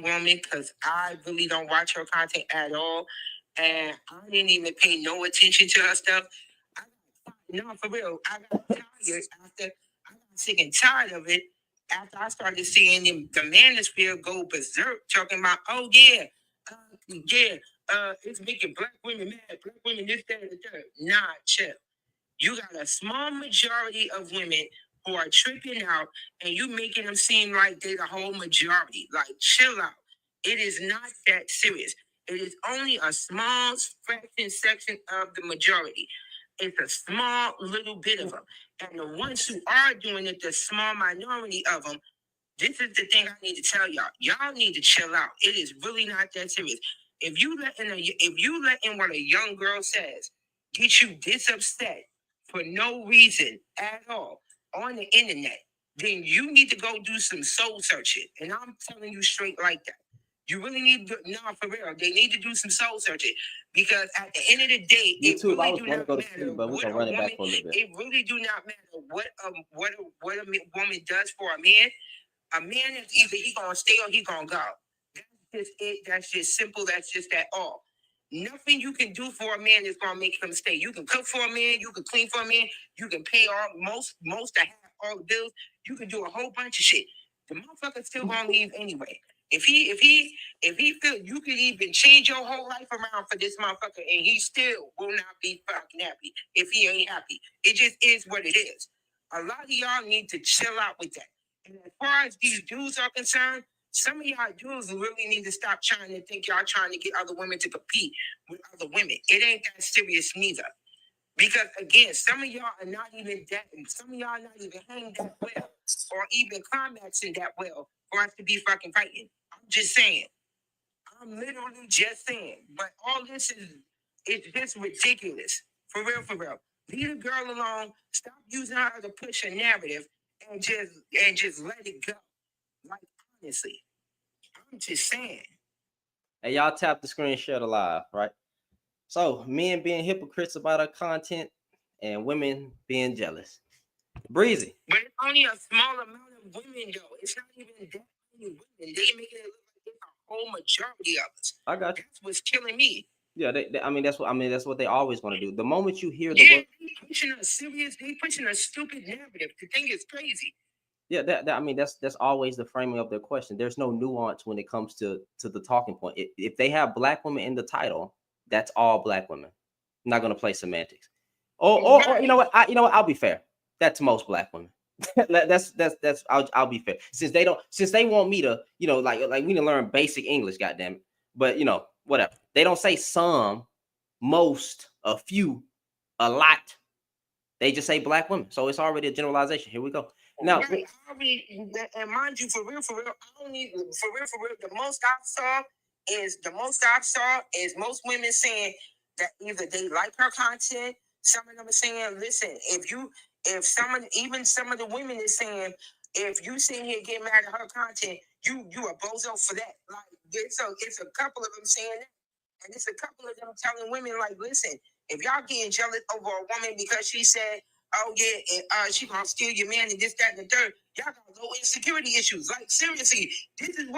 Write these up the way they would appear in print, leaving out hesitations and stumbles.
woman because I really don't watch her content at all. And I didn't even pay no attention to her stuff. No, for real. I got tired after I got sick and tired of it after I started seeing the manosphere go berserk, talking about, oh yeah, it's making black women mad, black women this, that, and the third. Nah, chill. You got a small majority of women who are tripping out, and you making them seem like they the whole majority. Like, chill out. It is not that serious. It is only a small fraction section of the majority. It's a small little bit of them. And the ones who are doing it, the small minority of them, this is the thing I need to tell y'all. Y'all need to chill out. It is really not that serious. If you let in what a young girl says get you this upset for no reason at all on the internet, then you need to go do some soul searching. And I'm telling you straight like that. You really need to, for real. They need to do some soul searching because at the end of the day, it really do not matter what a woman. It really do not matter what a woman does for a man. A man is either he gonna stay or he gonna go. That's just it. That's just simple. That's just that all. Nothing you can do for a man is gonna make him stay. You can cook for a man. You can clean for a man. You can pay most to have all the bills. You can do a whole bunch of shit. The motherfucker still gonna leave anyway. If he feel you could even change your whole life around for this motherfucker, and he still will not be fucking happy if he ain't happy. It just is what it is. A lot of y'all need to chill out with that. And as far as these dudes are concerned, some of y'all dudes really need to stop trying to think y'all trying to get other women to compete with other women. It ain't that serious neither. Because again, some of y'all are not even that, some of y'all are not even hanging that well or even climaxing that well for us to be fucking fighting. I'm just saying. I'm literally just saying. But all this is just ridiculous. For real, for real. Leave the girl alone. Stop using her to push a narrative and just let it go. Like honestly. I'm just saying. Hey, y'all tap the screen, share the live, right? So, men being hypocrites about our content and women being jealous. Breezy. But it's only a small amount of women, though. It's not even that many women. They making it look like it's a whole majority of us. I got you. That's what's killing me. Yeah, that's what they always want to do. The moment you hear they pushing a stupid narrative. The thing is crazy. Yeah, that's always the framing of their question. There's no nuance when it comes to the talking point. If they have black women in the title, that's all black women. I'm not gonna play semantics. Or you know what? I'll be fair. That's most black women. I'll be fair. Since they want me to, like we need to learn basic English, goddamn it. But whatever. They don't say some, most, a few, a lot. They just say black women. So it's already a generalization. Here we go. Now, right, and mind you, for real, the most I saw is most women saying that either they like her content. Some of them are saying, listen, even some of the women is saying, if you sit here get mad at her content, you a bozo for that. Like it's a couple of them saying that, and it's a couple of them telling women like, listen, if y'all getting jealous over a woman because she said, oh yeah, she gonna steal your man and this, that, and the third. Y'all got low insecurity issues. Like seriously, this is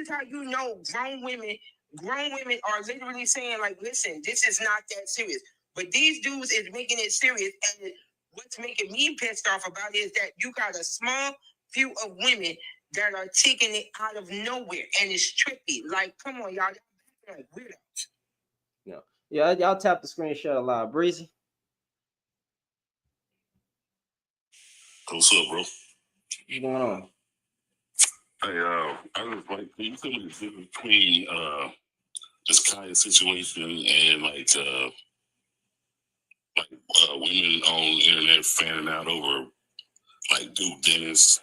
how you know grown women are literally saying like, listen, this is not that serious. But these dudes is making it serious, and what's making me pissed off about it is that you got a small few of women that are taking it out of nowhere, and it's trippy. Like, come on, y'all like weirdos. Yeah, y'all tap the screen, share the live. Breezy. What's up, bro? What's going on? Hey, I was like, can you tell me the difference between this Kaya situation and women on the internet fanning out over like Duke Dennis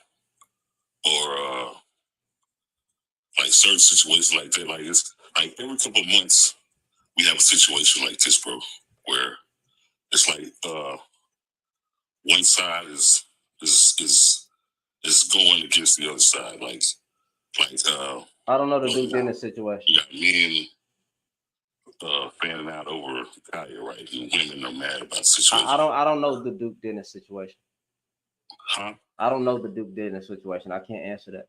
or like certain situations like that? Like it's like every couple of months we have a situation like this, bro, where it's like one side is going against the other side, like I don't know the Duke Dennis situation. You got men fanning out over Kaya, right? And women are mad about the situation. I don't know the Duke Dennis situation. Huh? I don't know the Duke Dennis situation. I can't answer that.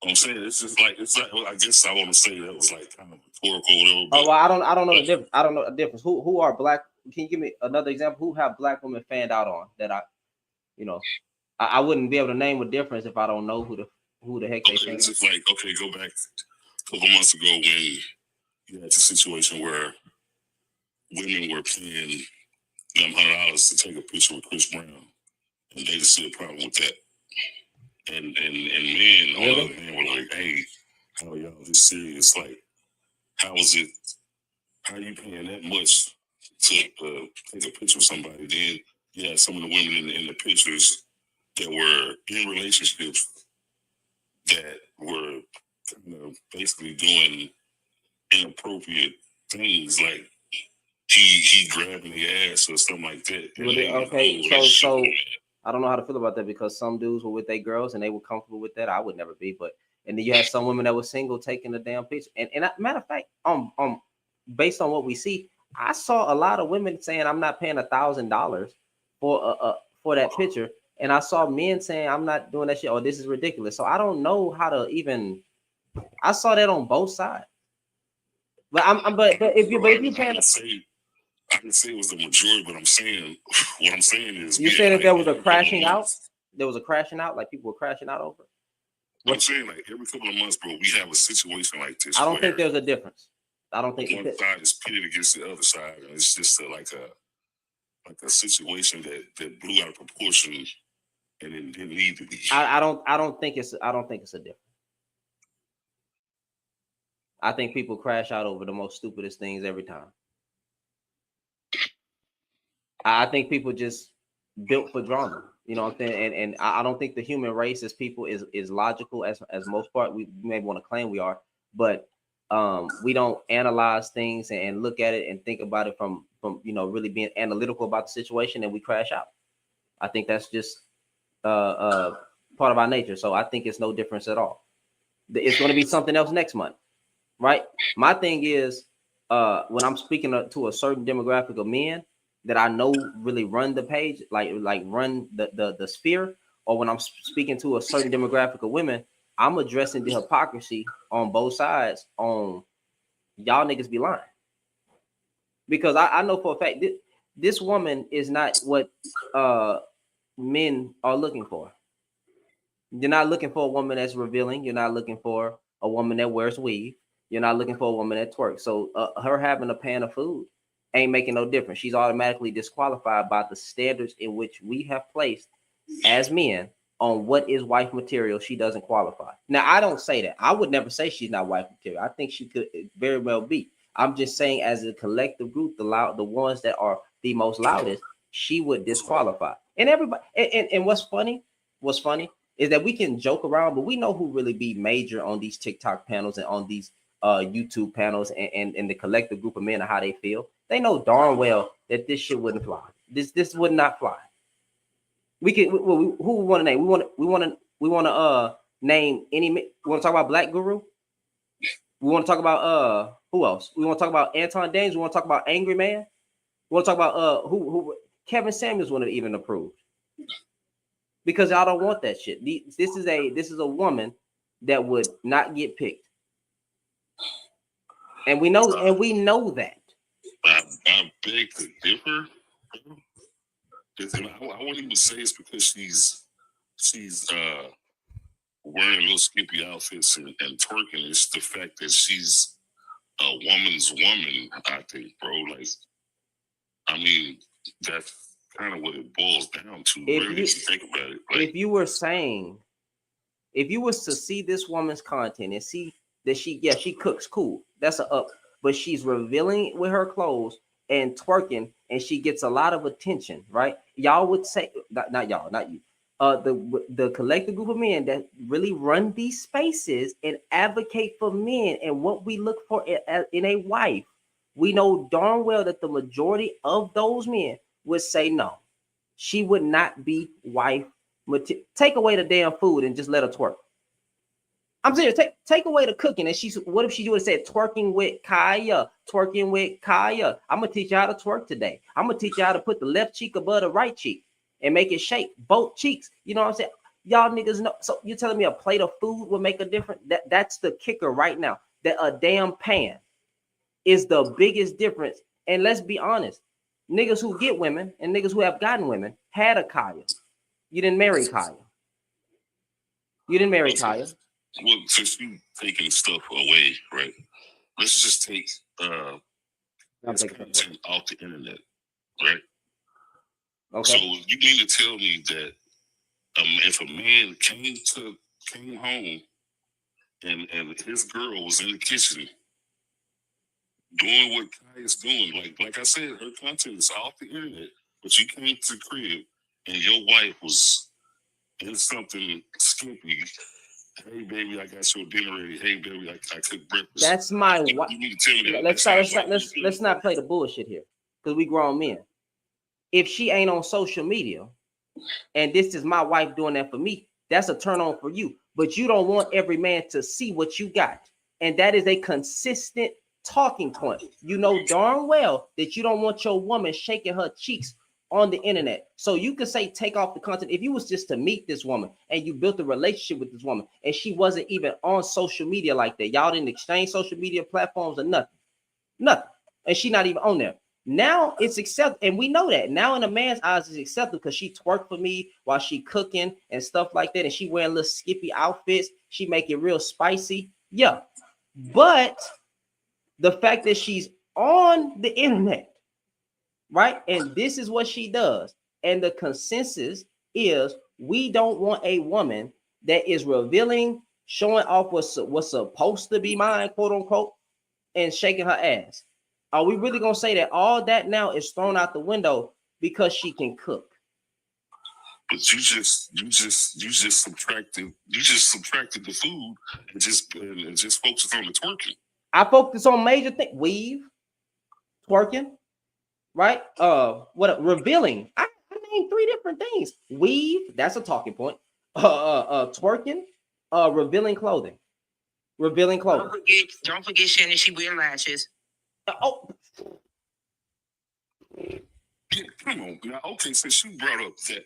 I'm saying it's just like I guess I want to say that was like kind of rhetorical, or whatever. Oh, well, I don't know the difference. I don't know the difference. Who are black? Can you give me another example? Who have black women fanned out on that I wouldn't be able to name a difference if I don't know who the heck they Okay, think. it's just like, okay, go back a couple months ago when you had the situation where women were paying them $100 to take a picture with Chris Brown, and they just see a problem with that. And men on the other hand were like, hey, how are y'all this serious? Like, how is it? How are you paying that much to take a picture with somebody? Then you had some of the women in the pictures that were in relationships that were kind of basically doing inappropriate things, like he grabbing the ass or something like that. Okay, so I don't know how to feel about that, because some dudes were with their girls and they were comfortable with that. I would never be, but and then you had some women that were single taking the damn picture. And matter of fact, based on what we see, I saw a lot of women saying I'm not paying $1,000 for that picture, and I saw men saying I'm not doing that shit. Oh, this is ridiculous. So I don't know how to even. I saw that on both sides. But if you paying. I can say it was the majority, but what I'm saying is, you saying that there was a crashing out? There was a crashing out, like people were crashing out over. I'm saying, like, every couple of months, bro, we have a situation like this. I don't think there's a difference. I don't think one side is pitted against the other side, and it's just like a situation that blew out of proportion and it didn't need to be. I don't think it's a difference. I think people crash out over the most stupidest things every time. I think people just built for drama. You know what I'm saying? And I don't think the human race as people is logical as most part. We may want to claim we are, but we don't analyze things and look at it and think about it from really being analytical about the situation, and we crash out. I think that's just part of our nature. So I think it's no difference at all. It's going to be something else next month, right? My thing is when I'm speaking to a certain demographic of men that I know really run the page, like run the sphere, or when I'm speaking to a certain demographic of women, I'm addressing the hypocrisy on both sides. On y'all niggas be lying, because I know for a fact this woman is not what men are looking for. You're not looking for a woman that's revealing. You're not looking for a woman that wears weave. You're not looking for a woman that twerks. So her having a pan of food ain't making no difference. She's automatically disqualified by the standards in which we have placed as men on what is wife material. She doesn't qualify. Now, I don't say that. I would never say she's not wife material. I think she could very well be. I'm just saying, as a collective group, the ones that are the most loudest, she would disqualify. And everybody. And what's funny is that we can joke around, but we know who really be major on these TikTok panels and on these YouTube panels and the collective group of men and how they feel. They know darn well that this shit wouldn't fly. This would not fly. We can. Who we want to name? We want to name any. We want to talk about Black Guru. We want to talk about who else? We want to talk about Anton James. We want to talk about Angry Man. We want to talk about who Kevin Samuels wouldn't have even approved, because y'all don't want that shit. This is a woman that would not get picked, and we know that. I beg to differ. I wouldn't even say it's because she's wearing little skimpy outfits and twerking. It's the fact that she's a woman's woman, I think, bro. Like, I mean, that's kind of what it boils down to. Really, if you think about it. Like, if you was to see this woman's content and see that she cooks, cool, that's a up, but she's revealing with her clothes and twerking, and she gets a lot of attention, right? Y'all would say, not y'all, not you. The collective group of men that really run these spaces and advocate for men and what we look for in a wife, we know darn well that the majority of those men would say no. She would not be wife material. Take away the damn food and just let her twerk. I'm serious. Take away the cooking, and what if she would have said twerking with Kaya? I'm gonna teach you how to twerk today. I'm gonna teach you how to put the left cheek above the right cheek and make it shake both cheeks. You know what I'm saying? Y'all niggas know. So you telling me a plate of food will make a difference? That's the kicker right now. That a damn pan is the biggest difference. And let's be honest, niggas who get women and niggas who have gotten women had a Kaya. You didn't marry Kaya. You didn't marry Kaya. Well, since you taking stuff away, right? Let's just take this content off the internet, right? Okay. So you mean to tell me that if a man came home and his girl was in the kitchen doing what Kaya's doing, like I said, her content is off the internet, but you came to the crib and your wife was in something skimpy. Hey baby, I got your dinner ready. Hey baby, I cooked breakfast. That's my wife. You need to tell me that. Let's not play the bullshit here, because we grown men. If she ain't on social media and this is my wife doing that for me, that's a turn on for you. But you don't want every man to see what you got. And that is a consistent talking point. You know darn well that you don't want your woman shaking her cheeks on the internet. So you could say take off the content. If you was just to meet this woman and you built a relationship with this woman and she wasn't even on social media like that, y'all didn't exchange social media platforms or nothing, and she not even on there. Now it's accepted, and we know that now in a man's eyes it's accepted because she twerked for me while she cooking and stuff like that, and she wearing little skippy outfits. She make it real spicy, yeah. But the fact that she's on the internet, right, and this is what she does, and the consensus is we don't want a woman that is revealing, showing off what's supposed to be mine, quote unquote, and shaking her ass. Are we really gonna say that all that now is thrown out the window because she can cook? But you just subtracted the food and just focused on the twerking. I focus on major things: weave, twerking, right? Revealing. I named 3 different things. Weave, that's a talking point. Twerking, revealing clothing. Don't forget, Shannon. She wear lashes. Oh, yeah, come on now. Okay, since you brought up that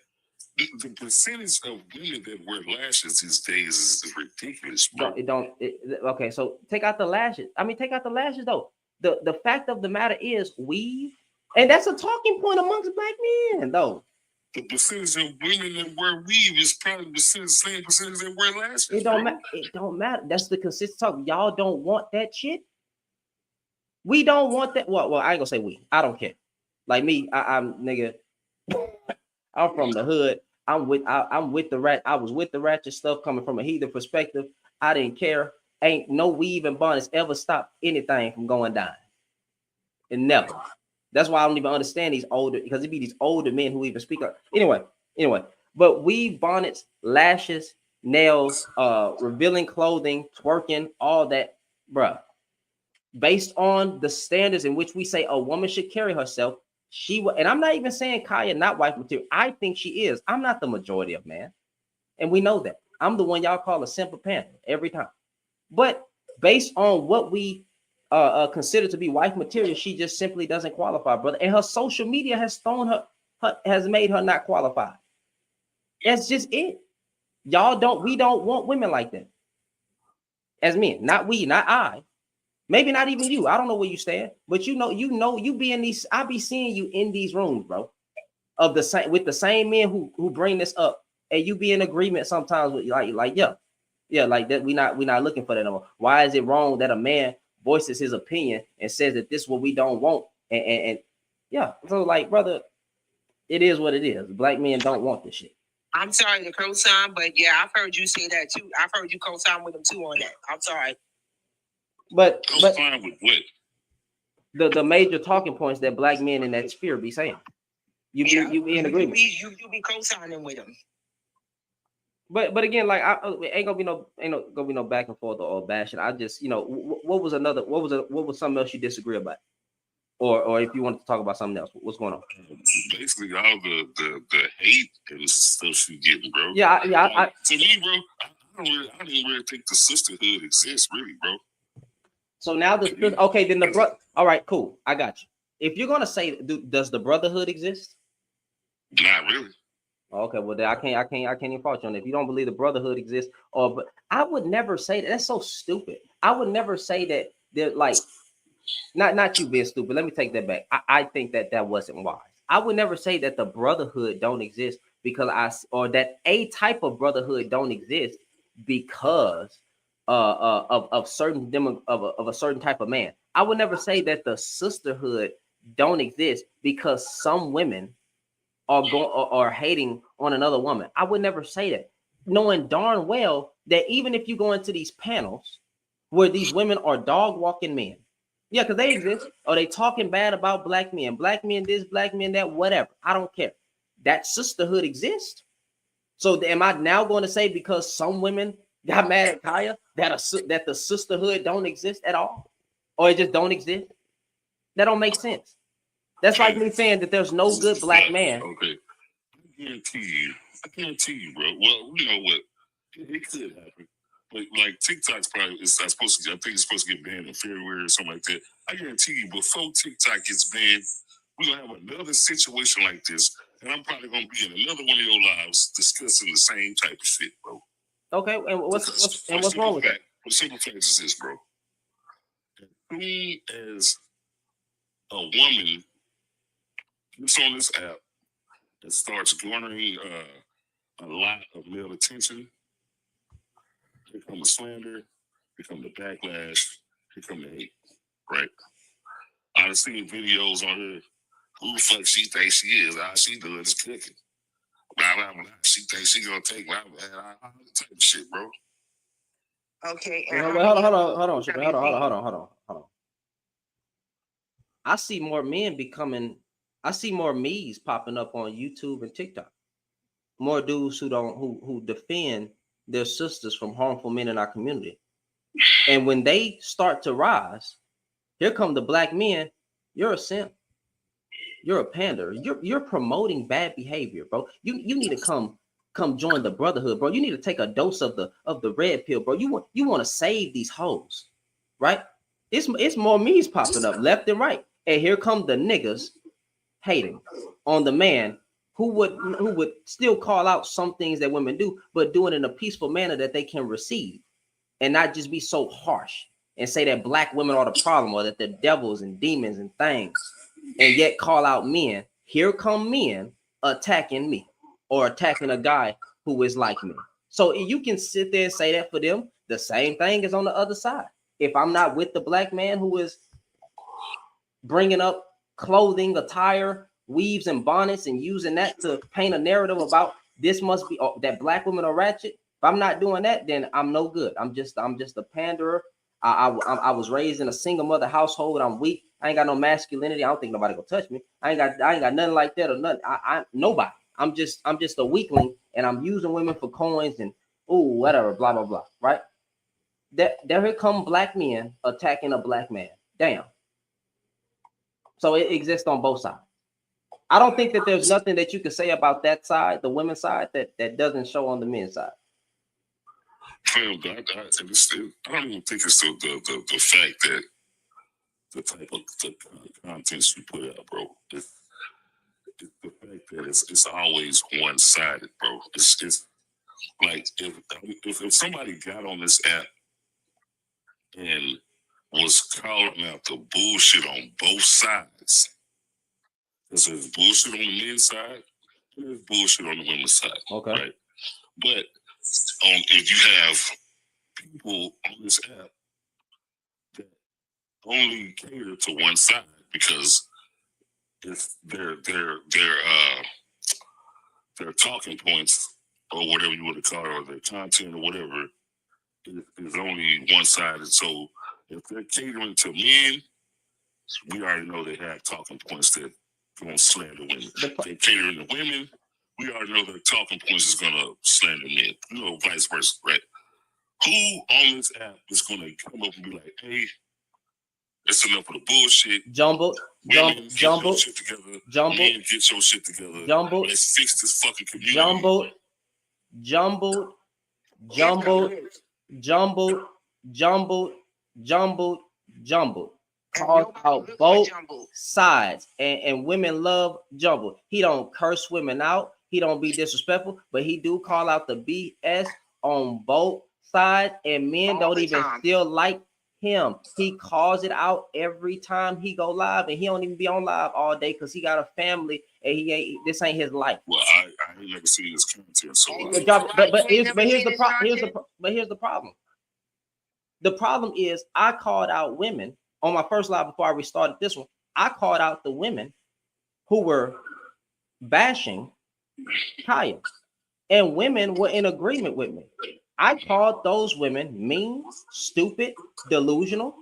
the percentage of women that wear lashes these days is ridiculous, bro. Okay, so take out the lashes. Take out the lashes though. The fact of the matter is weave, and that's a talking point amongst black men though. The percentage of women that wear weave is probably the same percentage that wear lashes. It don't matter. That's the consistent talk. Y'all don't want that shit. We don't want that. Well, I ain't gonna say we. I don't care. Like me, I'm nigga. I'm from the hood. I'm with the rat. I was with the ratchet stuff coming from a heathen perspective. I didn't care. Ain't no weave and bonnets ever stopped anything from going down. It never. That's why I don't even understand these older, because it be these older men who even speak up. Anyway. But weave, bonnets, lashes, nails, revealing clothing, twerking, all that, bruh. Based on the standards in which we say a woman should carry herself, she will. And I'm not even saying Kaya not wife material. I think she is. I'm not the majority of man, and we know that. I'm the one y'all call a simple panther every time. But based on what we consider to be wife material, she just simply doesn't qualify, brother. And her social media has thrown her has made her not qualified. That's just it. We don't want women like that. As men, not I. Maybe not even you. I don't know where you stand, but you be in these. I be seeing you in these rooms, bro, with the same men who bring this up, and you be in agreement sometimes with like like that. We not looking for that no more. Why is it wrong that a man voices his opinion and says that this is what we don't want? And yeah, so like, brother, it is what it is. Black men don't want this shit. I'm sorry to co-sign, but yeah, I've heard you say that too. I've heard you co-sign with them too on that. I'm sorry. But fine with what? The major talking points that black men in that sphere be saying. You be in agreement. You be co-signing with them. But again, like ain't gonna be no back and forth or bashing. I just what was something else you disagree about, or if you want to talk about something else, what's going on? Basically, all the hate and stuff she getting, bro. Yeah. To me, bro, I didn't really think the sisterhood exists, really, bro. So now okay, then the brother. All right, cool. I got you. If you're gonna say, does the brotherhood exist? Not really. Okay, well, then I can't even fault you on that. If you don't believe the brotherhood exists, or but I would never say that. That's so stupid. I would never say that. They're like, not you being stupid. Let me take that back. I think that that wasn't wise. I would never say that the brotherhood don't exist because or that a type of brotherhood don't exist because of certain of a certain type of man. I would never say that the sisterhood don't exist because some women are hating on another woman. I would never say that, knowing darn well that even if you go into these panels where these women are dog walking men, yeah, because they exist, or they talking bad about black men this, black men that, whatever. I don't care. That sisterhood exists. So am I now going to say because some women got mad at Kaya that the sisterhood don't exist at all, or it just don't exist? That don't make sense. That's like me saying that there's no good black man. Okay. I guarantee you, bro. Well, you know what? It could happen. But like TikTok's probably it's not supposed to. I think it's supposed to get banned in February or something like that. I guarantee you, before TikTok gets banned, we're gonna have another situation like this, and I'm probably gonna be in another one of your lives discussing the same type of shit, bro. Okay, and what's wrong with that? The simple fact is this, bro. As soon as a woman gets on this app and starts garnering a lot of male attention, here come the slander, here come the backlash, here come the hate, right? I've seen videos on her. Who the fuck she thinks she is? All she doing is cooking. Blah, blah, blah. She thinks she gonna take my type of shit, bro. Okay. Wait, hold on, Sugar. Hold on. I see more men becoming. I see more me's popping up on YouTube and TikTok. More dudes who defend their sisters from harmful men in our community. And when they start to rise, here come the black men. You're a simp. You're a pander. You're promoting bad behavior, bro. You need to come join the brotherhood, bro. You need to take a dose of the red pill, bro. You want to save these hoes, right? It's more me's popping up left and right. And here come the niggas hating on the man who would still call out some things that women do, but do it in a peaceful manner that they can receive, and not just be so harsh and say that black women are the problem or that they're devils and demons and things, and yet call out men. Here come men attacking me or attacking a guy who is like me. So you can sit there and say that for them. The same thing is on the other side. If I'm not with the black man who is bringing up clothing, attire, weaves, and bonnets, and using that to paint a narrative about this must be that black women are ratchet. If I'm not doing that, then I'm no good. I'm just a panderer. I was raised in a single mother household. I'm weak. I ain't got no masculinity. I don't think nobody gonna touch me. I ain't got nothing like that or nothing. I nobody. I'm just a weakling, and I'm using women for coins and whatever, blah blah blah. Right? There here come black men attacking a black man. Damn. So it exists on both sides. I don't think that there's nothing that you can say about that side, the women's side, that doesn't show on the men's side. I don't even think it's the fact that the type of the contents you put out, bro. It's the fact that it's always one-sided, bro. It's like if somebody got on this app and was calling out the bullshit on both sides. There's bullshit on the men's side, and there's bullshit on the women's side. Okay. Right? But if you have people on this app that only cater to one side because it's their talking points or whatever you want to call it, or their content or whatever, is only one-sided. So if they're catering to men, we already know they have talking points that going to slander women. If they're catering to women, we already know their talking points is going to slander men. You know, vice versa, right? Who on this app is going to come up and be like, hey, that's enough of the bullshit. Jumbled. Men, get your shit together. Men, get your shit together. Let's fix this fucking community. Jumbled. Called out both sides, and women love jumble. He don't curse women out. He don't be disrespectful, but he do call out the BS on both sides, and men All don't the even time. still like him. He calls it out every time he go live, and he don't even be on live all day because he got a family and he ain't. This ain't his life. Well, I ain't never seen his content, so Here's the problem. The problem is I called out women on my first live before I restarted this one. I called out the women who were bashing Kaya, and women were in agreement with me. I called those women mean, stupid, delusional.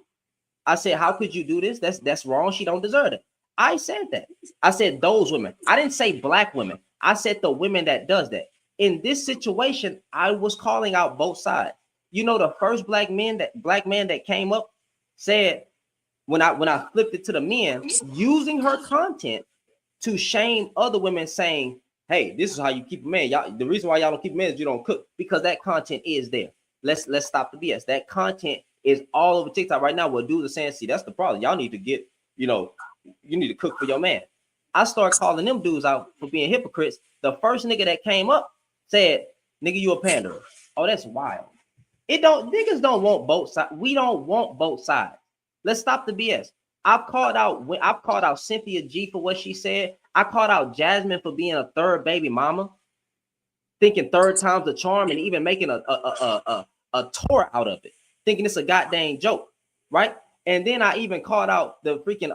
I said, how could you do this? That's wrong. She don't deserve it. I said that. I said those women. I didn't say black women. I said the women that does that. In this situation, I was calling out both sides. You know, the first black man that came up said, when I flipped it to the men, using her content to shame other women, saying, hey, this is how you keep a man. Y'all, the reason why y'all don't keep a man is you don't cook, because that content is there. Let's stop the BS. That content is all over TikTok right now. Where dudes are saying, see, that's the problem. Y'all need to get, you need to cook for your man. I started calling them dudes out for being hypocrites. The first nigga that came up said, nigga, you a panderer. Oh, that's wild. Niggas don't want both sides. We don't want both sides. Let's stop the BS. I've called out Cynthia G for what she said. I called out Jasmine for being a third baby mama, thinking third time's the charm, and even making a tour out of it, thinking it's a goddamn joke, right? And then I even called out the freaking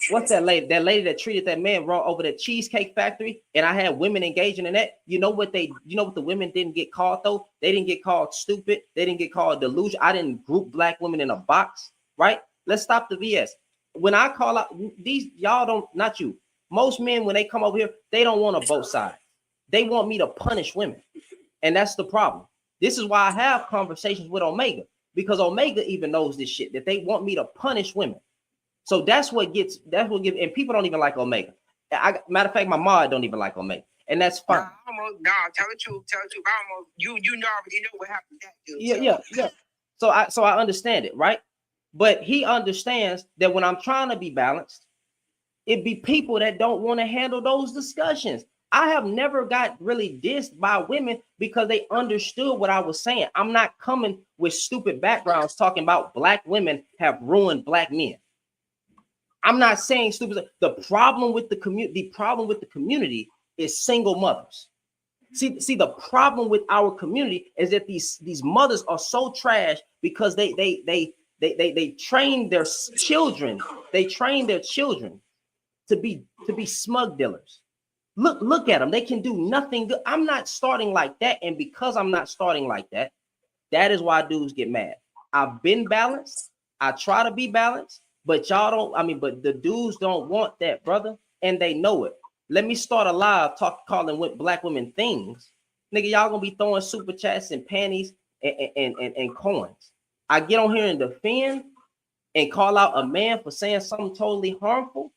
what's that lady that treated that man wrong over the Cheesecake Factory, and I had women engaging in that. You know what the women didn't get called though? They didn't get called stupid. They didn't get called delusion. I didn't group black women in a box, right? Let's stop the BS. When I call out these, y'all don't, not you. Most men, when they come over here, they don't want to both sides. They want me to punish women, and that's the problem. This is why I have conversations with Omega, because Omega even knows this shit, that they want me to punish women. So that's what gives, and people don't even like Omega. Matter of fact, my mom don't even like Omega, and that's fine. Tell the truth. You already know what happened to that dude. Yeah. So I understand it, right? But he understands that when I'm trying to be balanced, it be people that don't want to handle those discussions. I have never got really dissed by women because they understood what I was saying. I'm not coming with stupid backgrounds talking about black women have ruined black men. I'm not saying stupid. The problem with the community is single mothers. See, the problem with our community is that these mothers are so trash because they train their children. They train their children to be smug dealers. Look at them. They can do nothing good. I'm not starting like that, and because I'm not starting like that, that is why dudes get mad. I've been balanced. I try to be balanced. But y'all don't, but the dudes don't want that, brother, and they know it. Let me start a live calling with black women things. Nigga, y'all gonna be throwing super chats and panties and coins. I get on here and defend and call out a man for saying something totally harmful.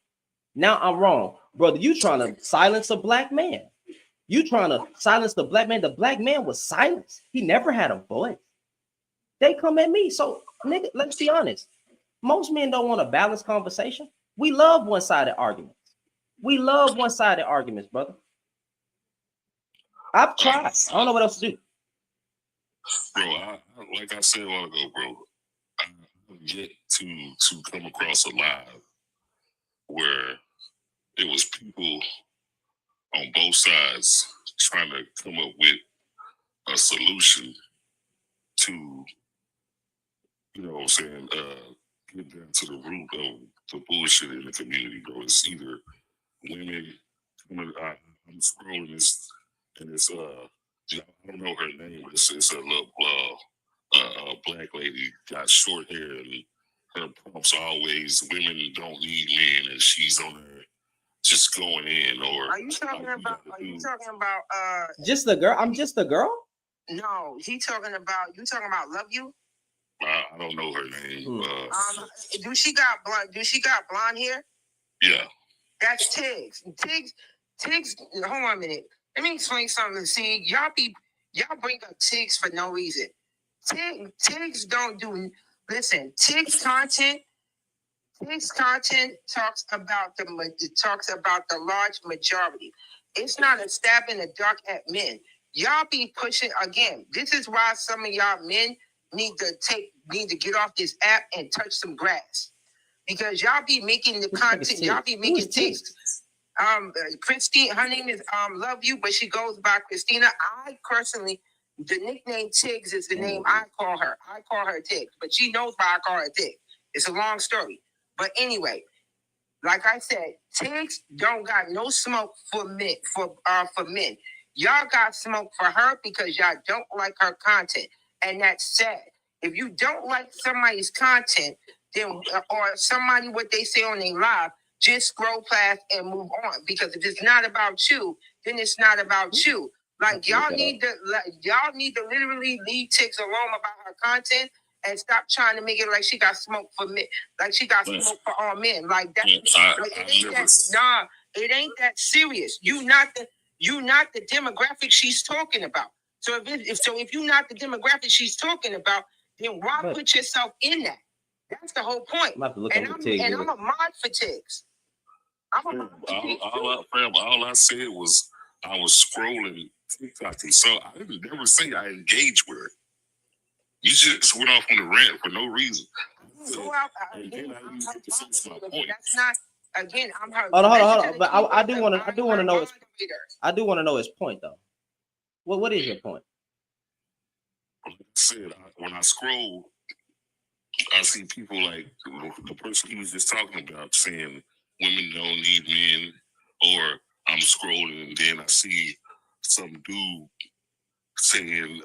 Now I'm wrong. Brother, you trying to silence a black man. You trying to silence the black man. The black man was silenced. He never had a voice. They come at me. So, nigga, let's be honest. Most men don't want a balanced conversation. We love one-sided arguments. Brother. I've tried. I don't know what else to do. Bro, like I said a while ago, bro, I've yet to come across a live where it was people on both sides trying to come up with a solution to, you know what I'm saying, get down to the root of the bullshit in the community, bro. It's either women, I'm scrolling this, and it's, I don't know her name, but it's a little black lady, got short hair, and her prompts always, women don't need men, and she's on her just going in, or are you talking about just the girl? I'm just the girl? No, you talking about Love You? I don't know her name. Do she got blonde hair? Yeah. That's Tiggs. Tiggs, hold on a minute. Let me explain something. See, y'all bring up Tiggs for no reason. Tiggs don't do, listen, Tiggs This content talks about the large majority. It's not a stab in the dark at men. Y'all be pushing again. This is why some of y'all men need to get off this app and touch some grass, because y'all be making the content. Y'all be making things. Christine, her name is Love You, but she goes by Christina. I personally, the nickname Tiggs is the name I call her. I call her Tiggs, but she knows why I call her Tiggs. It's a long story. But anyway, like I said, Tiggs don't got no smoke for men. For men, y'all got smoke for her because y'all don't like her content, and that's sad. If you don't like somebody's content, then or somebody what they say on their live, just scroll past and move on. Because if it's not about you, then it's not about you. Like y'all need to literally leave Tiggs alone about her content and stop trying to make it like she got smoke for men, like she got smoke for all men. Like that, it ain't that serious. You not the demographic she's talking about. So if you're not the demographic she's talking about, then why put yourself in that? That's the whole point. And I'm a mod for Tiggs. All I said was I was scrolling TikTok, and so I didn't never say I engaged with her. You just went off on a rant for no reason. That's not. Again, I'm her. Hold on. But I do want to know. I do want to know his point though. What is your point? Like I said, when I scroll, I see people like the person he was just talking about saying women don't need men, or I'm scrolling and then I see some dude saying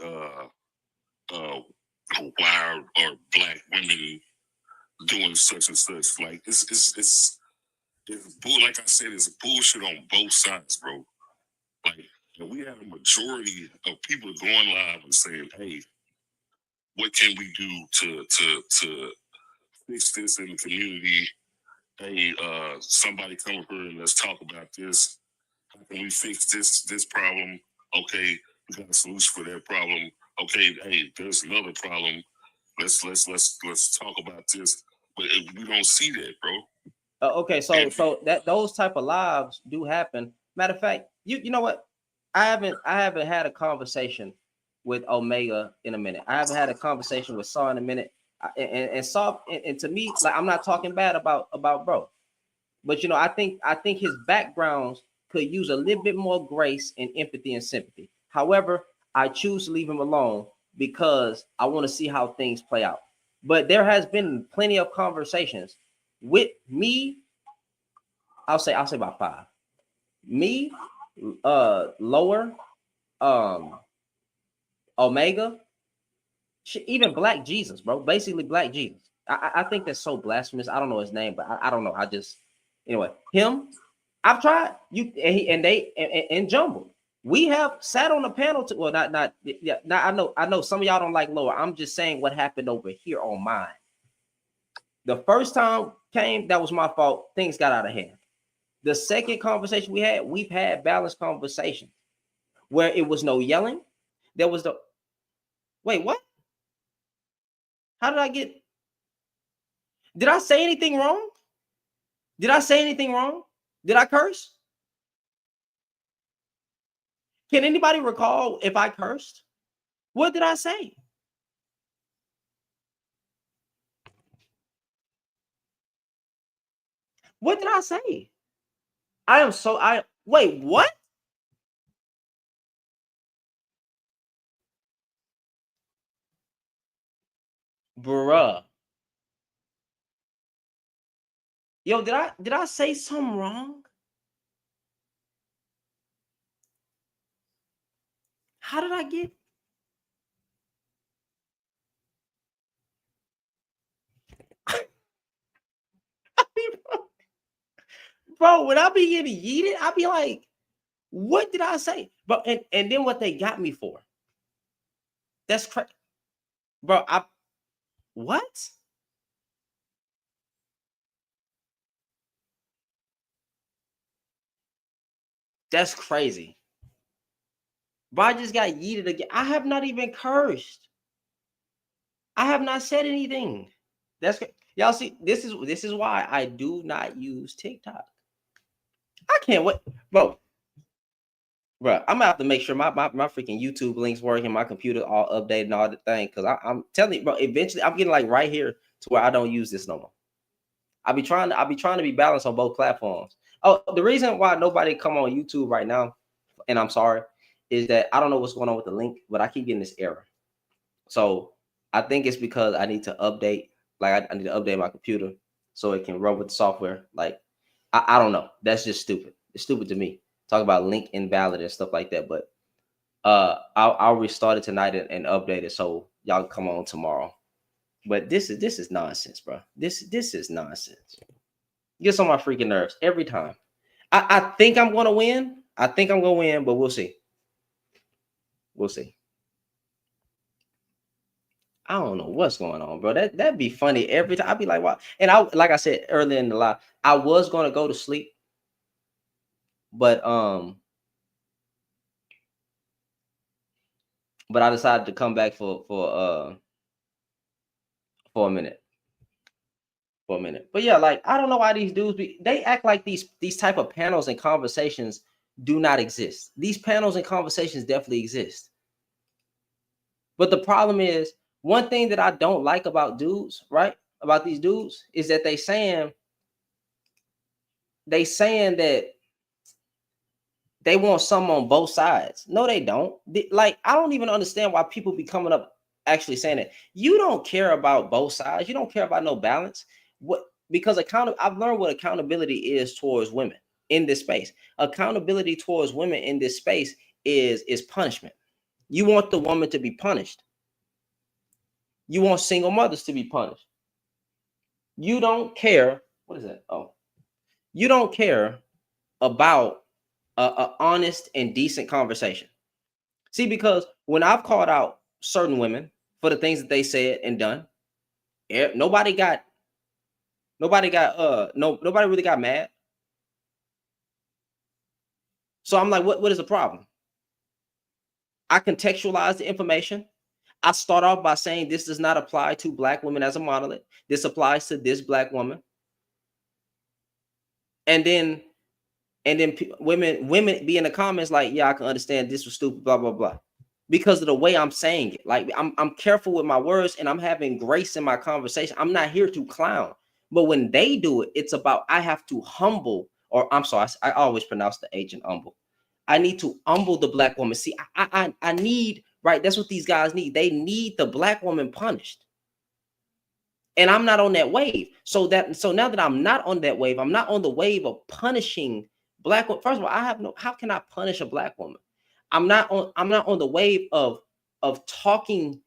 why are black women doing such and such. Like it's like I said, it's bullshit on both sides, bro. Like, and we have a majority of people going live and saying, hey, what can we do to fix this in the community? Hey, somebody come over here and let's talk about this. How can we fix this problem? Okay, we got a solution for that problem. Okay, hey, there's another problem. Let's talk about this. But we don't see that, bro. Okay, so that those type of lives do happen. Matter of fact, you know what? I haven't had a conversation with Omega in a minute. I haven't had a conversation with Saw in a minute. And Saw, and to me, like, I'm not talking bad about bro, but I think his backgrounds could use a little bit more grace and empathy and sympathy. However, I choose to leave him alone because I want to see how things play out. But there has been plenty of conversations with me. I'll say about 5. Me, Lower, Omega, even Black Jesus, bro. Basically, Black Jesus. I think that's so blasphemous. I don't know his name, but I don't know. Anyway, him. I've tried and Jumble. We have sat on a panel to I know some of y'all don't like Lower. I'm just saying what happened over here on mine. The first time came, that was my fault. Things got out of hand. The second conversation we've had balanced conversations where it was no yelling. There was wait, what? How did I get? Did I say anything wrong? Did I say anything wrong? Did I curse? Can anybody recall if I cursed? What did I say? What did I say? Wait, what? Bruh. Yo, did I say something wrong? How did I get? Bro, when I be getting yeeted, I be like, what did I say? Bro, and then what they got me for? That's crazy. Bro, what? That's crazy. Bro, I just got yeeted again. I have not even cursed. I have not said anything. That's Y'all see, this is why I do not use TikTok. I can't wait, bro. Bro, I'm gonna have to make sure my freaking YouTube links work and my computer all updated and all the thing. Cause I'm telling you, bro, eventually I'm getting like right here to where I don't use this no more. I'll be trying to be balanced on both platforms. Oh, the reason why nobody come on YouTube right now, and I'm sorry, is that I don't know what's going on with the link, but I keep getting this error. So I think it's because I need to update, like I need to update my computer so it can run with the software. Like I don't know. That's just stupid. It's stupid to me. Talk about link invalid and stuff like that. But I'll restart it tonight and update it so y'all can come on tomorrow. But this is nonsense, bro. This is nonsense. Gets on my freaking nerves every time. I think I'm gonna win. I think I'm gonna win, but we'll see. We'll see. I don't know what's going on, bro. That'd be funny every time. I'd be like, "Wow!" And I, like I said earlier in the live, I was gonna go to sleep, but I decided to come back for a minute. For a minute. But yeah, like I don't know why these dudes they act like these type of panels and conversations do not exist. These panels and conversations definitely exist. But the problem is, one thing that I don't like about dudes, right? About these dudes is that they saying that they want some on both sides. No, they don't. Like, I don't even understand why people be coming up actually saying that. You don't care about both sides. You don't care about no balance. What? Because I've learned what accountability is towards women in this space. Accountability towards women in this space is punishment. You want the woman to be punished. You want single mothers to be punished. You don't care. What is that? Oh, you don't care about a honest and decent conversation. See, because when I've called out certain women for the things that they said and done, nobody really got mad. So I'm like, what is the problem? I contextualize the information. I start off by saying this does not apply to Black women as a monolith. This applies to this Black woman. And then women be in the comments like, yeah, I can understand this was stupid, blah, blah, blah. Because of the way I'm saying it. Like I'm careful with my words and I'm having grace in my conversation. I'm not here to clown. But when they do it, it's about I have to humble, or I'm sorry, I always pronounce the H in humble. I need to humble the Black woman. See, I need, right? That's what these guys need. They need the Black woman punished. And I'm not on that wave. So now that I'm not on that wave, I'm not on the wave of punishing Black women. First of all, how can I punish a Black woman? I'm not on the wave of talking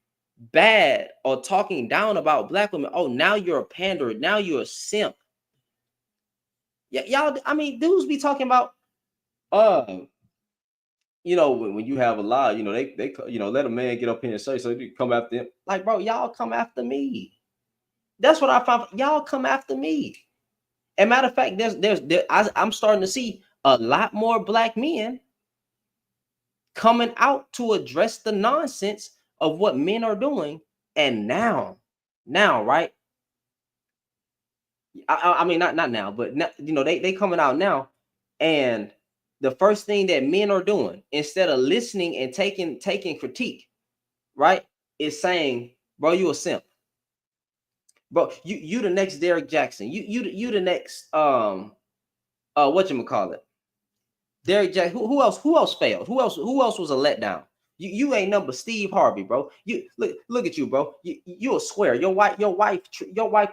bad or talking down about Black women. Oh, now you're a panderer. Now you're a simp. Yeah, y'all, I mean, dudes be talking about, you know, when you have a lie, you know, they let a man get up here and say, so you come after him. Like, bro, y'all come after me. That's what I found. Y'all come after me. And matter of fact, I'm starting to see a lot more Black men coming out to address the nonsense of what men are doing. And now, right? I mean, not now, but now, you know, they coming out now. And the first thing that men are doing, instead of listening and taking critique, right, is saying, bro, you a simp. Bro, you the next Derrick Jackson. You the next whatchamacallit? Derrick Jackson. Who else failed? Who else was a letdown? You ain't number Steve Harvey, bro. You look at you, bro. You a square. Your wife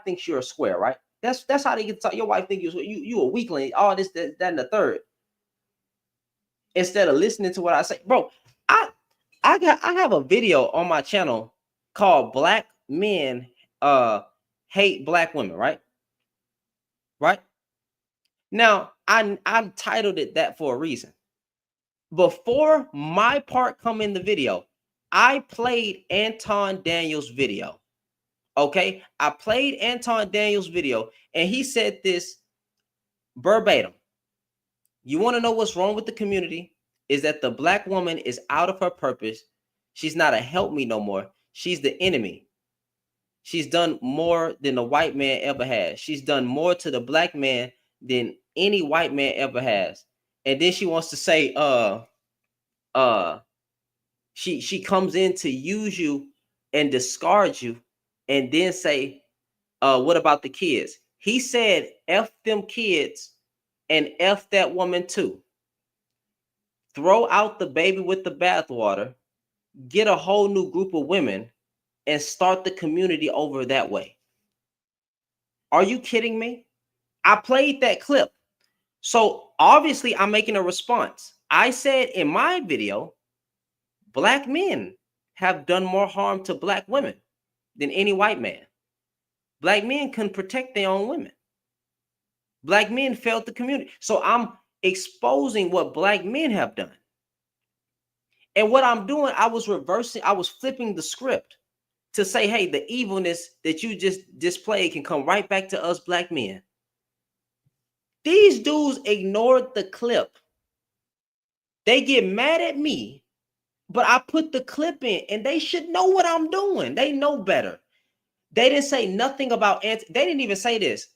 thinks you're a square, right? That's how they get to talk. Your wife thinks you a weakling. All this, that, and the third. Instead of listening to what I say, bro. I have a video on my channel called Black Men Hate Black Women, right? Right? Now, I titled it that for a reason. Before my part come in the video, I played Anton Daniels' video. Okay? I played Anton Daniels' video, and he said this verbatim. You want to know what's wrong with the community? Is that the Black woman is out of her purpose. She's not a help me no more. She's the enemy. She's done more than the white man ever has. She's done more to the black man than any white man ever has. And then she wants to say, she comes in to use you and discard you, and then say, what about the kids? He said, F them kids and F that woman too. Throw out the baby with the bathwater, get a whole new group of women, and start the community over that way. Are you kidding me? I played that clip. So obviously I'm making a response. I said in my video, black men have done more harm to black women than any white man. Black men can protect their own women. Black men failed the community. So I'm exposing what black men have done. And what I'm doing, I was flipping the script to say, hey, the evilness that you just displayed can come right back to us black men. These dudes ignored the clip. They get mad at me, but I put the clip in, and they should know what I'm doing. They know better. They didn't say nothing about they didn't even say this.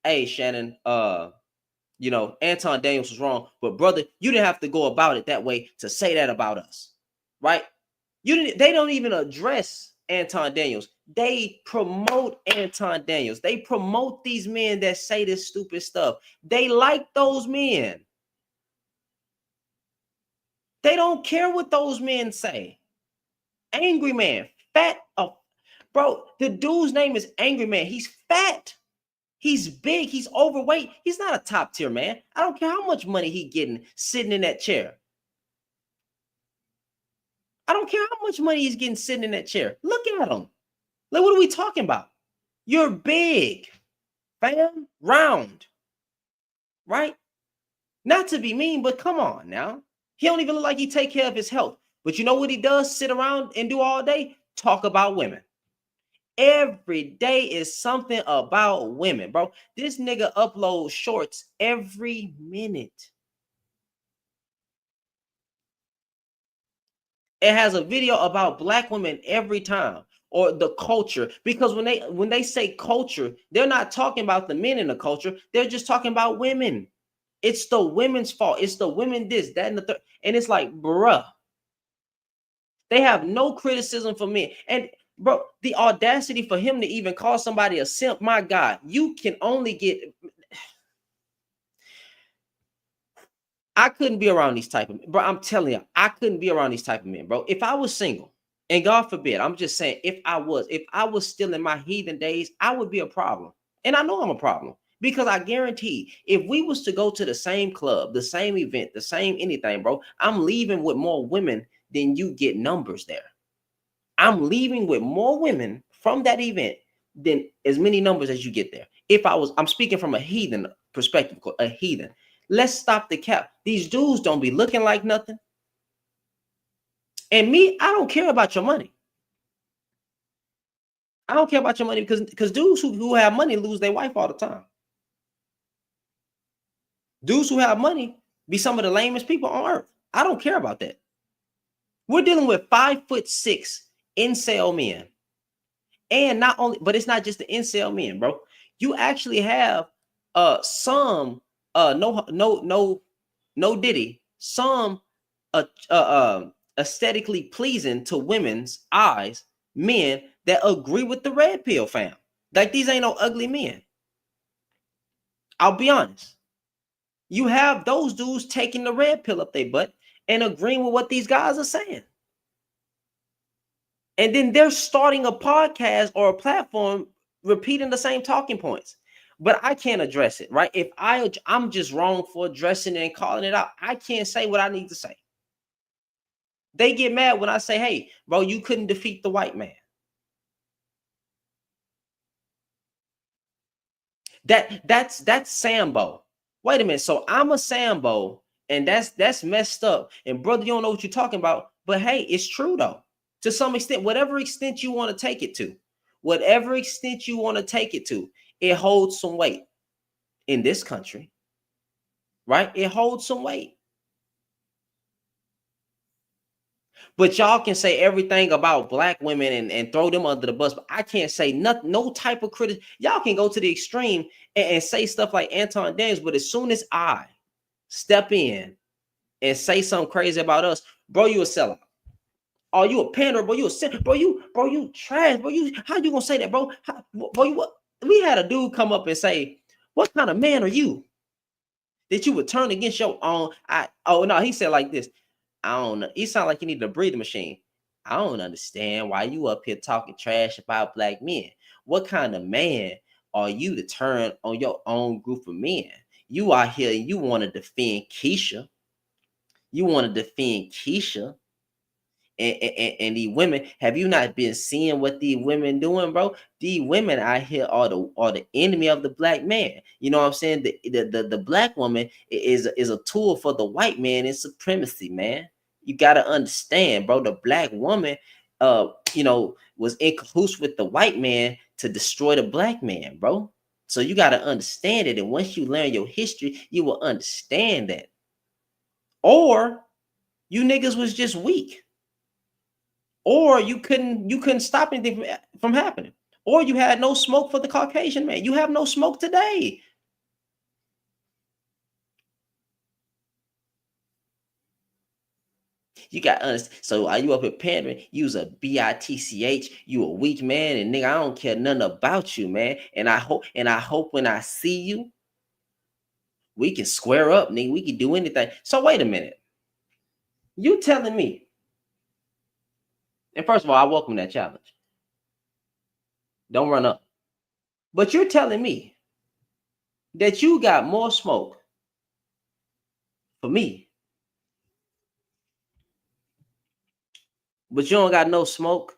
Hey, Shannon, Anton Daniels was wrong, but brother, you didn't have to go about it that way to say that about us, right? They don't even address Anton Daniels. They promote Anton Daniels. They promote these men that say this stupid stuff. They like those men. They don't care what those men say. Angry Man, fat. Bro, the dude's name is Angry Man. He's fat. He's big. He's overweight. He's not a top tier man. I don't care how much money he getting sitting in that chair. I don't care how much money he's getting sitting in that chair. Look at him. Like, what are we talking about? You're big, fam, round, right? Not to be mean, but come on now. He don't even look like he take care of his health. But you know what he does? Sit around and do all day? Talk about women. Every day is something about women, bro. This nigga uploads shorts every minute. It has a video about black women every time, or the culture. Because when they say culture, they're not talking about the men in the culture. They're just talking about women. It's the women's fault. It's the women this, that, and the third. And it's like, bruh, they have no criticism for men. And bro, the audacity for him to even call somebody a simp, my God, you can only get. I couldn't be around these type of men, bro. I'm telling you, I couldn't be around these type of men, bro. If I was single, and God forbid, I'm just saying, if I was still in my heathen days, I would be a problem. And I know I'm a problem, because I guarantee if we was to go to the same club, the same event, the same anything, bro, I'm leaving with more women than you get numbers there. I'm leaving with more women from that event than as many numbers as you get there. I'm speaking from a heathen perspective, a heathen. Let's stop the cap. These dudes don't be looking like nothing. And me, I don't care about your money. I don't care about your money because dudes who have money lose their wife all the time. Dudes who have money be some of the lamest people on earth. I don't care about that. We're dealing with 5'6" incel men. And not only, but it's not just the incel men, bro. You actually have some no diddy, some aesthetically pleasing to women's eyes men that agree with the red pill fam. Like, these ain't no ugly men. I'll be honest. You have those dudes taking the red pill up their butt and agreeing with what these guys are saying. And then they're starting a podcast or a platform repeating the same talking points. But I can't address it, right? If I'm just wrong for addressing it and calling it out, I can't say what I need to say. They get mad when I say, hey, bro, you couldn't defeat the white man. That's Sambo. Wait a minute. So I'm a Sambo, and that's messed up. And brother, you don't know what you're talking about. But hey, it's true though. To some extent, whatever extent you want to take it to, it holds some weight in this country, right? It holds some weight. But y'all can say everything about black women and throw them under the bus. But I can't say nothing, no type of criticism. Y'all can go to the extreme and say stuff like Anton Daniels. But as soon as I step in and say something crazy about us, bro, you a sellout. Oh, you a pander, bro. You a sin, bro. You trash, bro. How you gonna say that, bro? Bro, what? We had a dude come up and say, "What kind of man are you that you would turn against your own?" Oh no, he said like this. I don't know. You sound like you need a breathing machine. I don't understand why you up here talking trash about black men. What kind of man are you to turn on your own group of men? You out here and you want to defend Keisha. You want to defend Keisha and these women. Have you not been seeing what these women doing, bro? These women out here are the enemy of the black man. You know what I'm saying? The black woman is a tool for the white man in supremacy, man. You gotta understand, bro. The black woman, was in cahoots with the white man to destroy the black man, bro. So you gotta understand it, and once you learn your history, you will understand that. Or you niggas was just weak, or you couldn't stop anything from happening, or you had no smoke for the Caucasian man. You have no smoke today. You got understand. So are you up here pandering? You's a bitch. You a weak man, and nigga, I don't care nothing about you, man. And I hope when I see you, we can square up, nigga. We can do anything. So wait a minute. You telling me? And first of all, I welcome that challenge. Don't run up. But you're telling me that you got more smoke for me, but you don't got no smoke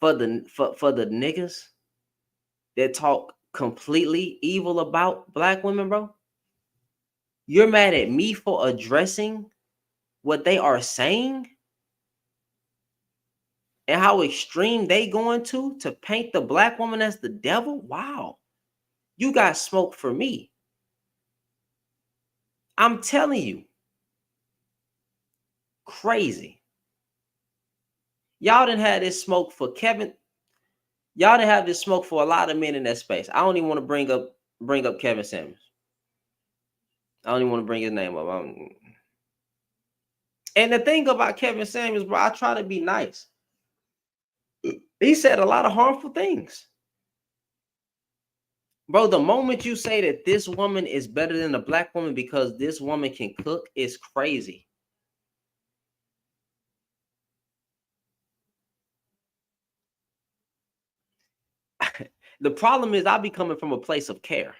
for the niggas that talk completely evil about black women, bro. You're mad at me for addressing what they are saying and how extreme they going to paint the black woman as the devil? Wow. You got smoke for me. I'm telling you. Crazy. Y'all didn't have this smoke for Kevin. Y'all didn't have this smoke for a lot of men in that space. I don't even want to bring up Kevin Samuels. I don't even want to bring his name up. And the thing about Kevin Samuels, bro, I try to be nice. He said a lot of harmful things. Bro, the moment you say that this woman is better than a black woman because this woman can cook is crazy. The problem is I be coming from a place of care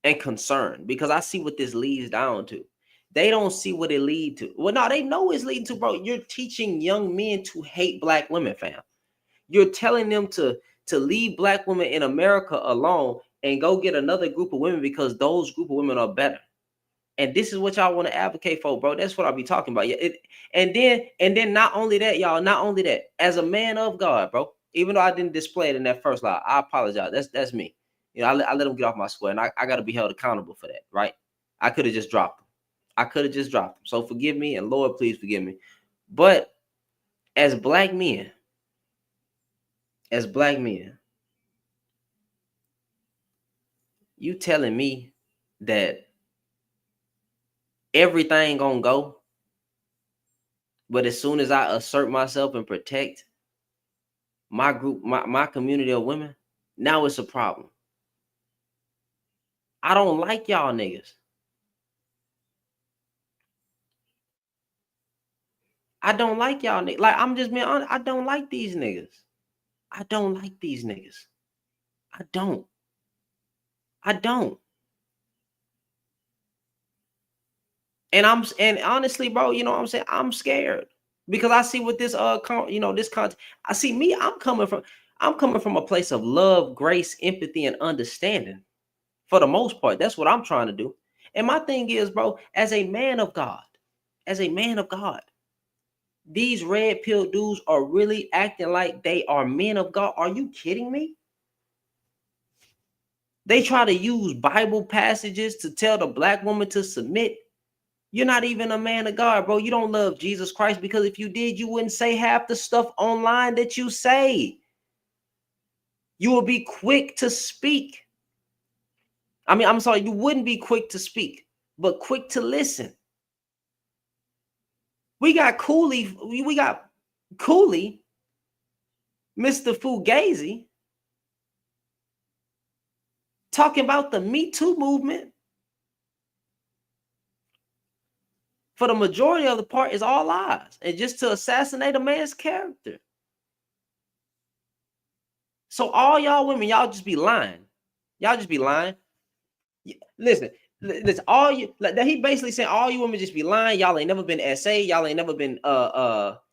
and concern because I see what this leads down to. They don't see what it lead to. Well, no, they know it's leading to, bro. You're teaching young men to hate black women, fam. You're telling them to leave black women in America alone and go get another group of women because those group of women are better. And this is what y'all want to advocate for, bro. That's what I'll be talking about. Yeah. And then not only that, y'all, not only that, as a man of God, bro, even though I didn't display it in that first line, I apologize. That's me. You know, I let them get off my square, and I got to be held accountable for that, right? I could have just dropped them. So forgive me, and Lord, please forgive me. But as black men, you telling me that everything gonna go, but as soon as I assert myself and protect my group, my community of women, now it's a problem. I don't like y'all niggas. I don't like y'all niggas. Like, I'm just being honest. I don't like these niggas. I don't like these niggas. I don't. And honestly, bro, you know what I'm saying? I'm scared because I see what this this content. I see me. I'm coming from a place of love, grace, empathy, and understanding. For the most part, that's what I'm trying to do. And my thing is, bro, as a man of God, these red pill dudes are really acting like they are men of God. Are you kidding me? They try to use Bible passages to tell the black woman to submit. You're not even a man of God, bro. You don't love Jesus Christ, because if you did, you wouldn't say half the stuff online that you say. You will be quick to speak. I mean, I'm sorry, you wouldn't be quick to speak, but quick to listen. We got Cooley, Mr. Fugazi, talking about the Me Too movement. For the majority of the part is all lies, and just to assassinate a man's character. So all y'all women, y'all just be lying. Y'all just be lying. Listen, all you, like, he basically saying all you women just be lying. Y'all ain't never been SA. Y'all ain't never been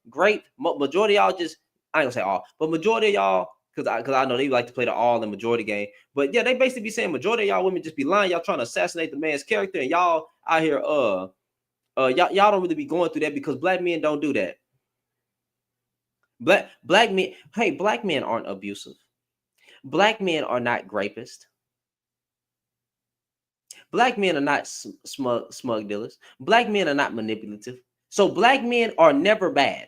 great. Majority of y'all just, I ain't gonna say all, but majority of y'all, because I know they like to play the all and majority game. But yeah, they basically be saying majority of y'all women just be lying. Y'all trying to assassinate the man's character, and y'all out here y'all don't really be going through that, because black men don't do that. Black men, hey, black men aren't abusive. Black men are not rapists. Black men are not smug dealers. Black men are not manipulative. So black men are never bad,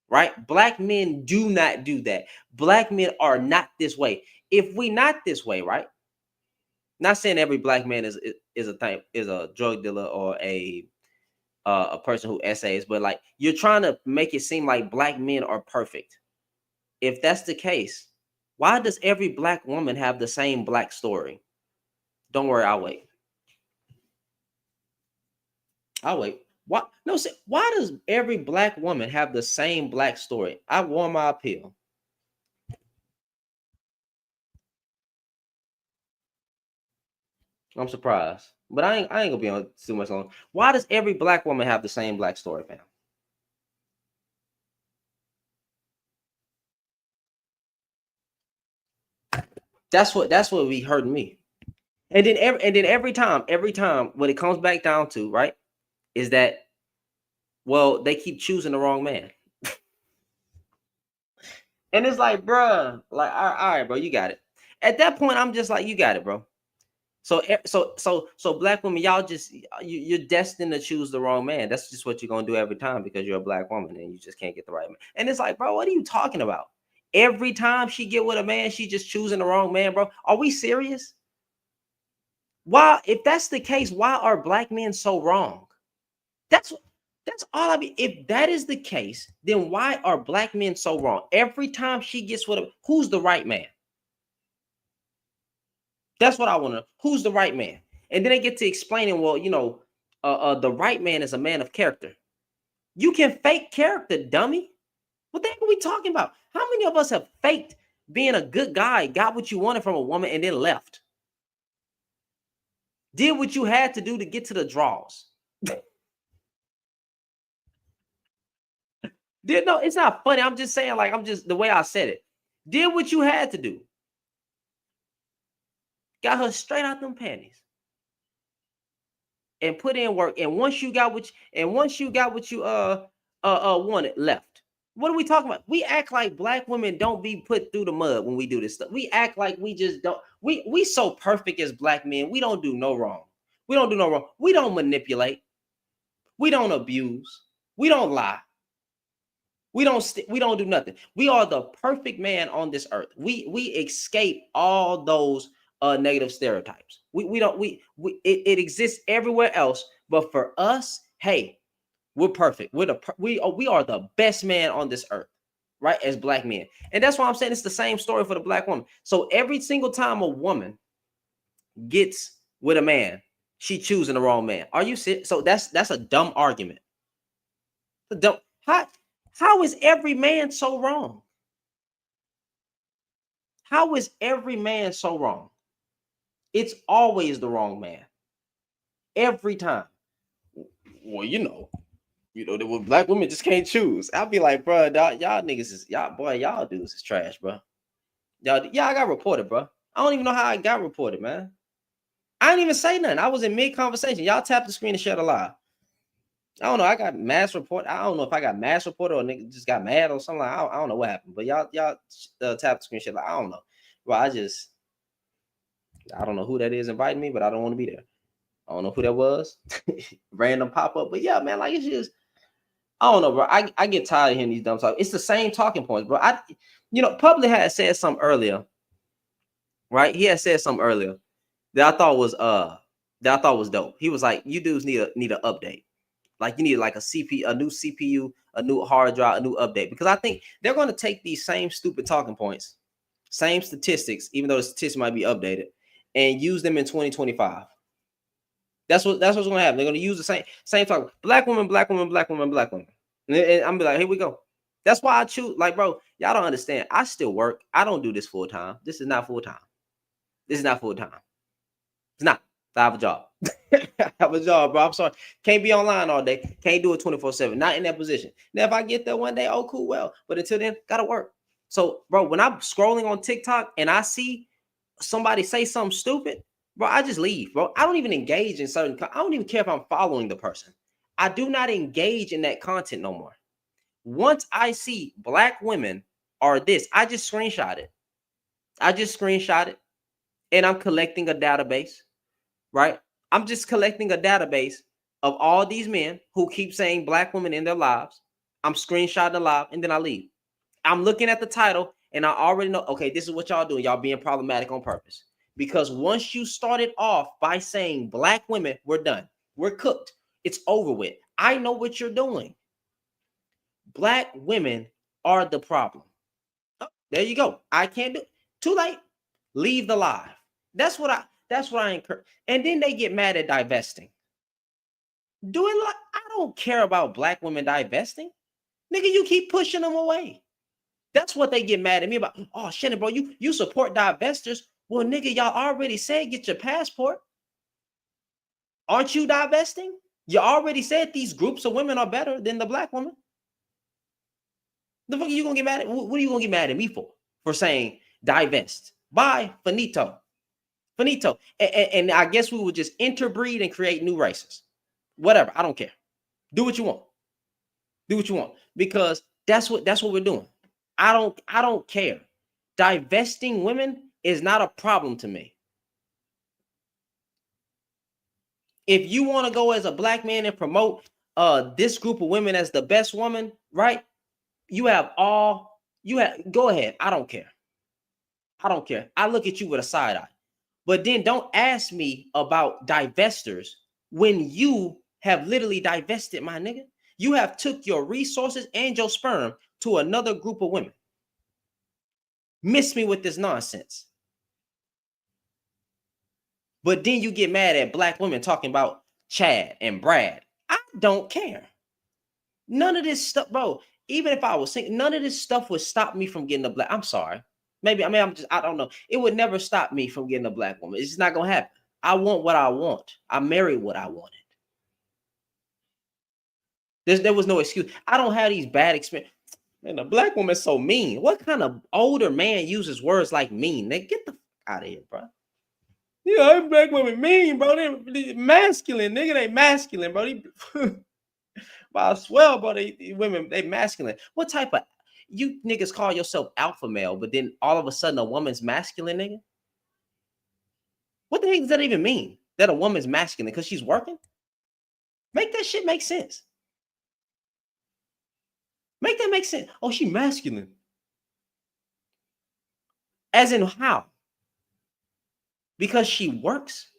right? Black men do not do that. Black men are not this way. If we not this way, right? Not saying every black man is a drug dealer or a person who essays, but like, you're trying to make it seem like black men are perfect. If that's the case, why does every black woman have the same black story? Don't worry, I'll wait. Why? No, why does every black woman have the same black story? I won my appeal. I'm surprised, but I ain't gonna be on too much long. Why does every black woman have the same black story, fam? That's what we heard me. And then every time what it comes back down to, right, is that, well, they keep choosing the wrong man. And it's like, bruh, like, all right, bro, you got it. At that point, I'm just like, you got it, bro. So black women, y'all just, you're destined to choose the wrong man. That's just what you're gonna do every time, because you're a black woman and you just can't get the right man. And it's like, bro, what are you talking about? Every time she get with a man, she just choosing the wrong man, bro. Are we serious? Why, if that's the case, why are black men so wrong? That's all I mean. If that is the case, then why are black men so wrong? Every time she gets with a, who's the right man? That's what I want to know. Who's the right man? And then they get to explaining, well, the right man is a man of character. You can fake character, dummy. What the heck are we talking about? How many of us have faked being a good guy, got what you wanted from a woman, and then left? Did what you had to do to get to the draws. No, it's not funny. I'm just saying, like, I'm just, the way I said it. Did what you had to do. Got her straight out them panties. And put in work. And once you got what you wanted, left. What are we talking about? We act like black women don't be put through the mud when we do this stuff. We act like we just don't. We so perfect as black men. We don't do no wrong. We don't do no wrong. We don't manipulate. We don't abuse. We don't lie. We don't do nothing. We are the perfect man on this earth. We escape all those negative stereotypes. It exists everywhere else, but for us, hey, we're perfect. We are the best man on this earth, right? As black men. And that's why I'm saying it's the same story for the black woman. So every single time a woman gets with a man, she choosing the wrong man. Are you serious? So that's a dumb argument. How is every man so wrong? How is every man so wrong? It's always the wrong man. Every time. Well, the black women just can't choose. I'll be like, bro, y'all niggas is, y'all dudes is trash, bro. I got reported, bro. I don't even know how I got reported, man. I didn't even say nothing. I was in mid-conversation. Y'all tapped the screen and shared a lie. I don't know. I got mass report. I don't know if I got mass reported or nigga just got mad or something. Like, I don't know what happened. But y'all tapped the screen shit. Like, I don't know. Well, I don't know who that is inviting me, but I don't want to be there. I don't know who that was. Random pop up. But yeah, man, like it's just, I don't know, bro. I get tired of hearing these dumb talk. It's the same talking points, bro. Public had said something earlier, right? He had said something earlier that I thought was dope. He was like, you dudes need an update. Like you need like a new CPU, a new hard drive, a new update. Because I think they're going to take these same stupid talking points, same statistics, even though the statistics might be updated, and use them in 2025. That's what's going to happen. They're going to use the same talk. Black woman, black woman, black woman, black woman. And I'm be like, here we go. That's why I choose. Like, bro, y'all don't understand. I still work. I don't do this full time. This is not full time. This is not full time. It's not. I have a job. I have a job, bro. I'm sorry. Can't be online all day. Can't do it 24/7. Not in that position. Now, if I get there one day, oh, cool, well. But until then, gotta work. So, bro, when I'm scrolling on TikTok and I see somebody say something stupid, bro, I just leave, bro. I don't even engage in I don't even care if I'm following the person. I do not engage in that content no more. Once I see black women are this, I just screenshot it. And I'm collecting a database, right? I'm just collecting a database of all these men who keep saying black women in their lives. I'm screenshotting the live and then I leave. I'm looking at the title and I already know, okay, this is what y'all doing. Y'all being problematic on purpose. Because once you started off by saying black women, we're done. We're cooked. It's over with. I know what you're doing. Black women are the problem. Oh, there you go. I can't do it. Too late. Leave the live. That's what I encourage. And then they get mad at divesting. I don't care about black women divesting. Nigga, you keep pushing them away. That's what they get mad at me about. Oh, Shannon, bro, you support divestors. Well, nigga, y'all already said get your passport. Aren't you divesting? You already said these groups of women are better than the black woman. The fuck are you gonna get mad at? What are you gonna get mad at me for? For saying divest. Bye, finito. And I guess we would just interbreed and create new races. Whatever. I don't care. Do what you want. Because that's what we're doing. I don't care. Divesting women is not a problem to me. If you want to go as a black man and promote this group of women as the best woman, right? Go ahead. I don't care. I look at you with a side eye. But then don't ask me about divestors when you have literally divested, my nigga. You have took your resources and your sperm to another group of women. Miss me with this nonsense. But then you get mad at black women talking about Chad and Brad. I don't care. None of this stuff, bro. Even if I was single, none of this stuff would stop me from getting a black. I'm sorry. I don't know. It would never stop me from getting a black woman. It's just not going to happen. I want what I want. I married what I wanted. There was no excuse. I don't have these bad experiences. Man, the black woman's so mean. What kind of older man uses words like mean? They get the fuck out of here, bro. Yeah, black women mean, bro. They masculine, nigga. They masculine, bro. But I swear, bro, women, they masculine. What type of, you niggas call yourself alpha male, but then all of a sudden a woman's masculine, nigga? What the heck does that even mean? That a woman's masculine because she's working? Make that shit make sense. Make that make sense. Oh, she masculine. As in how? Because she works?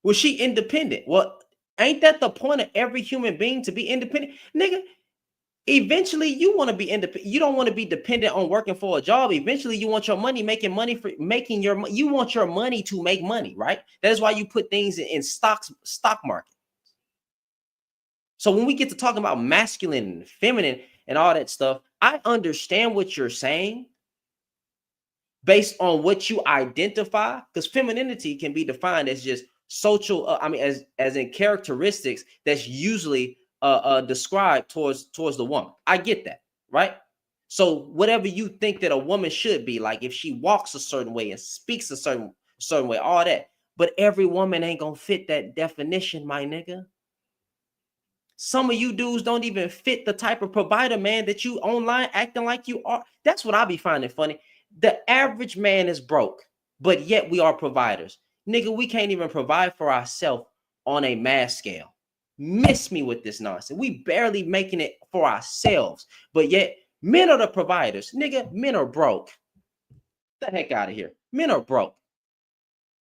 Was she independent? Well, ain't that the point of every human being, to be independent? Nigga, eventually you want to be independent. You don't want to be dependent on working for a job. Eventually you want your money, you want your money to make money, right? That is why you put things in stock market. So when we get to talking about masculine and feminine and all that stuff, I understand what you're saying based on what you identify, because femininity can be defined as just social, as in characteristics that's usually described towards the woman. I get that, right? So whatever you think that a woman should be, like if she walks a certain way and speaks a certain way, all that. But every woman ain't gonna fit that definition, my nigga. Some of you dudes don't even fit the type of provider, man, that you online acting like you are. That's what I be finding funny. The average man is broke, but yet we are providers. Nigga, we can't even provide for ourselves on a mass scale. Miss me with this nonsense. We barely making it for ourselves, but yet men are the providers. Nigga, men are broke. Get the heck out of here. Men are broke.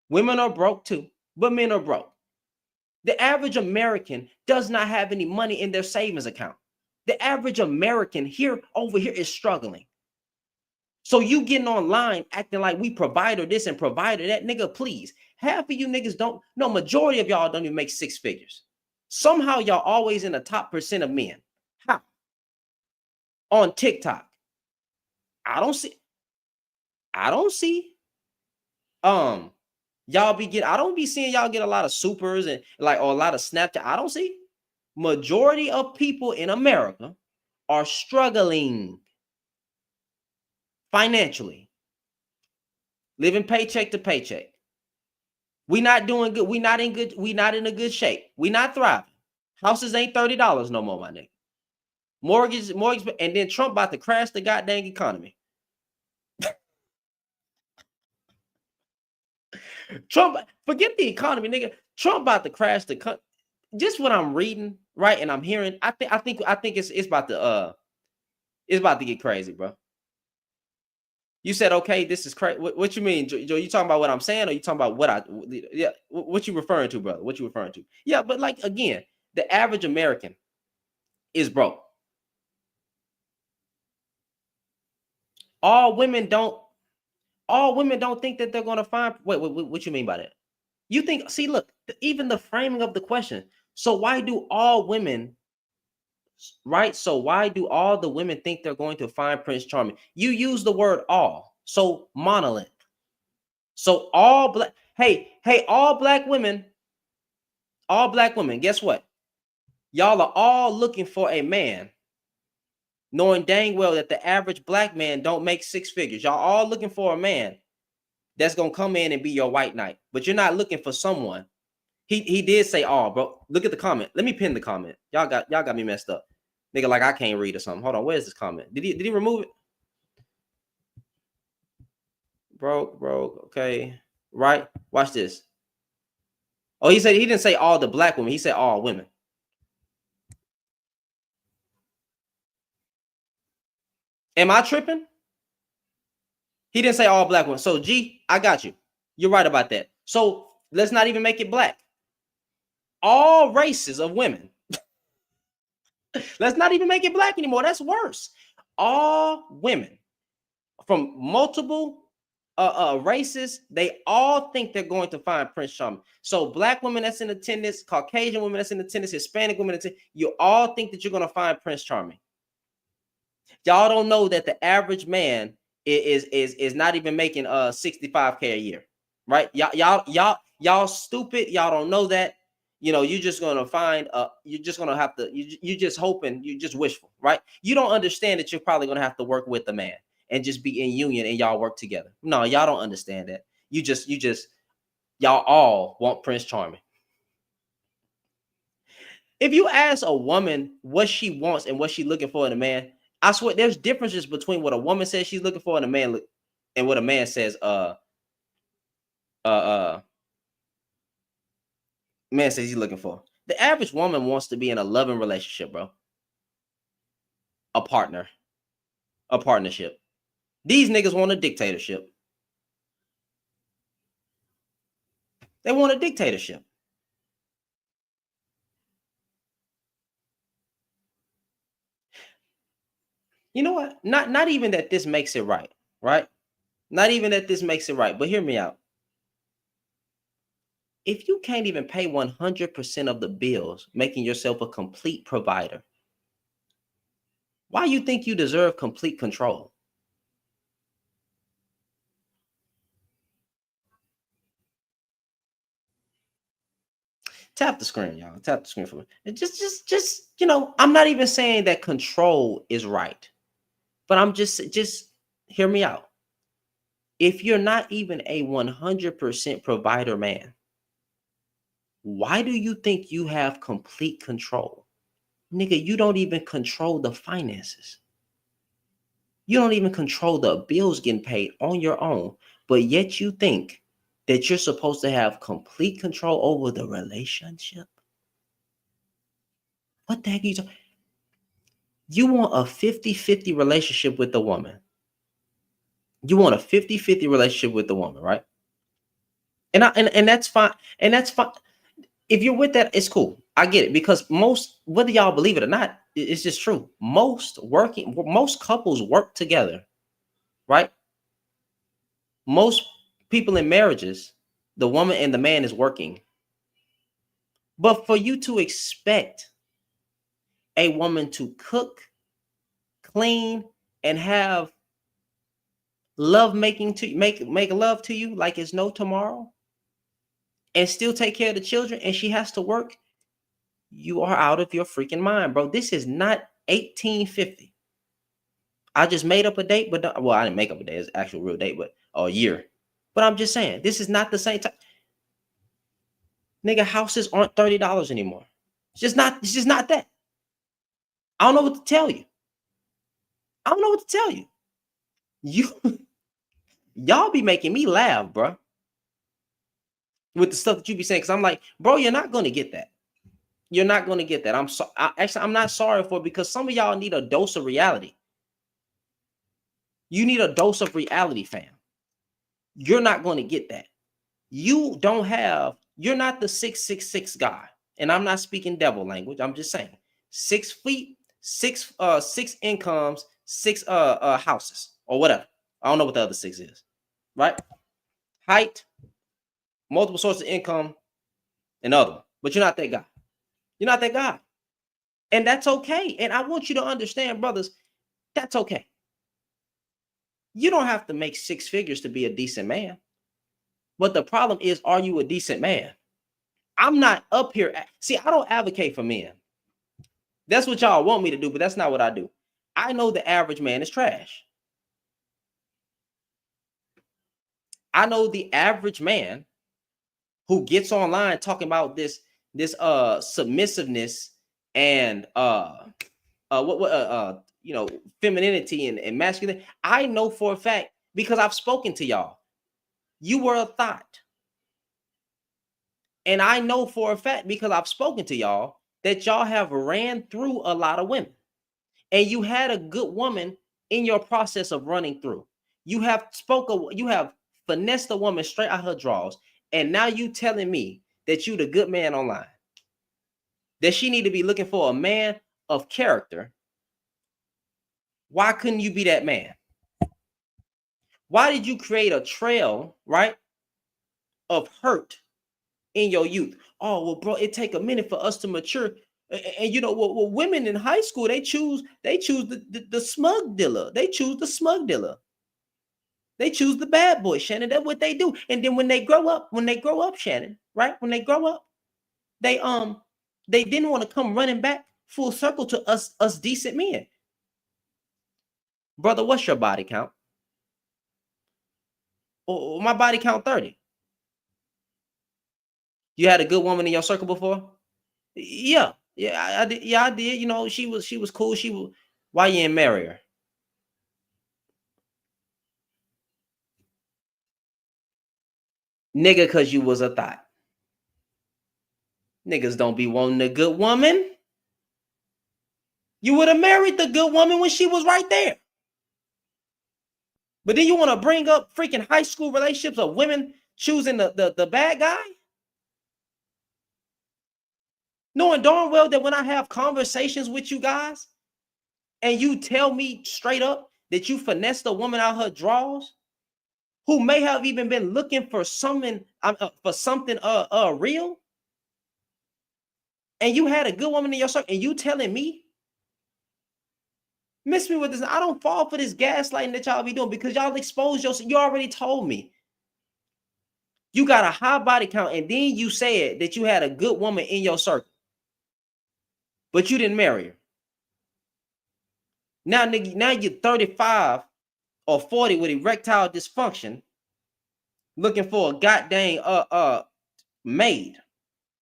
Women are broke too, but men are broke. The average American does not have any money in their savings account. The average American over here is struggling. So you getting online acting like we provider this and provider that, nigga, please. Half of you niggas don't, no, majority of y'all don't even make six figures. Somehow y'all always in the top % of men. How? On TikTok. I don't see. I don't be seeing y'all get a lot of supers and like, or a lot of Snapchat. I don't see. Majority of people in America are struggling financially, living paycheck to paycheck. We not doing good. We not in a good shape. We not thriving. Houses ain't $30 no more, my nigga. Mortgage, and then Trump about to crash the goddamn economy. Trump, forget the economy, nigga. Trump about to crash the country. Just what I'm reading, right, and I'm hearing, I think it's about to get crazy, bro. You said, okay, this is crazy. What you mean, Joe? You talking about what I'm saying, or you talking about what you referring to, brother? What you referring to? Yeah, but like again, the average American is broke. All women don't think that they're gonna find. Wait, what you mean by that? You think? See, look, even the framing of the question. So why do all women? Right. So why do all the women think they're going to find Prince Charming? You use the word all. So monolith. So all black. Hey, all black women. Guess what? Y'all are all looking for a man, knowing dang well that the average black man don't make six figures. Y'all all looking for a man that's gonna come in and be your white knight, but you're not looking for someone. He did say all, bro. Look at the comment. Let me pin the comment. Y'all got me messed up. Nigga, like I can't read or something. Hold on, where's this comment? Did he remove it? Broke, okay. Right? Watch this. Oh, he didn't say all the black women, he said all women. Am I tripping? He didn't say all black women. So G, I got you. You're right about that. So let's not even make it black. All races of women. Let's not even make it black anymore. That's worse. All women from multiple races, they all think they're going to find Prince Charming. So black women that's in attendance, Caucasian women that's in attendance, Hispanic women, you all think that you're going to find Prince Charming. Y'all don't know that the average man is not even making $65K a year, right? Y'all stupid. Y'all don't know that. You know, you're just gonna find you're just gonna have to, you just hoping, you just wishful, right? You don't understand that you're probably gonna have to work with a man and just be in union and y'all work together. No, y'all don't understand that. Y'all all want Prince Charming. If you ask a woman what she wants and what she's looking for in a man, I swear there's differences between what a woman says she's looking for in a man and what a man says man says he's looking for. The average woman wants to be in a loving relationship, bro. A partnership. These niggas want a dictatorship. They want a dictatorship. You know what? Not even that this makes it right, right? Not even that this makes it right, but hear me out. If you can't even pay 100% of the bills, making yourself a complete provider, why you think you deserve complete control? Tap the screen, y'all. Tap the screen for me. And just, you know, I'm not even saying that control is right, but I'm just hear me out. If you're not even a 100% provider man, why do you think you have complete control? Nigga, you don't even control the finances. You don't even control the bills getting paid on your own, but yet you think that you're supposed to have complete control over the relationship? What the heck are you talking? You want a 50-50 relationship with the woman. You want a 50-50 relationship with the woman, right? And that's fine. And that's fine. If you're with that, it's cool. I get it, because most, whether y'all believe it or not, it's just true. Most couples work together, right? Most people in marriages, the woman and the man is working. But for you to expect a woman to cook, clean, and have love making to make love to you like it's no tomorrow, and still take care of the children, and she has to work, you are out of your freaking mind, bro. This is not 1850. I just made up a date, but well, I didn't make up a date. It's actual real date, but a year. But I'm just saying, this is not the same time. Nigga, houses aren't $30 anymore. It's just not that. I don't know what to tell you. I don't know what to tell you. Y'all be making me laugh, bro, with the stuff that you be saying, because I'm like, bro, you're not gonna get that. You're not gonna get that. I'm not sorry for it, because some of y'all need a dose of reality. You need a dose of reality, fam. You're not going to get that. You're not the 666 guy. And I'm not speaking devil language. I'm just saying 6 feet, six incomes, 6 houses, or whatever. I don't know what the other 6 is, right? Height, multiple sources of income, and other. But you're not that guy. You're not that guy. And that's okay. And I want you to understand, brothers, that's okay. You don't have to make 6 figures to be a decent man. But the problem is, are you a decent man? I'm not up here. See, I don't advocate for men. That's what y'all want me to do, but that's not what I do. I know the average man is trash. I know the average man who gets online talking about this submissiveness and femininity and masculine. I know for a fact, because I've spoken to y'all. You were a thought. And I know for a fact, because I've spoken to y'all, that y'all have ran through a lot of women. And you had a good woman in your process of running through. You have finessed a woman straight out her drawers. And now you telling me that you the good man online. That she need to be looking for a man of character. Why couldn't you be that man? Why did you create a trail, right, of hurt in your youth? Oh, well, bro, it take a minute for us to mature. And you know what, women in high school, they choose the smug dealer. They choose the smug dealer. They choose the bad boy, Shannon. That's what they do. And then when they grow up, Shannon, right? When they grow up, they didn't want to come running back full circle to us decent men. Brother, what's your body count? Oh, my body count 30. You had a good woman in your circle before? Yeah, I did. Yeah, I did. You know, she was cool. Why you didn't marry her? Nigga, cause you was a thought. Niggas don't be wanting a good woman. You would have married the good woman when she was right there. But then you want to bring up freaking high school relationships of women choosing the bad guy? Knowing darn well that when I have conversations with you guys and you tell me straight up that you finessed a woman out her drawers who may have even been looking for something real, and you had a good woman in your circle, and you telling me, miss me with this. I don't fall for this gaslighting that y'all be doing, because y'all expose yourself. You already told me you got a high body count, and then you said that you had a good woman in your circle, but you didn't marry her. Now, nigga, now you're 35 or 40 with erectile dysfunction, looking for a goddamn maid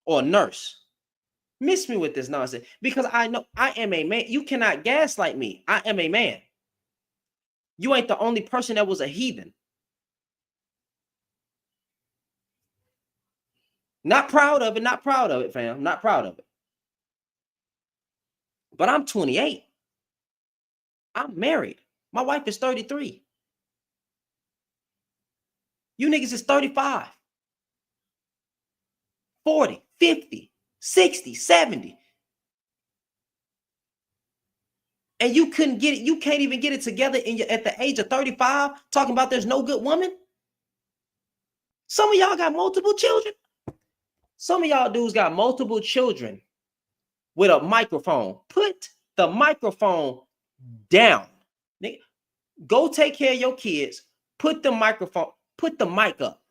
or nurse. Miss me with this nonsense, because I know I am a man. You cannot gaslight me. I am a man. You ain't the only person that was a heathen. Not proud of it. Not proud of it, fam. Not proud of it. But I'm 28. I'm married. My wife is 33. You niggas is 35, 40, 50, 60, 70. And you couldn't get it. You can't even get it together at the age of 35, talking about there's no good woman. Some of y'all got multiple children. Some of y'all dudes got multiple children with a microphone. Put the microphone down. Nigga, go take care of your kids. Put the microphone, put the mic up.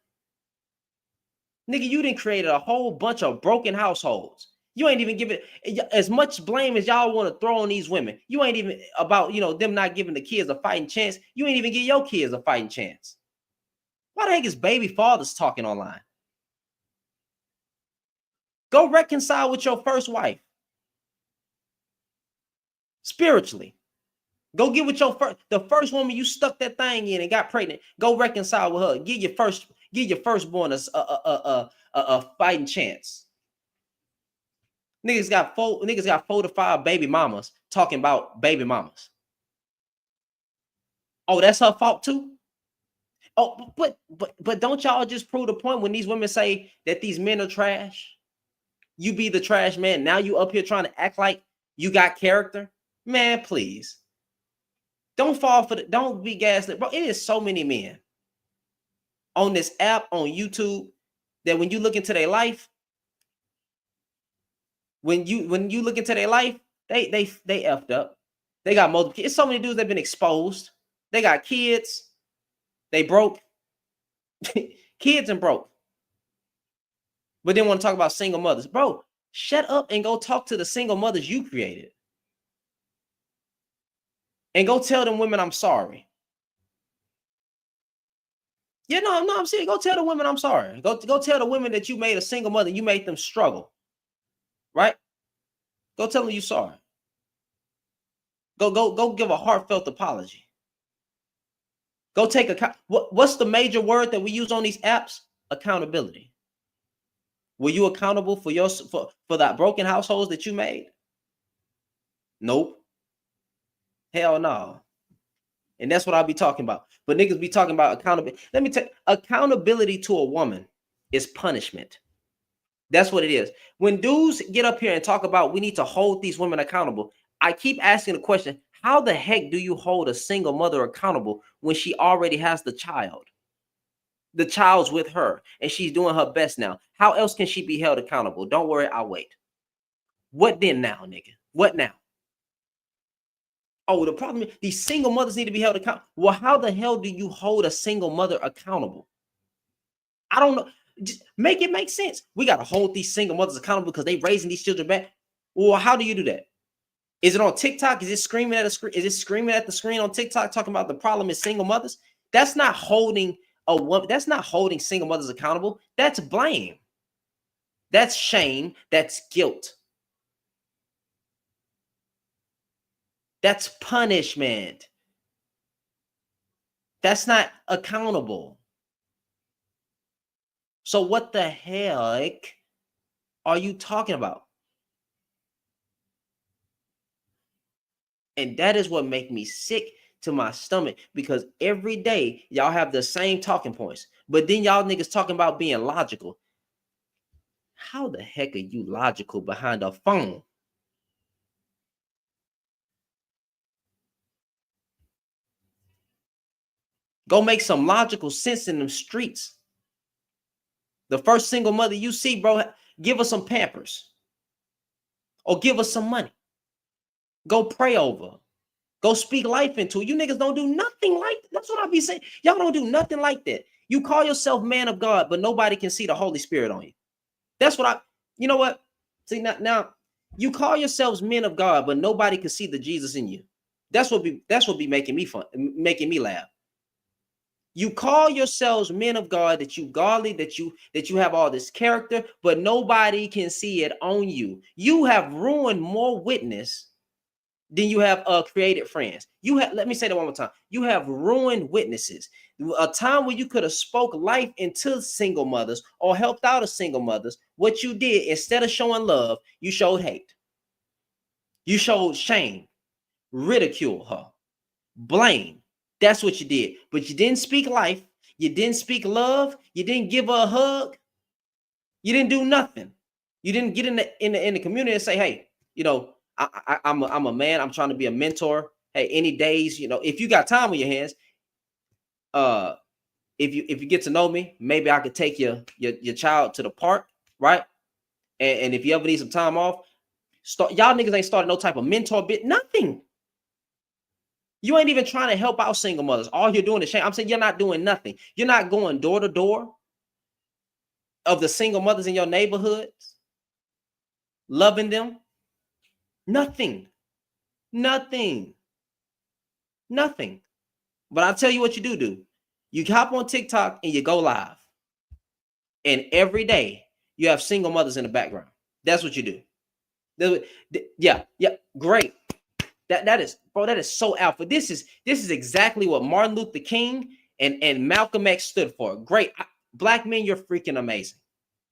Nigga, you done created a whole bunch of broken households. You ain't even giving as much blame as y'all want to throw on these women. You ain't even about, them not giving the kids a fighting chance. You ain't even give your kids a fighting chance. Why the heck is baby fathers talking online? Go reconcile with your first wife. Spiritually. Go get with the first woman you stuck that thing in and got pregnant. Go reconcile with her. Give your firstborn a fighting chance. Niggas got 4 to 5 baby mamas talking about baby mamas. Oh, that's her fault too? Oh, but don't y'all just prove the point when these women say that these men are trash? You be the trash man. Now you up here trying to act like you got character? Man, please. Don't fall for don't be gaslit. Bro, it is so many men on this app, on YouTube, that when you look into their life, when you look into their life, they effed up. They got multiple kids. It's so many dudes that have been exposed. They got kids. They broke. Kids and broke. But then want to talk about single mothers. Bro, shut up and go talk to the single mothers you created. And go tell them women I'm sorry. Yeah, no, I'm serious. Go tell the women I'm sorry. Go tell the women that you made a single mother, you made them struggle. Right? Go tell them you sorry. Go give a heartfelt apology. Go take what's the major word that we use on these apps? Accountability. Were you accountable for that broken households that you made? Nope. Hell no. And that's what I'll be talking about. But niggas be talking about accountability. Let me tell you, accountability to a woman is punishment. That's what it is. When dudes get up here and talk about we need to hold these women accountable, I keep asking the question, how the heck do you hold a single mother accountable when she already has the child? The child's with her and she's doing her best now. How else can she be held accountable? Don't worry, I'll wait. What then now, nigga? What now? Oh, the problem is these single mothers need to be held accountable. Well, how the hell do you hold a single mother accountable? I don't know. Just make it make sense. We got to hold these single mothers accountable because they raising these children back. Well, how do you do that? Is it on TikTok? Is it screaming at a screen? Is it screaming at the screen on TikTok talking about the problem is single mothers? That's not holding a woman. That's not holding single mothers accountable. That's blame. That's shame. That's guilt. That's punishment. That's not accountable. So what the heck are you talking about? And that is what makes me sick to my stomach, because every day y'all have the same talking points, but then y'all niggas talking about being logical. How the heck are you logical behind a phone? Go make some logical sense in them streets. The first single mother you see, bro, give us some Pampers or give us some money. Go pray over. Go speak life into it. You niggas don't do nothing like that. That's what I be saying. Y'all don't do nothing like that. You call yourself man of God, but nobody can see the Holy Spirit on you. That's what you know what? See, now you call yourselves men of God, but nobody can see the Jesus in you. That's what be making me fun, making me laugh. You call yourselves men of God, that you godly, that you have all this character, but nobody can see it on you. You have ruined more witness Then you have created friends. You have, let me say that one more time. You have ruined witnesses. A time where you could have spoke life into single mothers or helped out a single mothers. What you did, instead of showing love, you showed hate. You showed shame, ridicule her, blame. That's what you did. But you didn't speak life. You didn't speak love. You didn't give her a hug. You didn't do nothing. You didn't get in the community and say, hey, you know, I'm a man. I'm trying to be a mentor. Hey, any days, you know, if you got time on your hands, if you get to know me, maybe I could take your child to the park, right? And if you ever need some time off, y'all niggas ain't started no type of mentor bit, nothing. You ain't even trying to help out single mothers. All you're doing is shame. I'm saying you're not doing nothing. You're not going door to door of the single mothers in your neighborhoods, loving them. Nothing. Nothing. Nothing. But I'll tell you what you do. You hop on TikTok and you go live. And every day you have single mothers in the background. That's what you do. Yeah, great. That is so alpha. This is exactly what Martin Luther King and Malcolm X stood for. Great. Black men, you're freaking amazing.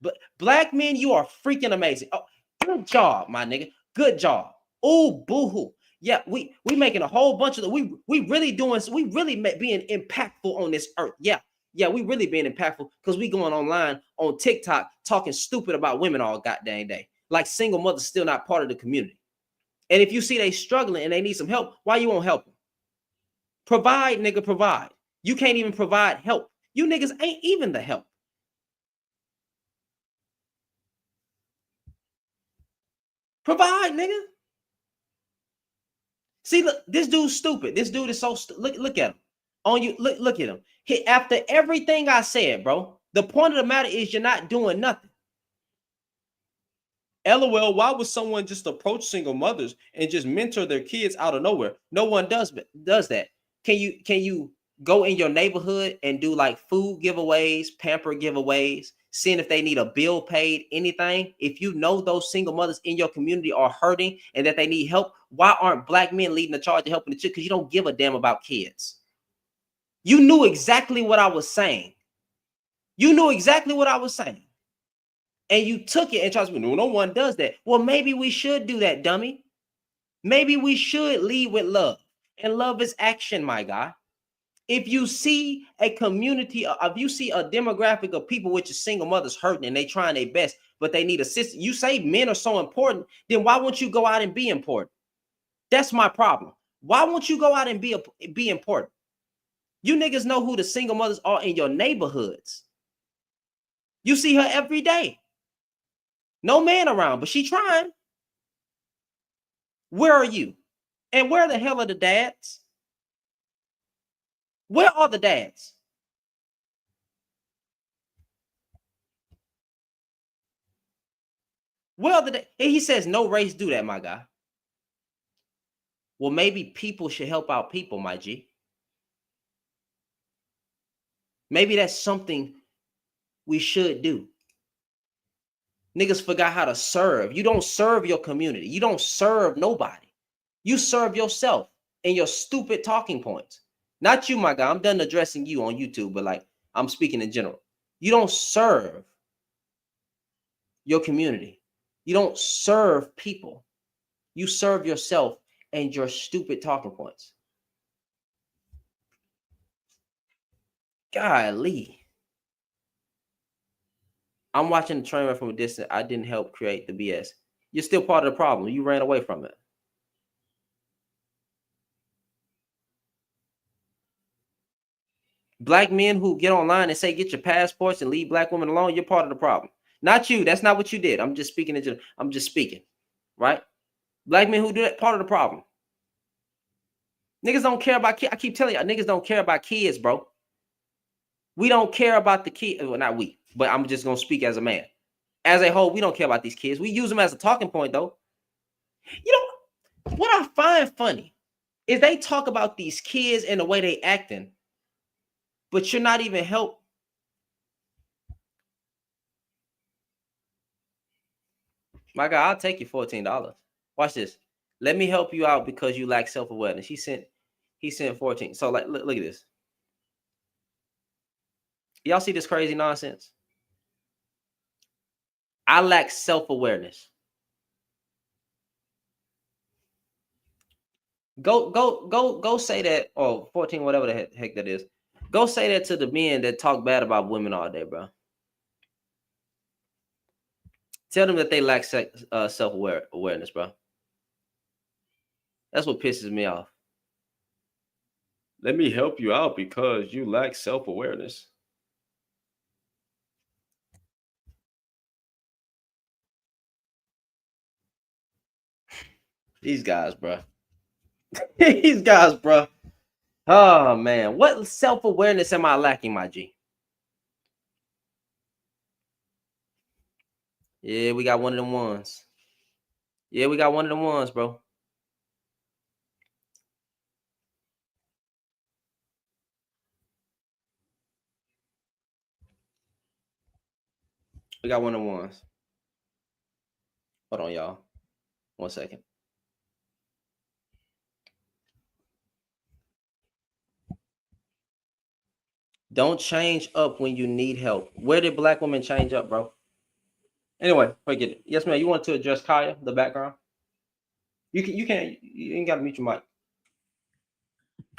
But black men, you are freaking amazing. Oh, good job, my nigga. Good job. Oh, boo-hoo. Yeah, we making a whole bunch of we really being impactful on this earth. Yeah, we really being impactful because we going online on TikTok talking stupid about women all goddamn day. Like single mothers still not part of the community. And if you see they struggling and they need some help, why you won't help them? Provide, nigga, provide. You can't even provide help. You niggas ain't even the help. Provide, nigga. See, look, this dude's stupid. This dude is so look at him. On you, look at him. After everything I said, bro, the point of the matter is you're not doing nothing. LOL, why would someone just approach single mothers and just mentor their kids out of nowhere? No one does that. Can you go in your neighborhood and do like food giveaways, pamper giveaways, seeing if they need a bill paid, anything? If you know those single mothers in your community are hurting and that they need help, why aren't black men leading the charge of helping the children? Because you don't give a damn about kids. You knew exactly what I was saying. You knew exactly what I was saying. And you took it and tried to, no one does that. Well, maybe we should do that, dummy. Maybe we should lead with love. And love is action, my guy. If you see a community, if you see a demographic of people which is single mothers hurting and they trying their best, but they need assistance, you say men are so important, then why won't you go out and be important? That's my problem. Why won't you go out and be important? You niggas know who the single mothers are in your neighborhoods. You see her every day. No man around, but she trying. Where are you? And where the hell are the dads? Where are the dads? Where are the dads? And he says no race do that, my guy. Well, maybe people should help out people, my G. Maybe that's something we should do. Niggas forgot how to serve. You don't serve your community. You don't serve nobody. You serve yourself and your stupid talking points. Not you, my guy. I'm done addressing you on YouTube, but like I'm speaking in general. You don't serve your community. You don't serve people. You serve yourself and your stupid talking points. Golly. I'm watching the train wreck from a distance. I didn't help create the BS. You're still part of the problem. You ran away from it. Black men who get online and say, get your passports and leave black women alone, you're part of the problem. Not you. That's not what you did. I'm just speaking. I'm just speaking. Right? Black men who do that, part of the problem. Niggas don't care about kids. I keep telling you, niggas don't care about kids, bro. We don't care about the kids. Well, not we, but I'm just going to speak as a man. As a whole, we don't care about these kids. We use them as a talking point, though. You know, what I find funny is they talk about these kids and the way they acting, but you're not even help. My God, I'll take you $14. Watch this. Let me help you out because you lack self-awareness. He sent 14. So like look at this. Y'all see this crazy nonsense? I lack self-awareness. Go say that, or 14, whatever the heck that is. Go say that to the men that talk bad about women all day, bro. Tell them that they lack self-awareness, bro. That's what pisses me off. Let me help you out because you lack self-awareness. These guys, bro. These guys, bro. Oh, man. What self-awareness am I lacking, my G? Yeah, we got one of them ones. Yeah, we got one of them ones, bro. We got one of them ones. Hold on, y'all. 1 second. Don't change up when you need help. Where did black women change up, bro? Anyway, forget it. Yes, ma'am. You want to address Kaya, the background? You ain't gotta mute your mic.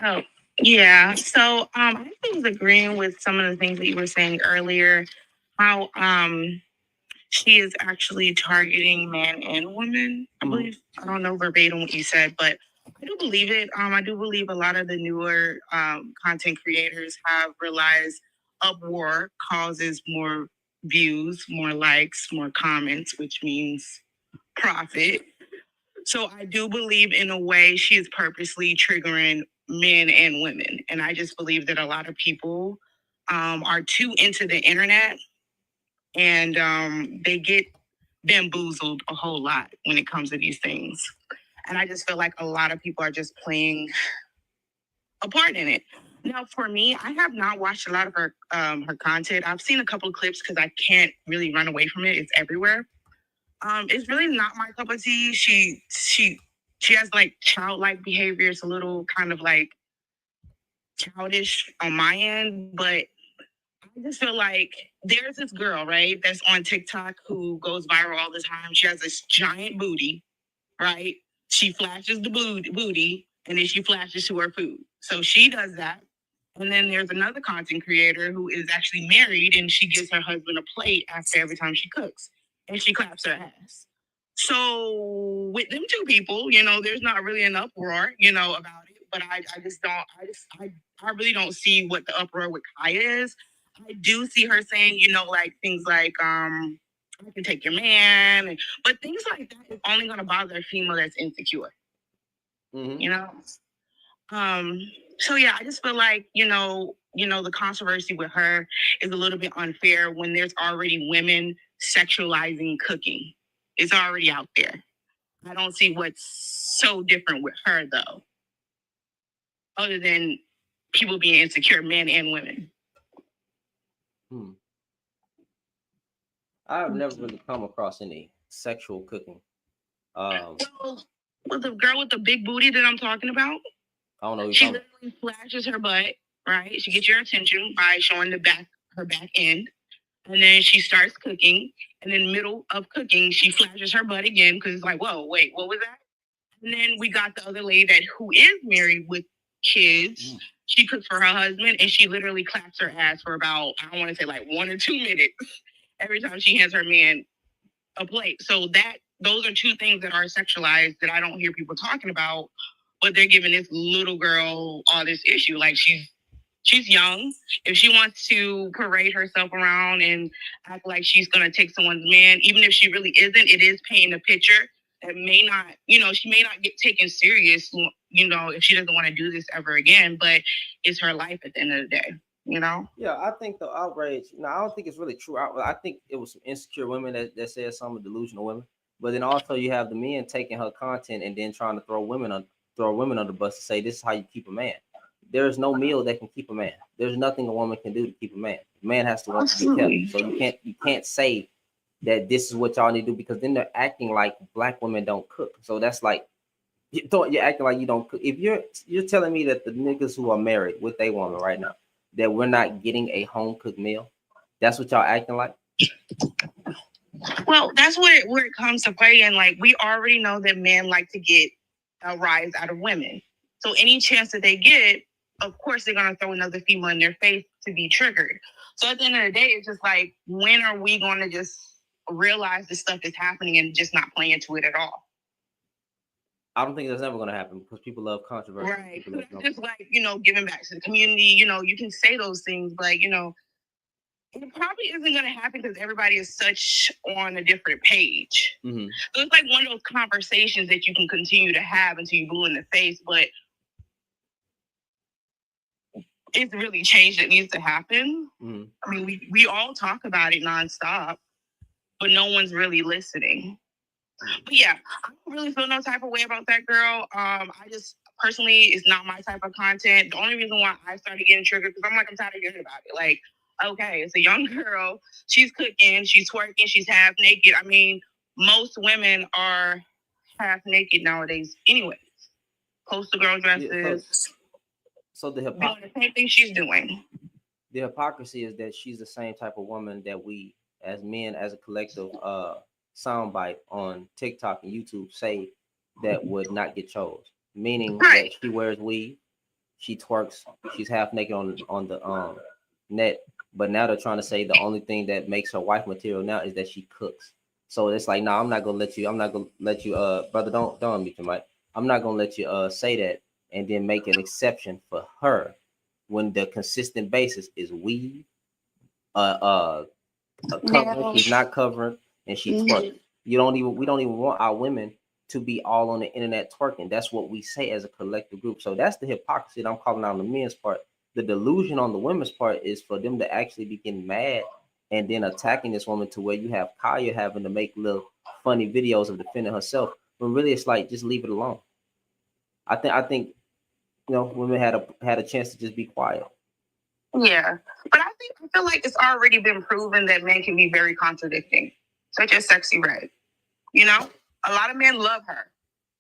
Oh, yeah. So I was agreeing with some of the things that you were saying earlier, how she is actually targeting men and women. I believe, I don't know verbatim what you said, but I do believe it. I do believe a lot of the newer content creators have realized uproar causes more views, more likes, more comments, which means profit. So I do believe in a way she is purposely triggering men and women. And I just believe that a lot of people are too into the internet, and they get bamboozled a whole lot when it comes to these things. And I just feel like a lot of people are just playing a part in it. Now, for me, I have not watched a lot of her content. I've seen a couple of clips because I can't really run away from it. It's everywhere. It's really not my cup of tea. She has like childlike behavior. It's a little kind of like childish on my end, but I just feel like there's this girl, right, that's on TikTok who goes viral all the time. She has this giant booty, right? She flashes the booty and then she flashes to her food. So she does that. And then there's another content creator who is actually married and she gives her husband a plate after every time she cooks and she claps her ass. So with them two people, there's not really an uproar, about it. But I really don't see what the uproar with Kaya is. I do see her saying, like things like, I can take your man, but things like that is only gonna bother a female that's insecure. Mm-hmm. So yeah, I just feel like, the controversy with her is a little bit unfair when there's already women sexualizing cooking. It's already out there. I don't see what's so different with her though, other than people being insecure, men and women. I've never really come across any sexual cooking. Well, the girl with the big booty that I'm talking about, I don't know. She literally flashes her butt, right? She gets your attention by showing her back end. And then she starts cooking. And in the middle of cooking, she flashes her butt again because it's like, whoa, wait, what was that? And then we got the other lady who is married with kids. She cooks for her husband and she literally claps her ass for about, I don't want to say like 1 or 2 minutes every time she hands her man a plate. So those are two things that are sexualized that I don't hear people talking about, but they're giving this little girl all this issue. Like she's young. If she wants to parade herself around and act like she's gonna take someone's man, even if she really isn't, it is painting a picture that may not, she may not get taken serious, if she doesn't want to do this ever again, but it's her life at the end of the day. Yeah, I think the outrage. No, I don't think it's really true. I think it was some insecure women that said some delusional women. But then also you have the men taking her content and then trying to throw women on the bus to say this is how you keep a man. There is no meal that can keep a man. There's nothing a woman can do to keep a man. A man has to want to be kept. So you can't say that this is what y'all need to do, because then they're acting like black women don't cook. So that's like You're acting like you don't cook. If you're telling me that the niggas who are married with a woman right now, that we're not getting a home cooked meal, that's what y'all acting like. Well, that's where it comes to play. And like, we already know that men like to get a rise out of women. So any chance that they get, of course, they're gonna throw another female in their face to be triggered. So at the end of the day, it's just like, when are we going to just realize this stuff is happening and just not play into it at all? I don't think that's ever going to happen because people love controversy. Right. Just like, giving back to the community, you can say those things, but, it probably isn't going to happen because everybody is such on a different page. Mm-hmm. So it's like one of those conversations that you can continue to have until you blue in the face, but it's really change that needs to happen. Mm-hmm. I mean, we all talk about it nonstop, but no one's really listening. But yeah, I don't really feel no type of way about that girl. I just personally, it's not my type of content. The only reason why I started getting triggered because I'm tired of hearing about it. Like, okay, it's a young girl. She's cooking. She's twerking. She's half naked. I mean, most women are half naked nowadays, anyways. Poster girl dresses. Yeah, so the doing the same thing she's doing. The hypocrisy is that she's the same type of woman that we, as men, as a collective, soundbite on TikTok and YouTube say that would not get chose. Meaning that she wears weave, she twerks, she's half naked on the net. But now they're trying to say the only thing that makes her wife material now is that she cooks. So it's like, no, I'm not gonna let you, brother, don't unmute your mic. I'm not gonna let you say that and then make an exception for her when the consistent basis is weave, covering, she's not covering, and she's twerking. We don't even want our women to be all on the internet twerking. That's what we say as a collective group. So that's the hypocrisy that I'm calling out on the men's part. The delusion on the women's part is for them to actually be getting mad and then attacking this woman to where you have Kaya having to make little funny videos of defending herself. When really it's like, just leave it alone. I think women had a chance to just be quiet. Yeah, but I feel like it's already been proven that men can be very contradicting, such as Sexy Red. A lot of men love her,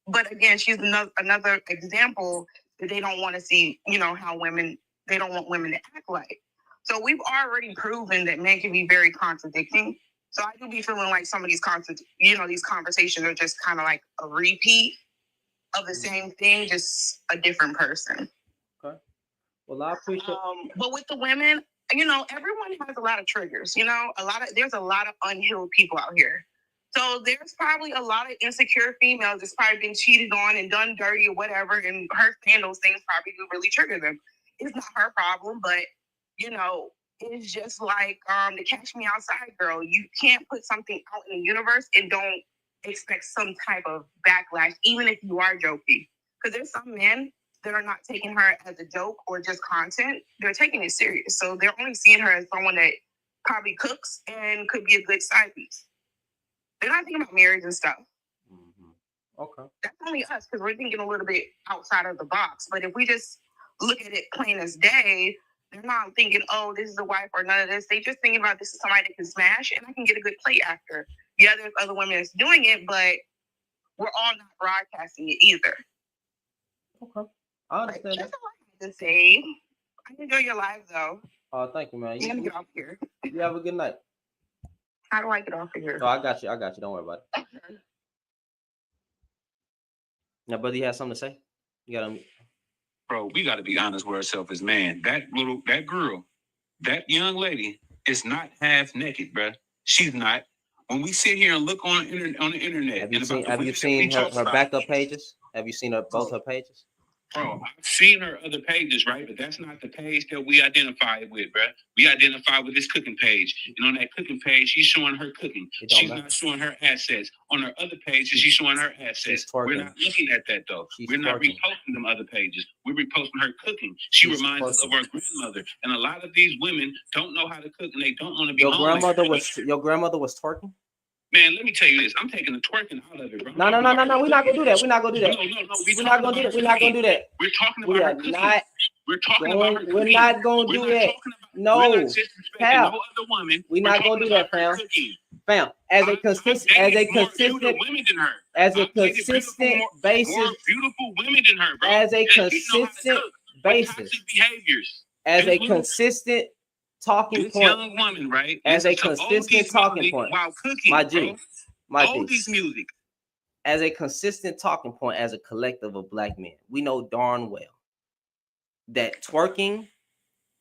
but again, she's another example that they don't want to see. How they don't want women to act like. So we've already proven that men can be very contradicting. So I do be feeling like some of these these conversations are just kind of like a repeat of the same thing, just a different person. Okay. Well, I appreciate. But with the women, everyone has a lot of triggers. There's a lot of unhealed people out here. So there's probably a lot of insecure females that's probably been cheated on and done dirty or whatever, and her saying those things probably do really trigger them. It's not her problem, but it's just like the Catch Me Outside girl. You can't put something out in the universe and don't expect some type of backlash, even if you are joking. Because there's some men that are not taking her as a joke or just content. They're taking it serious. So they're only seeing her as someone that probably cooks and could be a good side piece. They're not thinking about marriage and stuff. Mm-hmm. Okay. That's only us because we're thinking a little bit outside of the box. But if we just look at it plain as day, they're not thinking, oh, this is a wife or none of this. They just thinking about this is somebody that can smash and I can get a good play after. Yeah, there's other women that's doing it, but we're all not broadcasting it either. Okay. I understand. That's all I have to say. I enjoy your live though. Oh, thank you, man. You gotta get off here. You have a good night. How do I get off of here? Oh, I got you. Don't worry about it. Okay. Now, brother, you have something to say? You got to. Bro, we got to be honest with ourselves as man. That girl, that young lady is not half naked, bro. She's not. When we sit here and look on the internet, have you seen her backup pages? Have you seen both her pages? Bro, I've seen her other pages, right? But that's not the page that we identify with, bro. We identify with this cooking page. And on that cooking page, she's showing her cooking. She's not showing her assets. On her other pages, she's showing her assets. We're not looking at that, though. We're not reposting them other pages. We're reposting her cooking. She reminds us of our grandmother. And a lot of these women don't know how to cook, and they don't want to be Your grandmother was twerking? Man, let me tell you this. I'm taking the twerking out of it, bro. No. We're not gonna do that. We're not gonna do that. No. We're not gonna do that. We're not gonna do that. We're talking about her cooking. We're talking about her cooking. We're not gonna do that. No, no other woman. we're not gonna do that, fam. fam, as a consistent, women than her. as a I've dated consistent more basis, beautiful women than her, bro. as a That know how to consistent cook, with basis, toxic behaviors. as This a little- consistent talking this point, young woman, right? as a listens to consistent oldies talking music point, while cooking, my G, bro. my G, Oldies music. as a consistent talking point, as a collective of black men, we know darn well that twerking,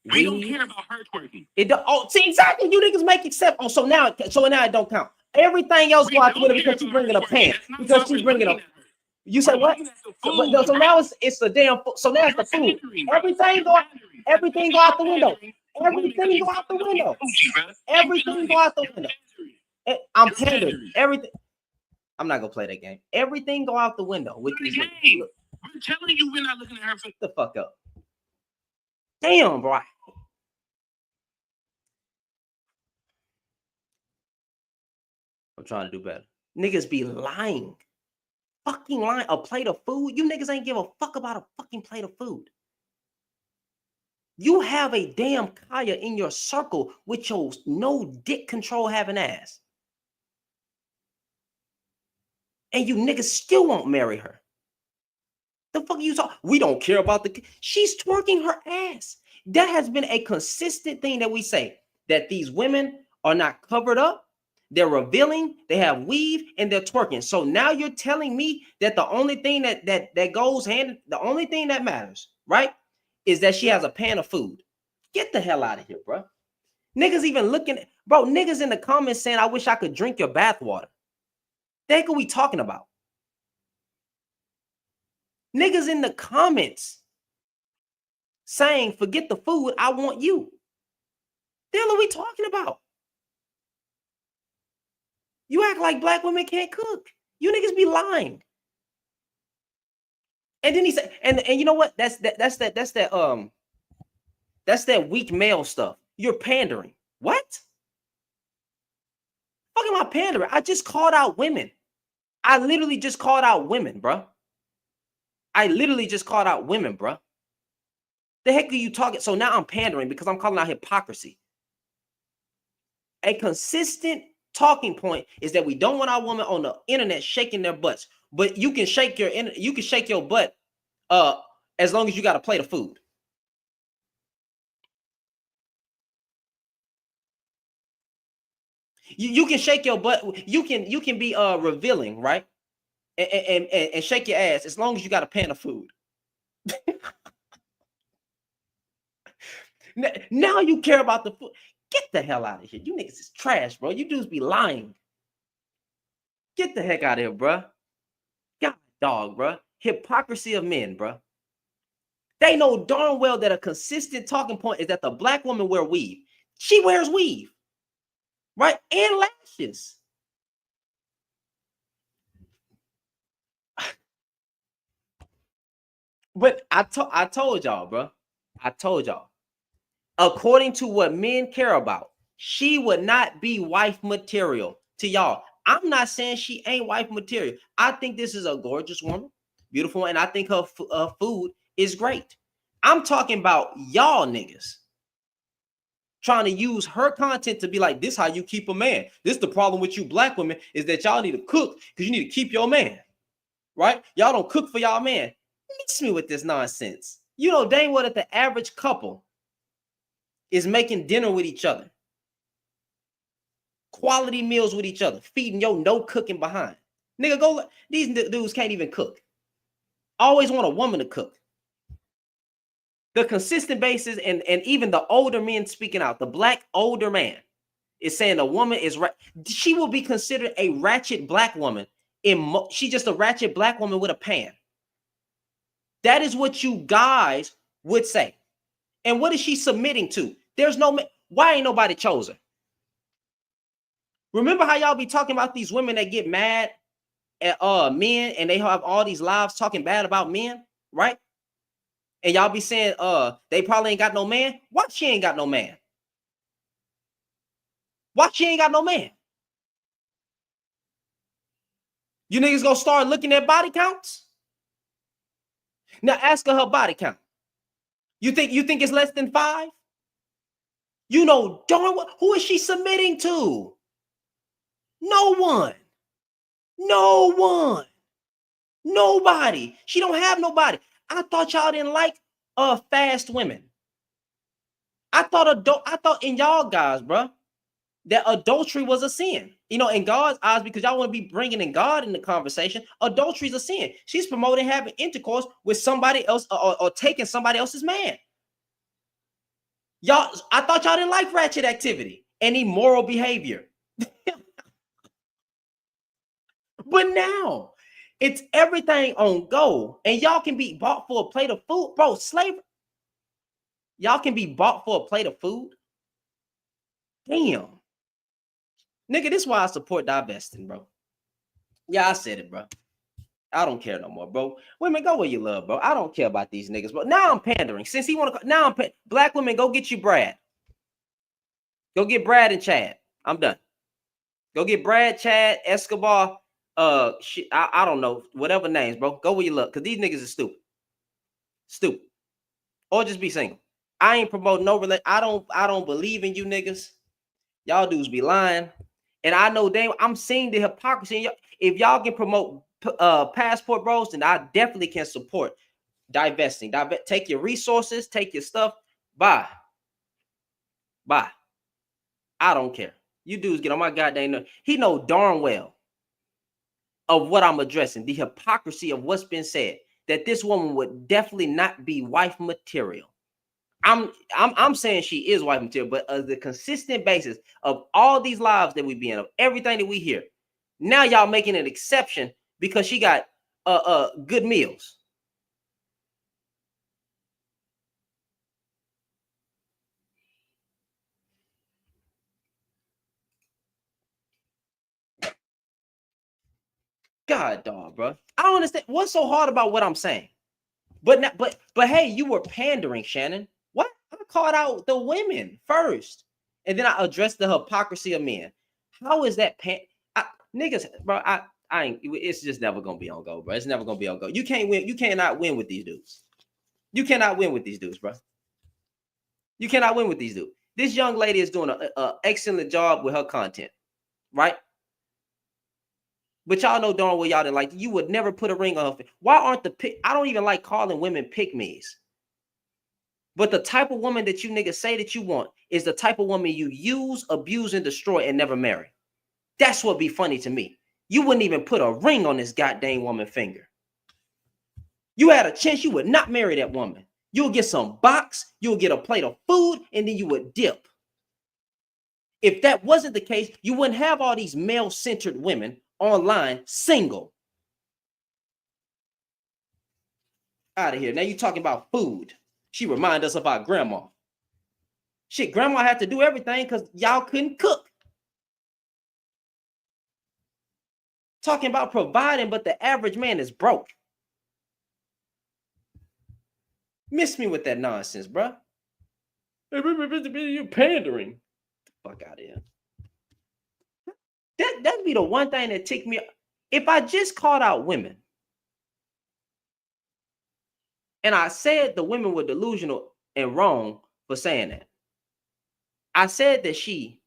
We don't care about her twerking. it don't, oh, see, exactly, you niggas make except, oh, so now it don't count. Everything else We go out the don't window care because she's about bringing a her twerking. pan, That's not because why she's we're bringing a, looking at her. you said We're what? looking at the So, food, so bro. now it's the damn food. So now it's the You're food. pandering, bro. Everything You're go, pandering. everything go out the window. Everything go out the You're window. Coochie, bro. Everything go out the window. I'm You're pandering. pandering. Everything. I'm not gonna play that game. Everything go out the window with Play these. the game. Look We're telling you we're not looking at her for the fuck up. Damn, bro. I'm trying to do better. Niggas be lying. Fucking lying. A plate of food. You niggas ain't give a fuck about a fucking plate of food. You have a damn Kaya in your circle with your no dick control having ass. And you niggas still won't marry her. The fuck you talking? We don't care about the. She's twerking her ass. That has been a consistent thing that we say, that these women are not covered up. They're revealing, they have weave, and they're twerking. So now you're telling me that the only thing that goes hand, the only thing that matters, right, is that she has a pan of food. Get the hell out of here, bro. Niggas even looking, bro, niggas in the comments saying, I wish I could drink your bathwater. The heck are we talking about? Niggas in the comments saying, forget the food, I want you. The hell are we talking about? You act like black women can't cook. You niggas be lying. And then he said, and you know what? That's that weak male stuff. You're pandering. What? Fuck am I pandering? I just called out women. I literally just called out women, bro. I literally just called out women, bro. The heck are you talking? So now I'm pandering because I'm calling out hypocrisy. A consistent talking point is that we don't want our women on the internet shaking their butts, but you can shake your butt as long as you got a plate of food. You can shake your butt. You can be revealing, right? And shake your ass as long as you got a pan of food. Now you care about the food. Get the hell out of here. You niggas is trash, bro. You dudes be lying. Get the heck out of here, bro. God, dog, bro. Hypocrisy of men, bro. They know darn well that a consistent talking point is that the black woman wear weave. She wears weave, right? And lashes. But I told y'all, bro. I told y'all. According to what men care about, she would not be wife material to y'all. I'm not saying she ain't wife material. I think this is a gorgeous woman, beautiful, and I think her food is great. I'm talking about y'all niggas trying to use her content to be like, this how you keep a man. This the problem with you black women is that y'all need to cook because you need to keep your man, right? Y'all don't cook for y'all man. Mix me with this nonsense. You know dang well that the average couple is making dinner with each other, quality meals with each other, feeding your no cooking behind. Nigga, go. These dudes can't even cook. Always want a woman to cook. The consistent basis, and even the older men speaking out, the black older man is saying a woman is right. She will be considered a ratchet black woman. She's just a ratchet black woman with a pan. That is what you guys would say. And what is she submitting to? There's no, why ain't nobody chose her? Remember how y'all be talking about these women that get mad at men and they have all these lives talking bad about men, right? And y'all be saying they probably ain't got no man. Why she ain't got no man? Why she ain't got no man? You niggas gonna start looking at body counts? Now ask her body count. You think it's less than 5? You know darn well, who is she submitting to? No one. No one. Nobody. She don't have nobody. I thought y'all didn't like fast women. I thought in y'all guys, bro, that adultery was a sin. You know, in God's eyes, because y'all want to be bringing in God in the conversation, adultery is a sin. She's promoting having intercourse with somebody else or taking somebody else's man. Y'all, I thought y'all didn't like ratchet activity and immoral behavior. But now it's everything on go, and y'all can be bought for a plate of food, bro. Slavery. Y'all can be bought for a plate of food. Damn, nigga, this is why I support divesting, bro. Yeah, I said it, bro. I don't care no more, bro. Women, go where you love, bro. I don't care about these niggas, bro. Now I'm pandering. Since he want to, now I'm black women. Go get you Brad. Go get Brad and Chad. I'm done. Go get Brad, Chad, Escobar. Shit, I don't know, whatever names, bro. Go where you love, cause these niggas are stupid. Stupid. Or just be single. I ain't promoting no relation. I don't believe in you niggas. Y'all dudes be lying. And I know I'm seeing the hypocrisy. If y'all can promote passport bros, then I definitely can support divesting. Take your resources, take your stuff. Bye. Bye. I don't care. You dudes get on my goddamn nerve. He know darn well of what I'm addressing, the hypocrisy of what's been said, that this woman would definitely not be wife material. I'm saying she is wife material, but the consistent basis of all these lives that we be in, of everything that we hear, now y'all making an exception because she got good meals. God, dog, bro. I don't understand what's so hard about what I'm saying. But hey, you were pandering, Shannon. What? I called out the women first, and then I addressed the hypocrisy of men. How is that niggas, bro? I ain't. It's just never gonna be on go, bro. It's never gonna be on go. You can't win. You cannot win with these dudes. You cannot win with these dudes, bro. You cannot win with these dudes. This young lady is doing an excellent job with her content, right? But y'all know darn well y'all didn't like. You would never put a ring on her face. Why aren't I don't even like calling women pick-me's. But the type of woman that you niggas say that you want is the type of woman you use, abuse, and destroy and never marry. That's what be funny to me. You wouldn't even put a ring on this goddamn woman's finger. You had a chance, you would not marry that woman. You'll get some box, you'll get a plate of food, and then you would dip. If that wasn't the case, you wouldn't have all these male-centered women online single. Out of here. Now you talking about food. She remind us of our grandma. Shit, grandma had to do everything because y'all couldn't cook. Talking about providing, but the average man is broke. Miss me with that nonsense, bro. You're pandering. Fuck out of here. That'd be the one thing that ticked me. If I just called out women and I said the women were delusional and wrong for saying that, I said that she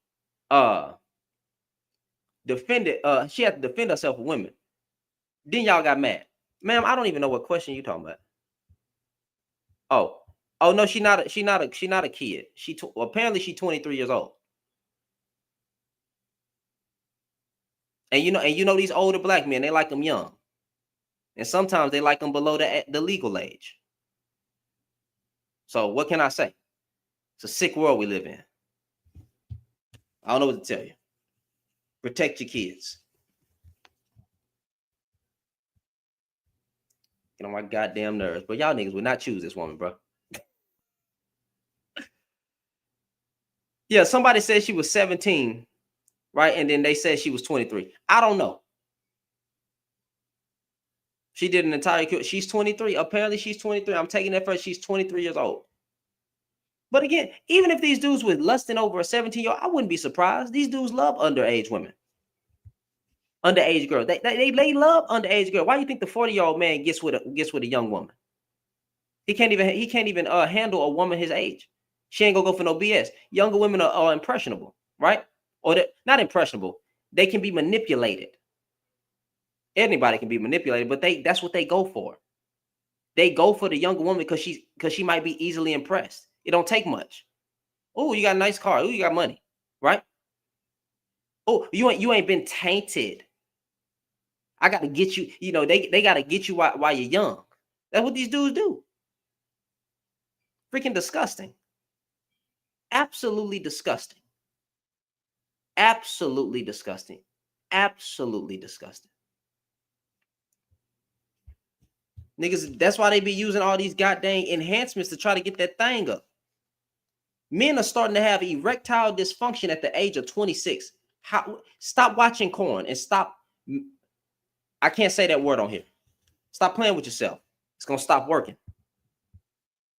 defended, she had to defend herself with women. Then y'all got mad. Ma'am, I don't even know what question you talking about. Oh no, she not a kid. Apparently she's 23 years old. And you know these older black men, they like them young. And sometimes they like them below the legal age. So what can I say? It's a sick world we live in. I don't know what to tell you. Protect your kids. Get on my goddamn nerves. But y'all niggas would not choose this woman, bro. Yeah, somebody said she was 17, right? And then they said she was 23. I don't know. She did an entire cure. She's 23. Apparently she's 23. I'm taking that first. She's 23 years old. But again, even if these dudes were lusting over a 17-year-old, I wouldn't be surprised. These dudes love underage women. Underage girls. They love underage girls. Why do you think the 40-year-old man gets with a young woman? He can't even handle a woman his age. She ain't gonna go for no BS. Younger women are impressionable, right? Or they're not impressionable. They can be manipulated. Anybody can be manipulated, but that's what they go for. They go for the younger woman because she might be easily impressed. It don't take much. Oh, you got a nice car. Oh, you got money, right? Oh, you ain't been tainted. I got to get you. You know, they got to get you while you're young. That's what these dudes do. Freaking disgusting. Absolutely disgusting. Absolutely disgusting. Absolutely disgusting. Niggas, that's why they be using all these goddamn enhancements to try to get that thing up. Men are starting to have erectile dysfunction at the age of 26. Stop watching porn and stop. I can't say that word on here. Stop playing with yourself. It's going to stop working.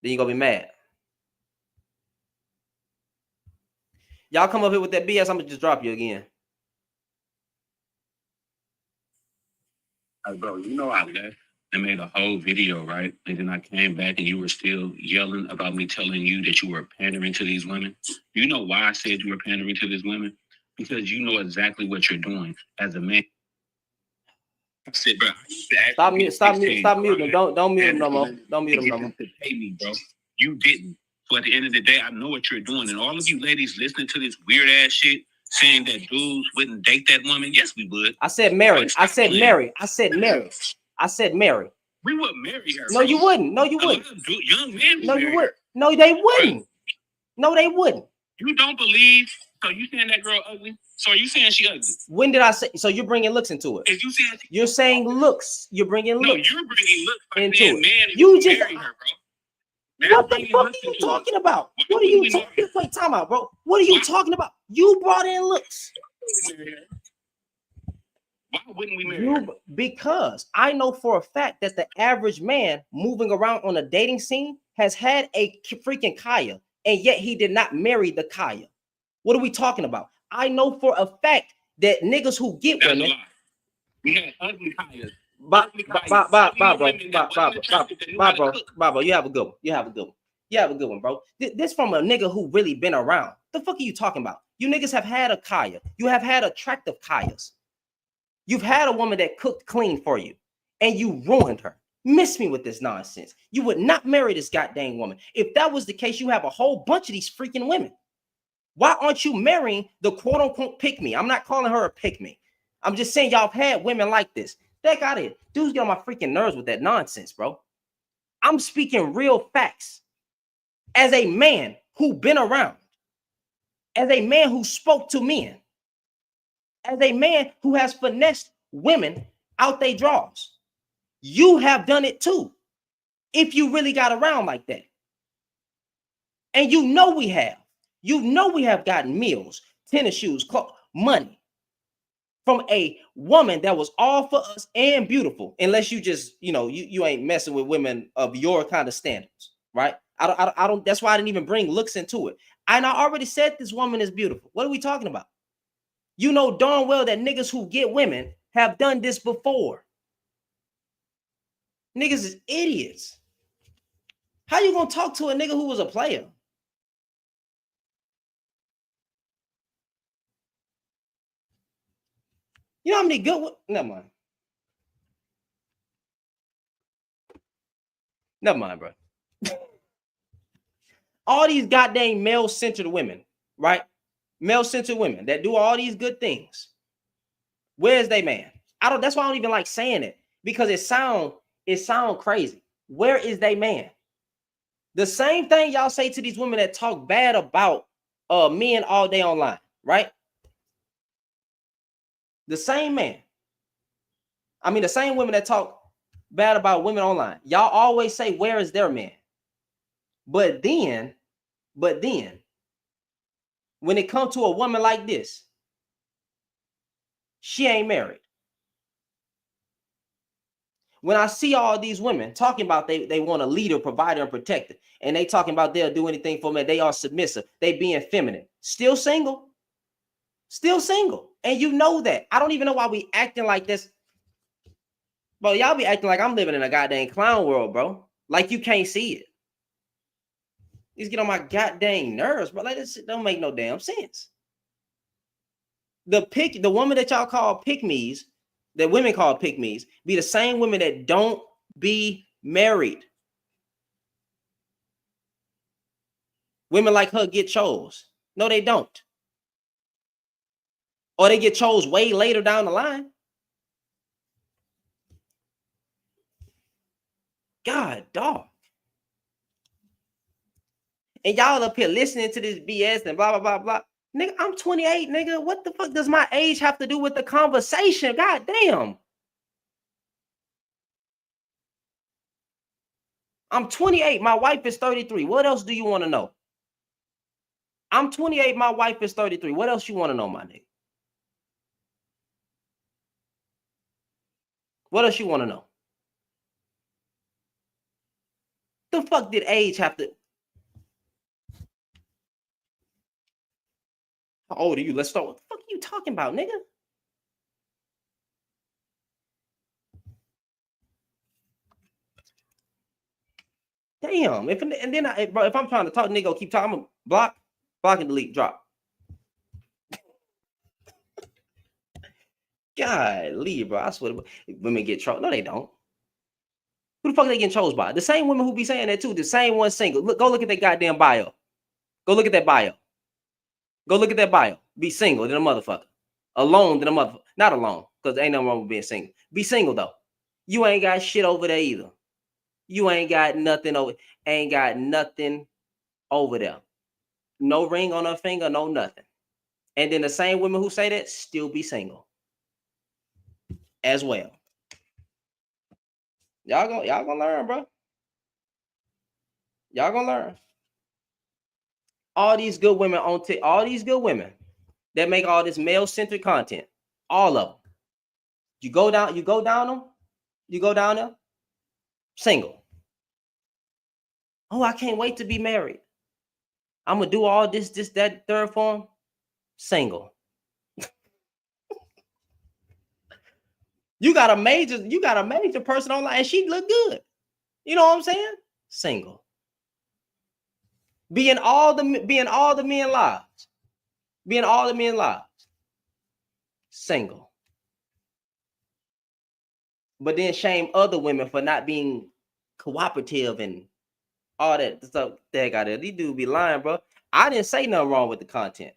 Then you're going to be mad. Y'all come up here with that BS, I'm going to just drop you again. Bro, you know I left and made a whole video, right? And then I came back and you were still yelling about me telling you that you were pandering to these women. You know why I said you were pandering to these women? Because you know exactly what you're doing as a man. I said, bro, stop muting them. Don't mute them no more. Don't mute them no more. To pay me, bro. You didn't. So at the end of the day, I know what you're doing. And all of you ladies listening to this weird ass shit, saying that dudes wouldn't date that woman. Yes, we would. I said marry. I said marry. I said marry. I said marry. We would marry her. No, you wouldn't. No, you wouldn't. Young men. No, you wouldn't. No, they wouldn't. No, they wouldn't. You don't believe? So you saying that girl ugly? So are you saying she ugly? When did I say? So you're bringing looks into it. Is you saying? You're saying looks. You're bringing looks. No, you're bringing looks into it. Man, you just. Her, bro. What the fuck are you talking about? What are you talking? Wait, time out, bro. What are you talking about? You brought in looks. Why wouldn't we marry her? Because I know for a fact that the average man moving around on a dating scene has had a freaking Kaya, and yet he did not marry the Kaya. What are we talking about? I know for a fact that niggas who get women. We had ugly Kayas. Bro, you have a good one. You have a good one, bro. This from a nigga who really been around. The fuck are you talking about? You niggas have had a Kaya. You have had attractive Kayas. You've had a woman that cooked clean for you, and you ruined her. Miss me with this nonsense. You would not marry this goddamn woman. If that was the case, you have a whole bunch of these freaking women. Why aren't you marrying the quote unquote pick me? I'm not calling her a pick me. I'm just saying y'all have had women like this. Heck out of here. Dudes get on my freaking nerves with that nonsense, bro. I'm speaking real facts. As a man who been around, as a man who spoke to men, as a man who has finessed women out they draws, you have done it too. If you really got around like that. And you know we have. You know we have gotten meals, tennis shoes, clothes, money from a woman that was all for us and beautiful, unless you just, you ain't messing with women of your kind of standards, right? I don't. That's why I didn't even bring looks into it. And I already said this woman is beautiful. What are we talking about? You know darn well that niggas who get women have done this before. Niggas is idiots. How you gonna talk to a nigga who was a player? You know how many good? Never mind. Never mind, bro. All these goddamn male-centered women, right? Male-centered women that do all these good things. Where's they man? That's why I don't even like saying it, because it sound crazy. Where is they man? The same thing y'all say to these women that talk bad about men all day online, right? The same man. I mean, the same women that talk bad about women online. Y'all always say, where is their man? But then, when it comes to a woman like this, she ain't married. When I see all these women talking about they want a leader, provider, and protector, and they talking about they'll do anything for me, they are submissive, they being feminine, still single. And you know that. I don't even know why we acting like this. But y'all be acting like I'm living in a goddamn clown world, bro. Like you can't see it. These get on my goddamn nerves, bro. Like this shit don't make no damn sense. The woman that y'all call pick-me's, that women call pick-me's, be the same women that don't be married. Women like her get chose. No, they don't. Or they get chose way later down the line. God, dog. And y'all up here listening to this BS and blah, blah, blah, blah. Nigga, I'm 28, nigga. What the fuck does my age have to do with the conversation? God damn. I'm 28. My wife is 33. What else do you want to know? I'm 28. My wife is 33. What else you want to know, my nigga? What else you want to know? The fuck did age have to? How old are you? Let's start. What the fuck are you talking about, nigga? Damn. If I'm trying to talk, nigga, keep talking. I'm gonna block and delete, drop. Golly, bro. I swear, women get trolled. No, they don't. Who the fuck they getting chose by? The same women who be saying that too. The same one single. Go look at that goddamn bio. Go look at that bio. Go look at that bio. Be single, then a motherfucker. Alone, then a motherfucker. Not alone, because ain't nothing wrong with being single. Be single though. You ain't got shit over there either. You ain't got nothing over. Ain't got nothing over there. No ring on her finger, no nothing. And then the same women who say that still be single as well. Y'all gonna learn, bro. Y'all gonna learn. All these good women on all these good women that make all this male-centric content, all of them. You go down there, single. Oh, I can't wait to be married. I'm gonna do all this, that, third form, single. You got a major person online, and she look good. You know what I'm saying? Single. Being all the men lives. Being all the men lives. Single. But then shame other women for not being cooperative and all that stuff. They got it. These dudes be lying, bro. I didn't say nothing wrong with the content.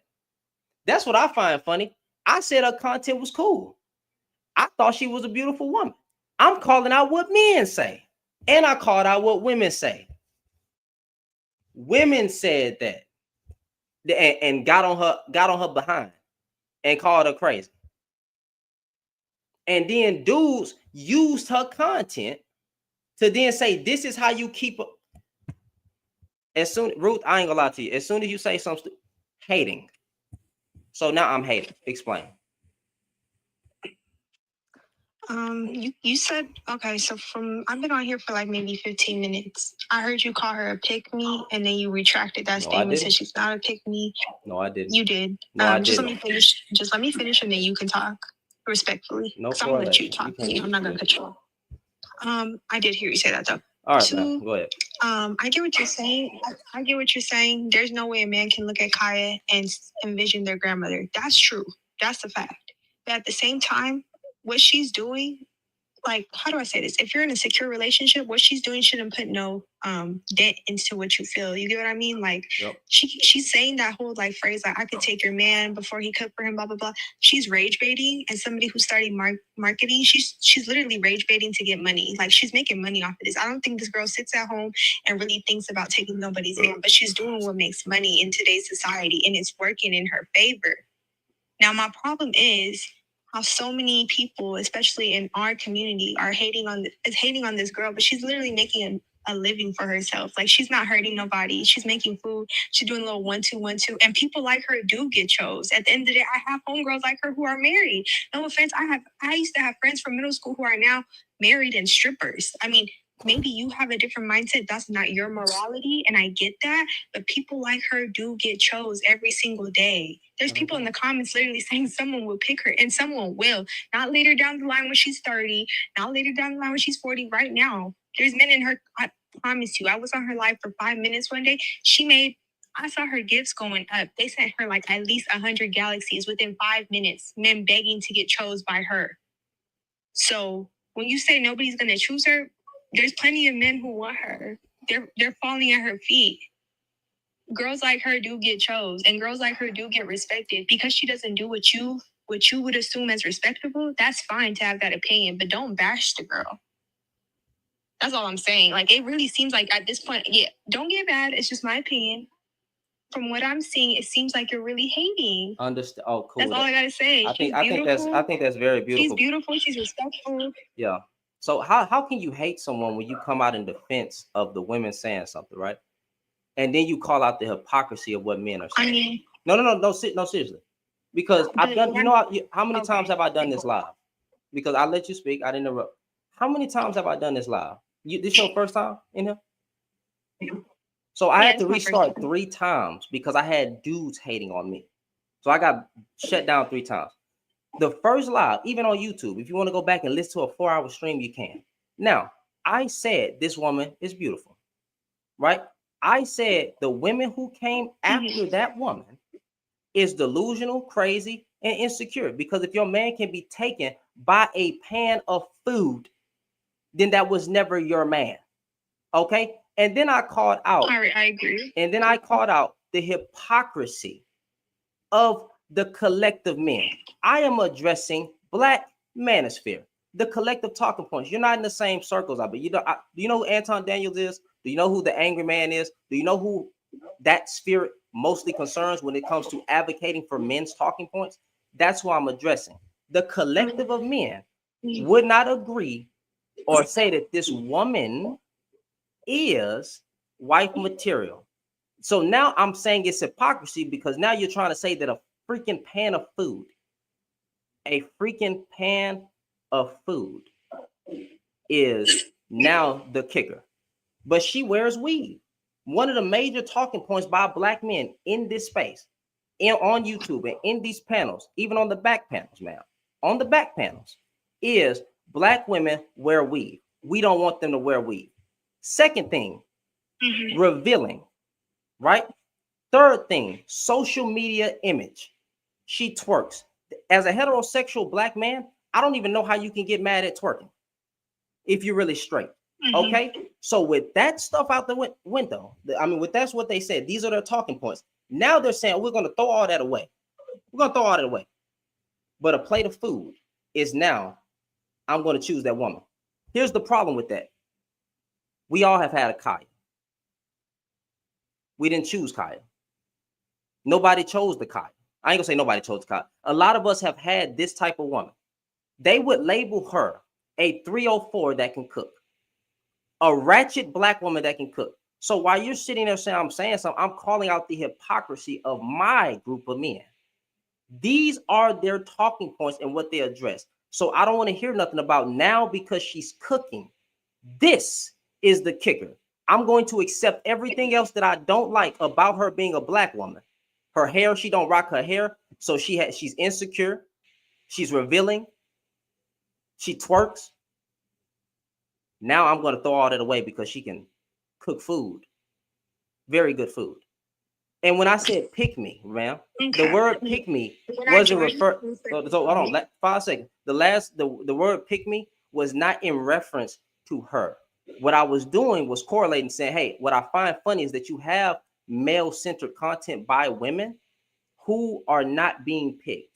That's what I find funny. I said her content was cool. I thought she was a beautiful woman. I'm calling out what men say. And I called out what women say. Women said that and got on her behind and called her crazy. And then dudes used her content to then say, this is how you keep up. Ruth, I ain't gonna lie to you. As soon as you say something, hating. So now I'm hating. Explain. You said, okay, so I've been on here for like maybe 15 minutes. I heard you call her a pick me, and then you retracted that statement, said she's not a pick me. No, I didn't. You did. No, I just didn't. Let me finish, and then you can talk respectfully. No, I'm gonna let you talk. I'm not gonna cut you off. I did hear you say that though. All right, man, go ahead. I get what you're saying. I get what you're saying. There's no way a man can look at Kaya and envision their grandmother. That's true. That's a fact. But at the same time, what she's doing, like, how do I say this? If you're in a secure relationship, what she's doing shouldn't put no dent into what you feel. You get what I mean? Like, yep. She's saying that whole like phrase, like, I could take your man before he cooked for him, blah blah blah. She's rage baiting, and somebody who's starting marketing, she's literally rage baiting to get money. Like, she's making money off of this. I don't think this girl sits at home and really thinks about taking nobody's man, but she's doing what makes money in today's society, and it's working in her favor. Now, my problem is how so many people, especially in our community, are hating on this girl, but she's literally making a living for herself. Like, she's not hurting nobody. She's making food. She's doing a little 1-2-1-2. And people like her do get chose. At the end of the day, I have homegirls like her who are married. No offense. I used to have friends from middle school who are now married and strippers. I mean, maybe you have a different mindset. That's not your morality, and I get that. But people like her do get chose every single day. There's people in the comments literally saying someone will pick her, and someone will. Not later down the line when she's 30, not later down the line when she's 40. Right now, there's men in her. I promise you, I was on her live for 5 minutes one day. She made I saw her gifts going up. They sent her like at least 100 galaxies within 5 minutes, men begging to get chose by her. So when you say nobody's gonna choose her, there's plenty of men who want her. They're falling at her feet. Girls like her do get chose, and girls like her do get respected because she doesn't do what you would assume as respectable. That's fine to have that opinion, but don't bash the girl. That's all I'm saying. Like, it really seems like at this point, yeah, don't get mad. It's just my opinion. From what I'm seeing, it seems like you're really hating. Understand? Oh, cool. That's all I gotta say. I think that's very beautiful. She's beautiful. She's respectful. Yeah. So how can you hate someone when you come out in defense of the women saying something, right? And then you call out the hypocrisy of what men are saying. I mean, No, seriously. Because I've done, how many times have I done this live? Because I let you speak, I didn't interrupt. How many times have I done this live? This your first time in here? So I had to restart 3 times because I had dudes hating on me. So I got shut down 3 times. The first live, even on YouTube, if you want to go back and listen to a 4-hour stream, you can. Now, I said this woman is beautiful, right? I said the women who came after that woman is delusional, crazy, and insecure. Because if your man can be taken by a pan of food, then that was never your man. Okay? And then I called out. I agree. And then I called out the hypocrisy of the collective men. I am addressing Black manosphere, the collective talking points. You're not in the same circles, but do you know who Anton Daniels is? Do you know who the angry man is? Do you know who that sphere mostly concerns when it comes to advocating for men's talking points? That's who I'm addressing. The collective of men would not agree or say that this woman is wife material. So now I'm saying it's hypocrisy because now you're trying to say that a freaking pan of food is now the kicker. But she wears weave. One of the major talking points by Black men in this space, on YouTube and in these panels, even on the back panels, man, on the back panels, is Black women wear weave. We don't want them to wear weave. Second thing, revealing, right? Third thing, social media image. She twerks. As a heterosexual Black man, I don't even know how you can get mad at twerking if you're really straight. Okay, so with that stuff out the window, I mean, that's what they said. These are their talking points. Now they're saying we're going to throw all that away. We're going to throw all that away. But a plate of food is now, I'm going to choose that woman. Here's the problem with that. We all have had a Kaya. We didn't choose Kaya. Nobody chose the Kaya. I ain't gonna say nobody chose the Kaya. A lot of us have had this type of woman. They would label her a 304 that can cook. A ratchet Black woman that can cook. So while you're sitting there saying I'm saying something, I'm calling out the hypocrisy of my group of men. These are their talking points and what they address. So I don't want to hear nothing about now because she's cooking. This is the kicker. I'm going to accept everything else that I don't like about her being a Black woman. Her hair, she don't rock her hair. So she's insecure. She's revealing. She twerks. Now I'm going to throw all that away because she can cook food. Very good food. And when I said pick me, ma'am, the word pick me wasn't referred. So hold on, 5 seconds. The word pick me was not in reference to her. What I was doing was correlating, saying, hey, what I find funny is that you have male-centered content by women who are not being picked.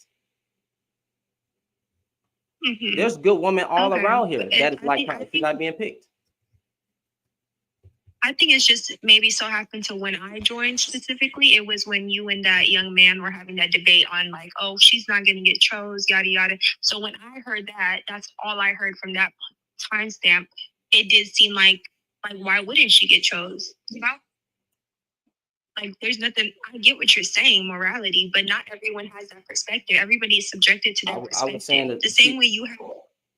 There's good women all around here that is like her if you're not being picked. I think it's just maybe so happened to when I joined specifically, it was when you and that young man were having that debate on like, oh, she's not going to get chose, yada, yada. So when I heard that, that's all I heard from that timestamp. It did seem like why wouldn't she get chose? You know? Like, there's nothing, I get what you're saying, morality, but not everyone has that perspective. Everybody is subjected to that perspective. I was saying that the same way you have.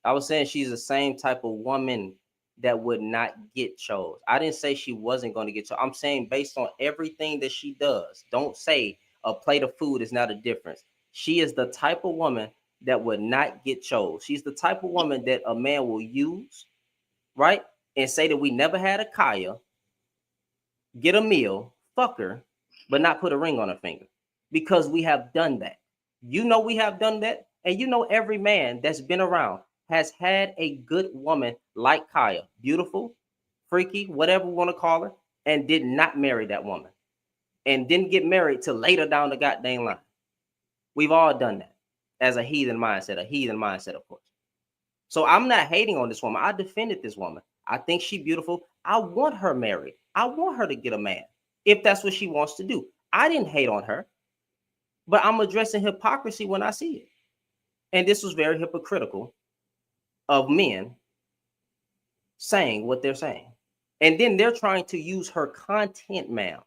I was saying she's the same type of woman that would not get chose. I didn't say she wasn't going to get chose. I'm saying based on everything that she does. Don't say a plate of food is not a difference. She is the type of woman that would not get chose. She's the type of woman that a man will use, right? And say that we never had a Kaya, get a meal, fuck her, but not put a ring on her finger, because we have done that. You know, we have done that. And you know, every man that's been around has had a good woman like Kaya, beautiful, freaky, whatever we want to call her, and did not marry that woman, and didn't get married till later down the goddamn line. We've all done that as a heathen mindset, of course. So I'm not hating on this woman. I defended this woman. I think she's beautiful. I want her married. I want her to get a man if that's what she wants to do. I didn't hate on her, but I'm addressing hypocrisy when I see it. And this was very hypocritical of men saying what they're saying. And then they're trying to use her content, ma'am,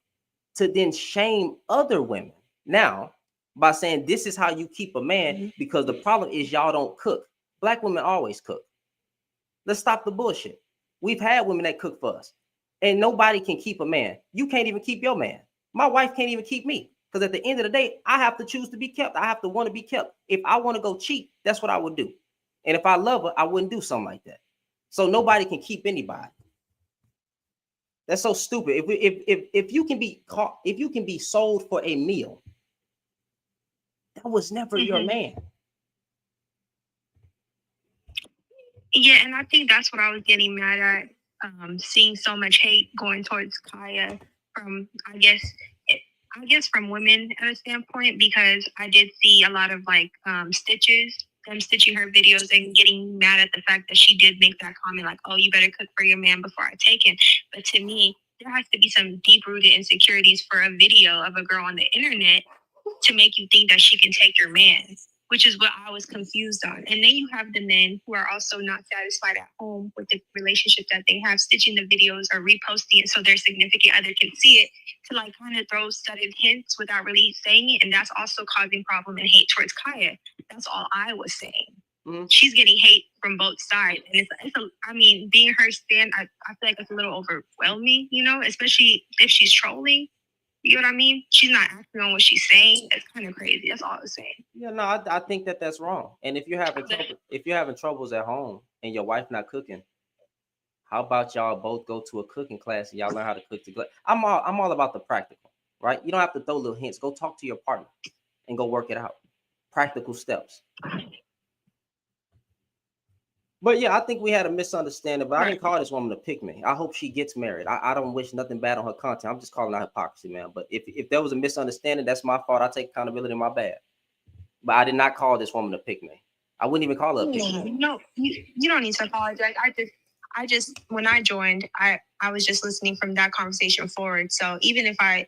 to then shame other women now by saying this is how you keep a man, because the problem is y'all don't cook. Black women always cook. Let's stop the bullshit. We've had women that cook for us, and nobody can keep a man. You can't even keep your man. My wife can't even keep me, because at the end of the day, I have to choose to be kept. I have to want to be kept. If I want to go cheat, that's what I would do. And if I love her, I wouldn't do something like that. So nobody can keep anybody. That's so stupid. If you can be caught, if you can be sold for a meal, that was never your man. Yeah, and I think that's what I was getting mad at. Seeing so much hate going towards Kaya from, I guess from women at a standpoint, because I did see a lot of like them stitching her videos and getting mad at the fact that she did make that comment like, oh, you better cook for your man before I take him. But to me, there has to be some deep-rooted insecurities for a video of a girl on the internet to make you think that she can take your man, which is what I was confused on. And then you have the men who are also not satisfied at home with the relationship that they have, stitching the videos or reposting it so their significant other can see it, to like kind of throw studied hints without really saying it. And that's also causing problem and hate towards Kaya. That's all I was saying. Mm-hmm. She's getting hate from both sides. And I mean, being her stand, I feel like it's a little overwhelming, you know, especially if she's trolling. You know what I mean? She's not acting on what she's saying. That's kind of crazy. That's all I was saying. Yeah, no, I think that's wrong. And if you're having troubles at home and your wife not cooking, how about y'all both go to a cooking class and y'all learn how to cook together? I'm all about the practical, right? You don't have to throw little hints. Go talk to your partner and go work it out. Practical steps. But yeah, I think we had a misunderstanding, but I didn't call this woman to pick me. I hope she gets married. I don't wish nothing bad on her content. I'm just calling out hypocrisy, man. But if there was a misunderstanding, that's my fault. I take accountability, my bad. But I did not call this woman to pick me. I wouldn't even call her a pick me. No, you don't need to apologize. I just when I joined, I was just listening from that conversation forward. So even if I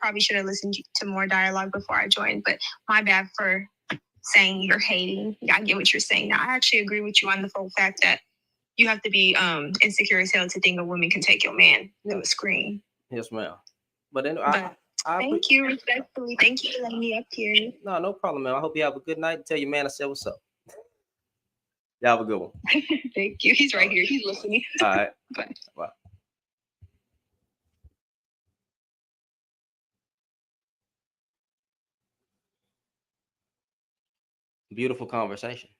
probably should have listened to more dialogue before I joined, but my bad for saying you're hating. I get what you're saying. Now, I actually agree with you on the full fact that you have to be insecure as hell to think a woman can take your man. It was scream. Yes, ma'am. But anyway, thank you, respectfully. Thank you for letting me up here. No problem, man. I hope you have a good night. Tell your man I said what's up. You have a good one. Thank you. He's right here. He's listening. All right. Bye. Bye. Beautiful conversation.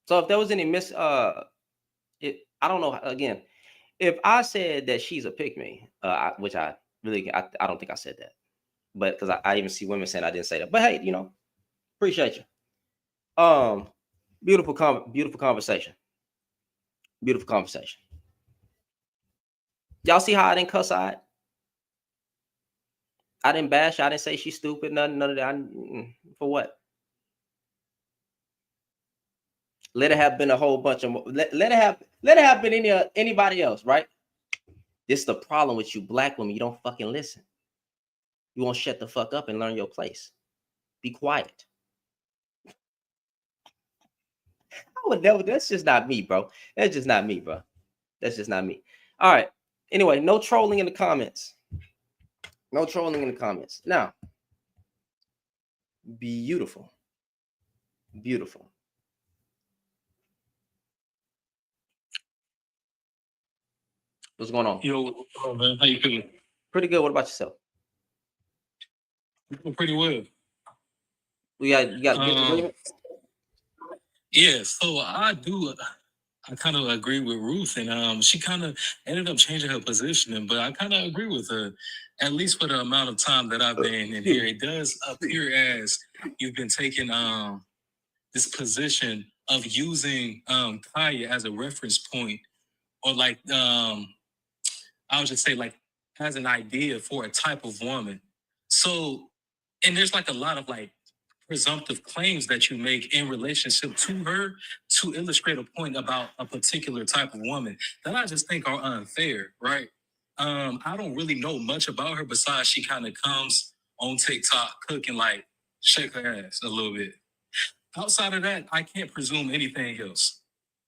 So if there was any I don't know, again, if I said that she's a pick me, which I don't think I said that, but because I even see women saying I didn't say that, but hey, appreciate you. Beautiful conversation. Beautiful conversation. Y'all see how I didn't cuss out? I didn't bash. I didn't say she's stupid. None of that. For what? Let it have been a whole bunch of. Let it have been anybody else, right? This is the problem with you black women. You don't fucking listen. You won't shut the fuck up and learn your place. Be quiet. I would never. That's just not me, bro. That's just not me, bro. That's just not me. All right. Anyway, no trolling in the comments. No trolling in the comments. Now, beautiful. Beautiful. What's going on? Yo, man, how you feeling? Pretty good. What about yourself? Pretty well. You got good agreement? Yeah, so I I kind of agree with Ruth, and she kind of ended up changing her positioning, but I kind of agree with her, at least for the amount of time that I've been in here. It does appear as you've been taking this position of using Kaya as a reference point, or like I would just say like as an idea for a type of woman. So, and there's like a lot of like presumptive claims that you make in relationship to her to illustrate a point about a particular type of woman that I just think are unfair, right? I don't really know much about her besides she kind of comes on TikTok cooking, like shake her ass a little bit. Outside of that, I can't presume anything else.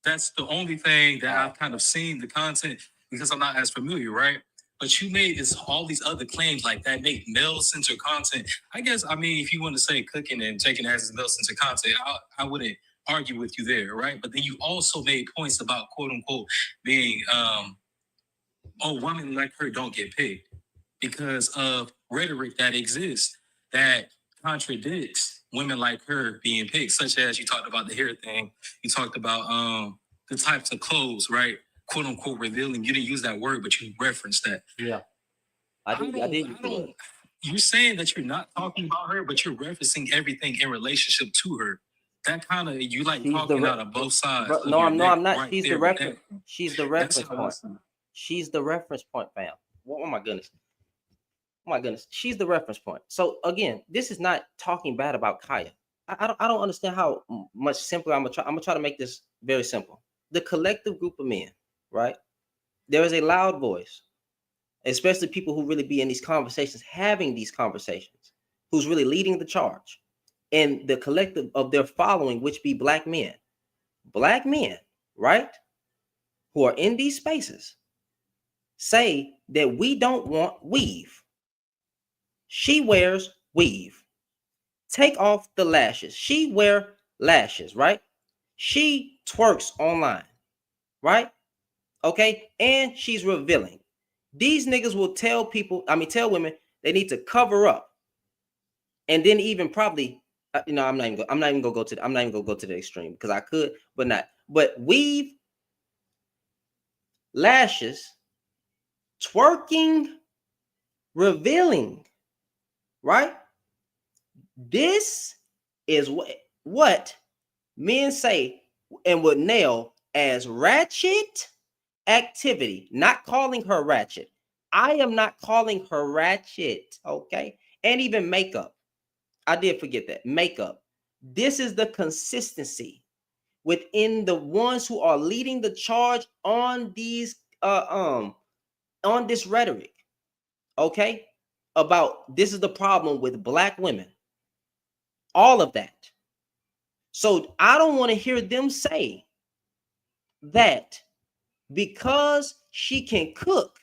That's the only thing that I've kind of seen the content because I'm not as familiar, right? But you made this all these other claims like that make male-centered content. I guess I mean if you want to say cooking and taking as male-centered content, I wouldn't argue with you there, right? But then you also made points about quote unquote being oh, women like her don't get picked because of rhetoric that exists that contradicts women like her being picked, such as you talked about the hair thing, you talked about the types of clothes, right? Quote unquote revealing. You didn't use that word, but you referenced that. Yeah, I did. I did. You're saying that you're not talking about her, but you're referencing everything in relationship to her. That kind of you like She's talking out of both sides. Bro, of no, your I'm neck not. right She's the there with reference. that. She's the That's reference how I point. see it. She's the reference point, fam. Oh my goodness. Oh my goodness. She's the reference point. So again, this is not talking bad about Kaya. I don't understand how much simpler I'm gonna try to make this very simple. The collective group of men, right? There is a loud voice, especially people who really be in these conversations, having these conversations, who's really leading the charge. And the collective of their following, which be black men, right? Who are in these spaces, say that we don't want weave. She wears weave. Take off the lashes. She wear lashes, right? She twerks online, right? Okay, and she's revealing. These niggas will tell people, tell women they need to cover up, and then even probably, I'm not even gonna go to the extreme because I could, but not. But weave, lashes, twerking, revealing, right? This is what men say and would nail as ratchet activity. Not calling her ratchet. I am not calling her ratchet, okay? And even makeup. I did forget that. Makeup. This is the consistency within the ones who are leading the charge on these on this rhetoric, okay? About this is the problem with black women. All of that. So I don't want to hear them say that because she can cook,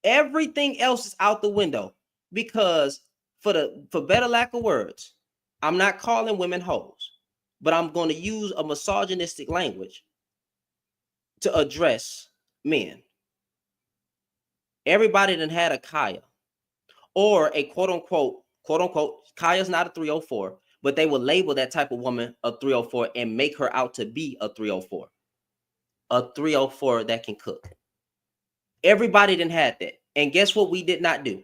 everything else is out the window. Because for better lack of words, I'm not calling women hoes, but I'm going to use a misogynistic language to address men. Everybody done had a Kaya or a quote unquote, Kaya's not a 304, but they will label that type of woman a 304 and make her out to be a 304. A 304 that can cook. Everybody done had that. And guess what we did not do?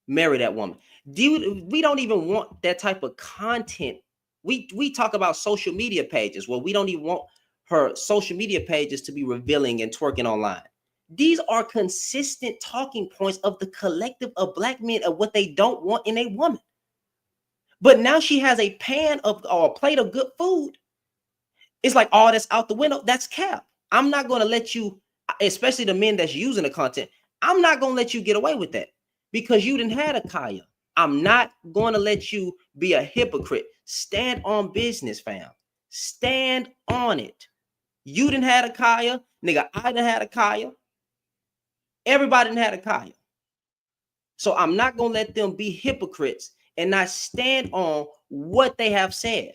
Marry that woman. We don't even want that type of content. We talk about social media pages where we don't even want her social media pages to be revealing and twerking online. These are consistent talking points of the collective of black men of what they don't want in a woman. But now she has a pan of or a plate of good food. It's like all that's out the window. That's cap. I'm not going to let you, especially the men that's using the content, I'm not going to let you get away with that because you didn't have a Kaya. I'm not going to let you be a hypocrite. Stand on business, fam. Stand on it. You didn't have a Kaya. Nigga, I didn't have a Kaya. Everybody didn't have a Kaya. So I'm not going to let them be hypocrites and not stand on what they have said.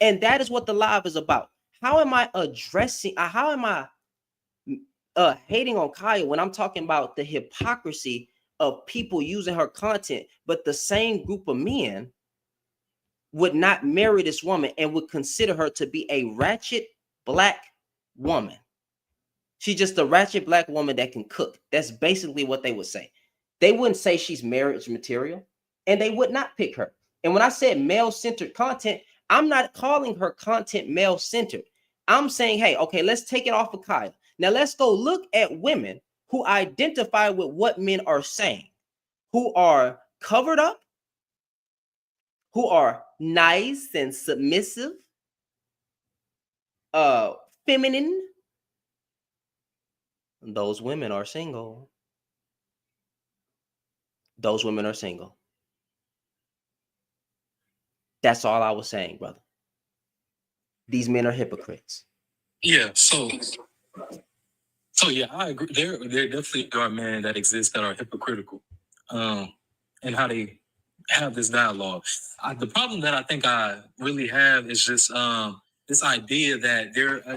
And that is what the live is about. How am I addressing, how am I hating on Kaya when I'm talking about the hypocrisy of people using her content, but the same group of men would not marry this woman and would consider her to be a ratchet black woman. She's just a ratchet black woman that can cook. That's basically what they would say. They wouldn't say she's marriage material, and they would not pick her. And when I said male-centered content, I'm not calling her content male-centered. I'm saying, hey, okay, let's take it off of Kaya. Now let's go look at women who identify with what men are saying, who are covered up, who are nice and submissive, feminine. Those women are single. Those women are single. That's all I was saying, brother. These men are hypocrites. Yeah, so yeah, I agree. There definitely are men that exist that are hypocritical, and how they have this dialogue. The problem that I think I really have is just this idea that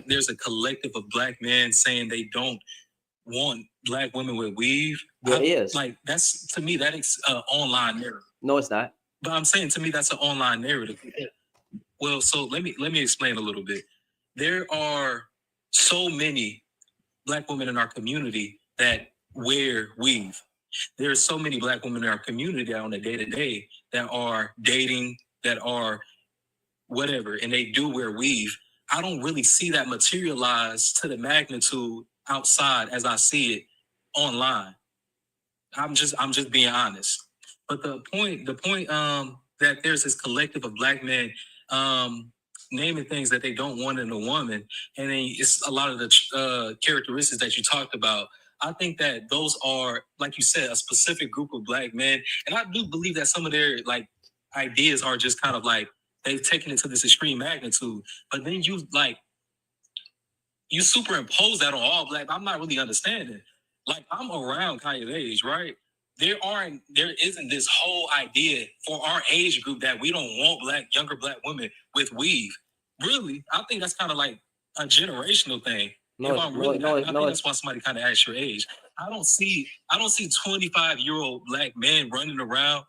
there's a collective of black men saying they don't want black women with weave. There is. Like, that's, to me, that is an online narrative. No, it's not. But I'm saying, to me, that's an online narrative. Well, so let me explain a little bit. There are so many black women in our community that wear weave. There's so many black women in our community that on a day-to-day that are dating, that are whatever, and they do wear weave. I don't really see that materialize to the magnitude outside as I see it online. I'm just being honest. But the point that there's this collective of black men naming things that they don't want in a woman, and then it's a lot of the characteristics that you talked about. I think that those are, like you said, a specific group of black men, and I do believe that some of their like ideas are just kind of like they've taken it to this extreme magnitude. But then you superimpose that on all black. I'm not really understanding. Like, I'm around Kaya's age, right? There isn't this whole idea for our age group that we don't want younger black women with weave. Really, I think that's kind of like a generational thing. I think that's why somebody kind of asks your age. I don't see 25-year-old black men running around.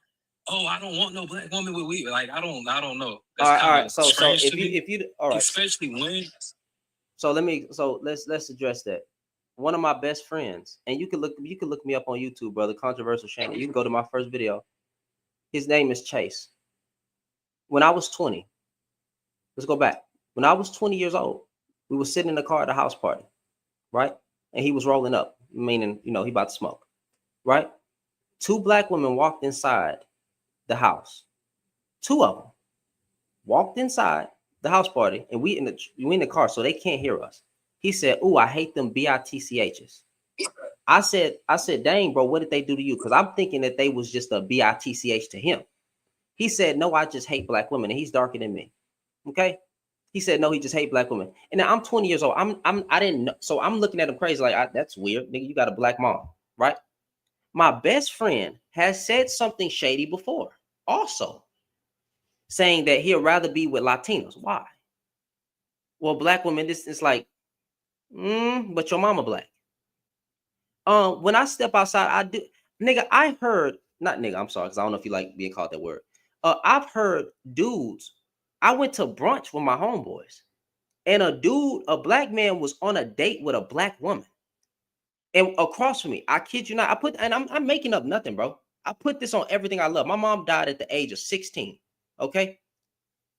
Oh, I don't want no black woman with weave. Like, I don't know. That's all right. So if you all right, especially when. So let's address that. One of my best friends, and you can look me up on YouTube, brother. Controversial Shannon. You can go to my first video. His name is Chase. When I was 20, let's go back. When I was 20 years old, we were sitting in the car at a house party, right? And he was rolling up, meaning, he about to smoke, right? 2 black women walked inside the house. 2 of them walked inside the house party, and we in the car, so they can't hear us. He said, "Ooh, I hate them bitchs." I said, "Dang, bro, what did they do to you?" Because I'm thinking that they was just a bitch to him. He said, "No, I just hate black women," and he's darker than me. Okay. He said, "No, he just hate black women." And now I'm 20 years old. I didn't know, so I'm looking at him crazy, like, that's weird, nigga. You got a black mom, right? My best friend has said something shady before, also saying that he'll rather be with Latinos. Why? Well, black women, this is like, but your mama black. When I step outside, I do, nigga. I heard, not nigga. I'm sorry, because I don't know if you like being called that word. I've heard dudes. I went to brunch with my homeboys, and a black man was on a date with a black woman, and across from me, I kid you not, I'm making up nothing, bro. I put this on everything I love. My mom died at the age of 16. Okay,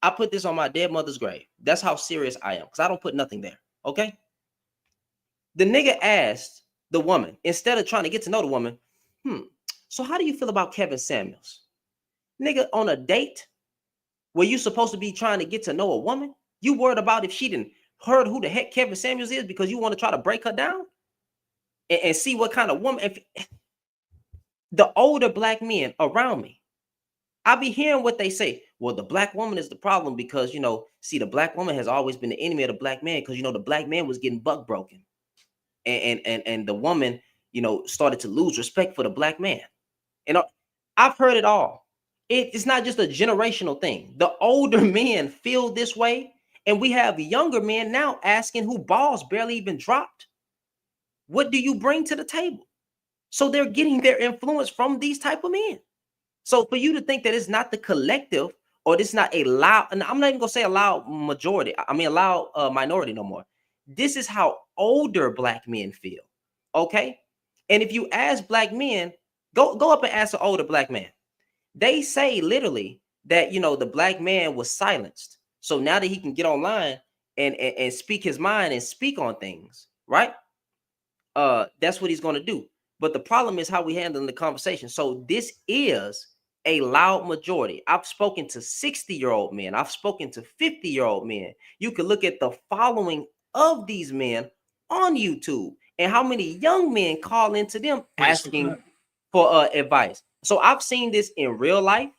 I put this on my dead mother's grave. That's how serious I am, because I don't put nothing there. Okay. The nigga asked the woman, instead of trying to get to know the woman, so how do you feel about Kevin Samuels? Nigga, on a date where you supposed to be trying to get to know a woman, you worried about if she didn't heard who the heck Kevin Samuels is because you want to try to break her down and see what kind of woman. The older black men around me, I be hearing what they say. Well, the black woman is the problem because, see, the black woman has always been the enemy of the black man because, the black man was getting buck broken. And the woman, started to lose respect for the black man. And I've heard it all. It's not just a generational thing. The older men feel this way, and we have younger men now asking who balls barely even dropped. What do you bring to the table? So they're getting their influence from these type of men. So for you to think that it's not the collective, or it's not a loud, and I'm not even gonna say a loud majority. I mean a loud minority no more. This is how older black men feel. Okay. And if you ask black men, go up and ask an older black man. They say literally that, the black man was silenced. So now that he can get online and speak his mind and speak on things, right? That's what he's going to do. But the problem is how we handle the conversation. So this is a loud majority. I've spoken to 60-year-old men. I've spoken to 50-year-old men. You can look at the following of these men on YouTube and how many young men call into them asking for advice. So I've seen this in real life.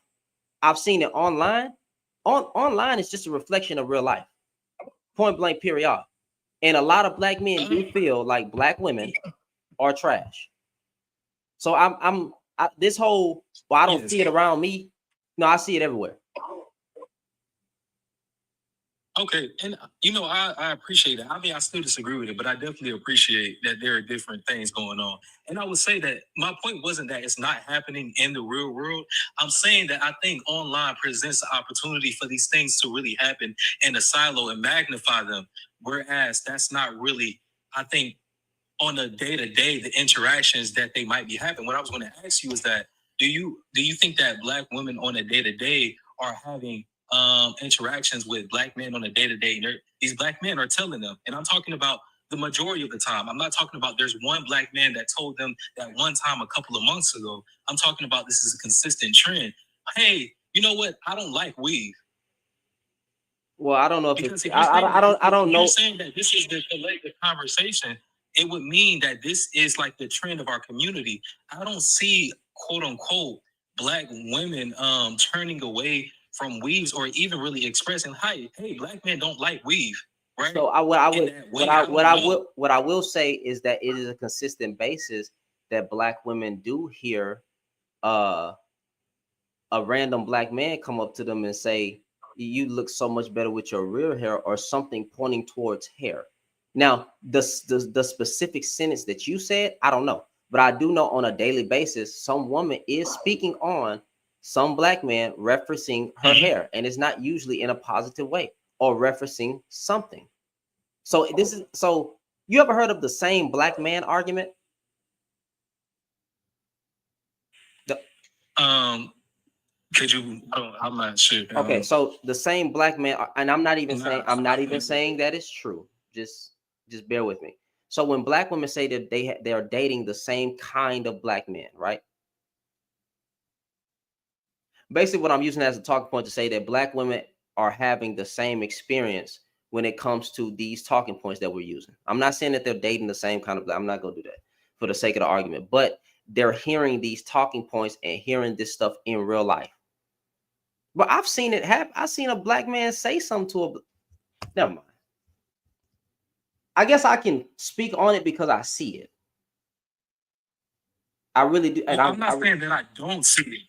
I've seen it online. Online is just a reflection of real life. Point blank, period. And a lot of black men do feel like black women are trash. So this whole, well, I don't see it around me. No, I see it everywhere. Okay, and I appreciate it. I mean, I still disagree with it, but I definitely appreciate that there are different things going on. And I would say that my point wasn't that it's not happening in the real world. I'm saying that I think online presents an opportunity for these things to really happen in a silo and magnify them. Whereas that's not really, I think, on a day-to-day, the interactions that they might be having. What I was going to ask you is that, do you think that black women on a day-to-day are having interactions with black men on a day-to-day? These black men are telling them, and I'm talking about the majority of the time. I'm not talking about there's one black man that told them that one time a couple of months ago. I'm talking about this is a consistent trend. Hey, you know what? I don't like weave. Well, I don't know if because it's, I don't know. You're saying that this is the collective conversation. It would mean that this is like the trend of our community. I don't see quote unquote black women turning away from weaves or even really expressing, hey, black men don't like weave, right? So what I will say is that it is a consistent basis that black women do hear a random black man come up to them and say, you look so much better with your real hair, or something pointing towards hair. Now, the specific sentence that you said, I don't know, but I do know on a daily basis, some woman is speaking on some black man referencing her hair, and it's not usually in a positive way or referencing something. So you ever heard of the same black man argument? Could you? I'm not sure. Okay, so the same black man, and I'm not even saying that it's true. Just bear with me. So when black women say that they are dating the same kind of black men, right? Basically, what I'm using as a talking point to say that black women are having the same experience when it comes to these talking points that we're using. I'm not saying that they're dating the same kind of, I'm not going to do that for the sake of the argument, but they're hearing these talking points and hearing this stuff in real life. But I've seen it happen. I've seen a black man say something to never mind. I guess I can speak on it because I see it. I really do. And I'm not saying that I don't see it.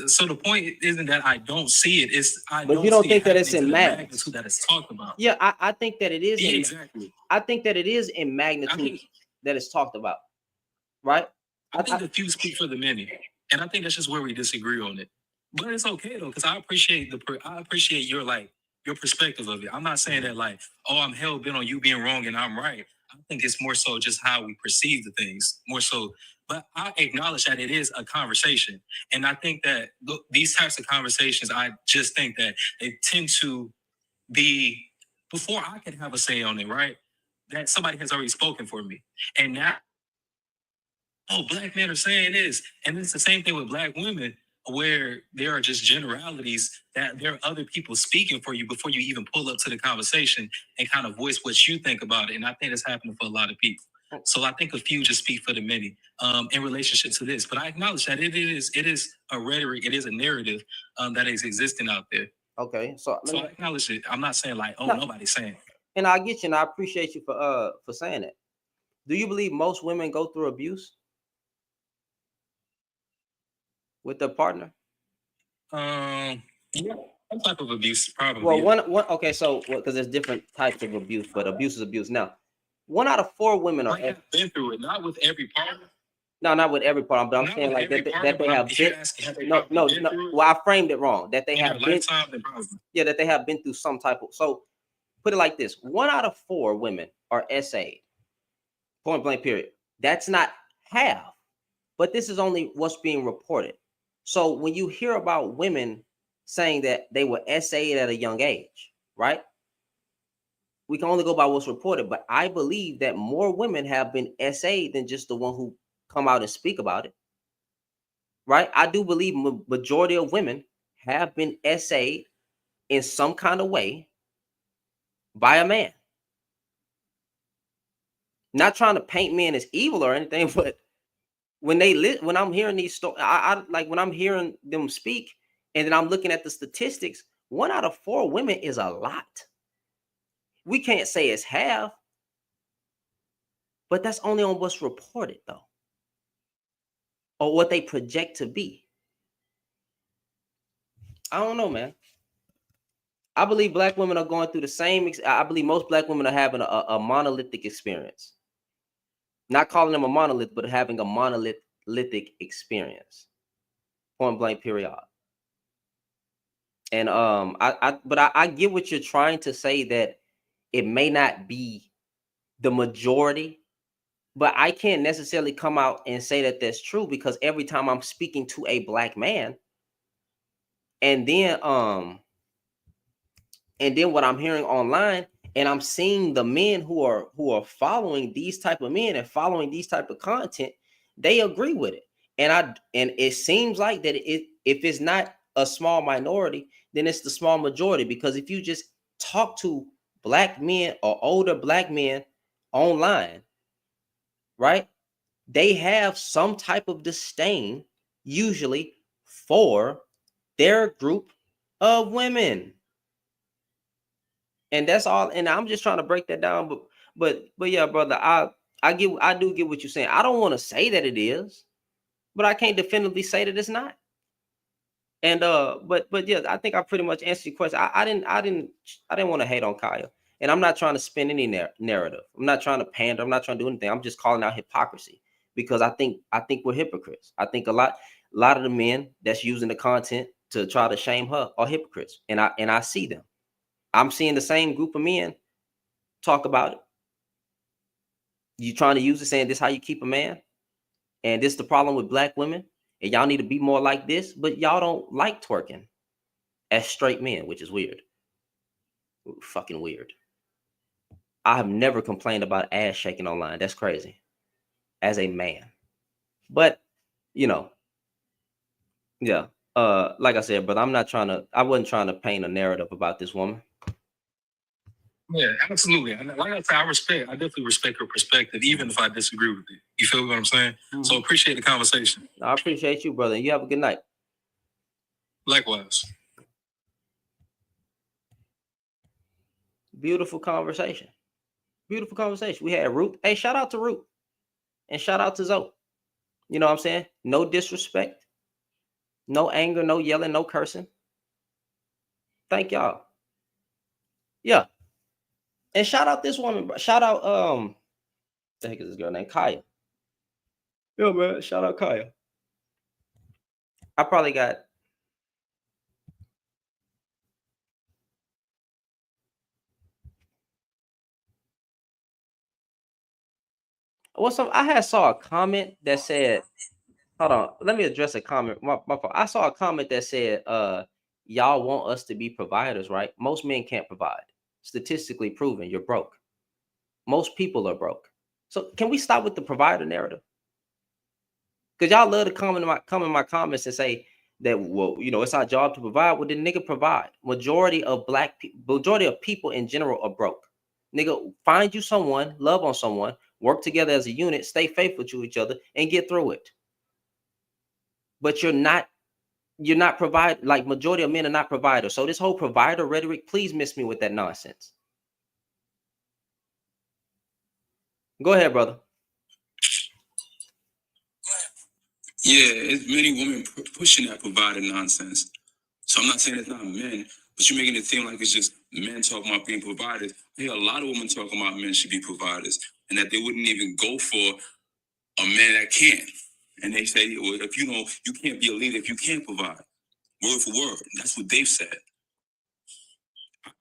So the point isn't that I don't see it. It's but you don't think that it's in magnitude that it's talked about. Yeah, I think that it is. Yeah, exactly. I think that it is in magnitude that it's talked about, right? I think the few speak for the many, and I think that's just where we disagree on it. But it's okay though, because I appreciate your perspective of it. I'm not saying that like, oh, I'm hell bent on you being wrong and I'm right. I think it's more so just how we perceive the things, more so. But I acknowledge that it is a conversation. And I think that these types of conversations, I just think that they tend to be, before I can have a say on it, right? That somebody has already spoken for me. And now, oh, black men are saying this. And it's the same thing with black women, where there are just generalities that there are other people speaking for you before you even pull up to the conversation and kind of voice what you think about it. And I think that's happening for a lot of people. So I think a few just speak for the many in relationship to this. But I acknowledge that it is a rhetoric, it is a narrative that is existing out there. Okay, so I acknowledge it. I'm not saying like, oh, nobody's saying it. And I get you, and I appreciate you for saying it. Do you believe most women go through abuse with their partner? Yeah, some type of abuse, probably. Well, one okay, so because there's different types of abuse, but abuse is abuse. Now, 1 out of 4 women are been through it, not with every partner. No, not with every partner, but I'm saying like that they have been. No. Well, I framed it wrong. That they have been. That they have been through some type of. So, put it like this: 1 out of 4 women are SA'd. Point blank. Period. That's not half, but this is only what's being reported. So when you hear about women saying that they were SA'd at a young age, right? We can only go by what's reported, but I believe that more women have been SA'd than just the one who come out and speak about it, right? I do believe majority of women have been SA'd in some kind of way by a man. Not trying to paint men as evil or anything, but when I'm hearing these stories, I like when I'm hearing them speak, and then I'm looking at the statistics. 1 out of 4 women is a lot. We can't say it's half, but that's only on what's reported, though, or what they project to be. I don't know, man. I believe black women are going through the same. I believe most black women are having a monolithic experience. Not calling them a monolith, but having a monolithic experience. Point blank. Period. And I get what you're trying to say, that it may not be the majority, but I can't necessarily come out and say that that's true, because every time I'm speaking to a black man, and then what I'm hearing online, and I'm seeing the men who are following these type of men and following these type of content, they agree with it. And it seems like that if it's not a small minority, then it's the small majority. Because if you just talk to black men or older black men online, right, they have some type of disdain, usually, for their group of women. And that's all. And I'm just trying to break that down. But yeah, brother, I do get what you're saying. I don't want to say that it is, but I can't definitively say that it's not. And but yeah, I think I pretty much answered your question. I didn't want to hate on Kaya, and I'm not trying to spin any narrative. I'm not trying to pander. I'm not trying to do anything. I'm just calling out hypocrisy, because I think we're hypocrites. I think a lot of the men that's using the content to try to shame her are hypocrites, and I see them. I'm seeing the same group of men talk about it. You trying to use it, saying this how you keep a man, and this the problem with black women, and y'all need to be more like this, but y'all don't like twerking as straight men, which is weird. Fucking weird. I have never complained about ass shaking online. That's crazy. As a man. But, yeah. Like I said, but I wasn't trying to paint a narrative about this woman. Yeah, absolutely. And like I said, I definitely respect her perspective, even if I disagree with it. You feel what I'm saying? Mm-hmm. So appreciate the conversation. I appreciate you, brother. You have a good night. Likewise. Beautiful conversation. Beautiful conversation. We had Root. Hey, shout out to Root. And shout out to Zoe. You know what I'm saying? No disrespect. No anger, no yelling, no cursing. Thank y'all. Yeah. And shout out this woman. Shout out the heck is this girl named Kaya? Yeah, man. Shout out Kaya. I probably got I saw a comment that said, hold on, let me address a comment. I saw a comment that said, y'all want us to be providers, right? Most men can't provide. Statistically proven, you're broke. Most people are broke. So can we stop with the provider narrative? Because y'all love to come in my comments and say that, well, it's our job to provide. Well, then nigga, provide. Majority of people in general are broke. Nigga, find you someone, love on someone, work together as a unit, stay faithful to each other, and get through it. But you're not provide, like majority of men are not providers. So this whole provider rhetoric, please miss me with that nonsense. Go ahead, brother. Yeah, it's many women pushing that provider nonsense. So I'm not saying it's not men, but you're making it seem like it's just men talking about being providers. I hear a lot of women talking about men should be providers, and that they wouldn't even go for a man that can. And they say, well, if you can't be a leader if you can't provide. Word for word. That's what they've said.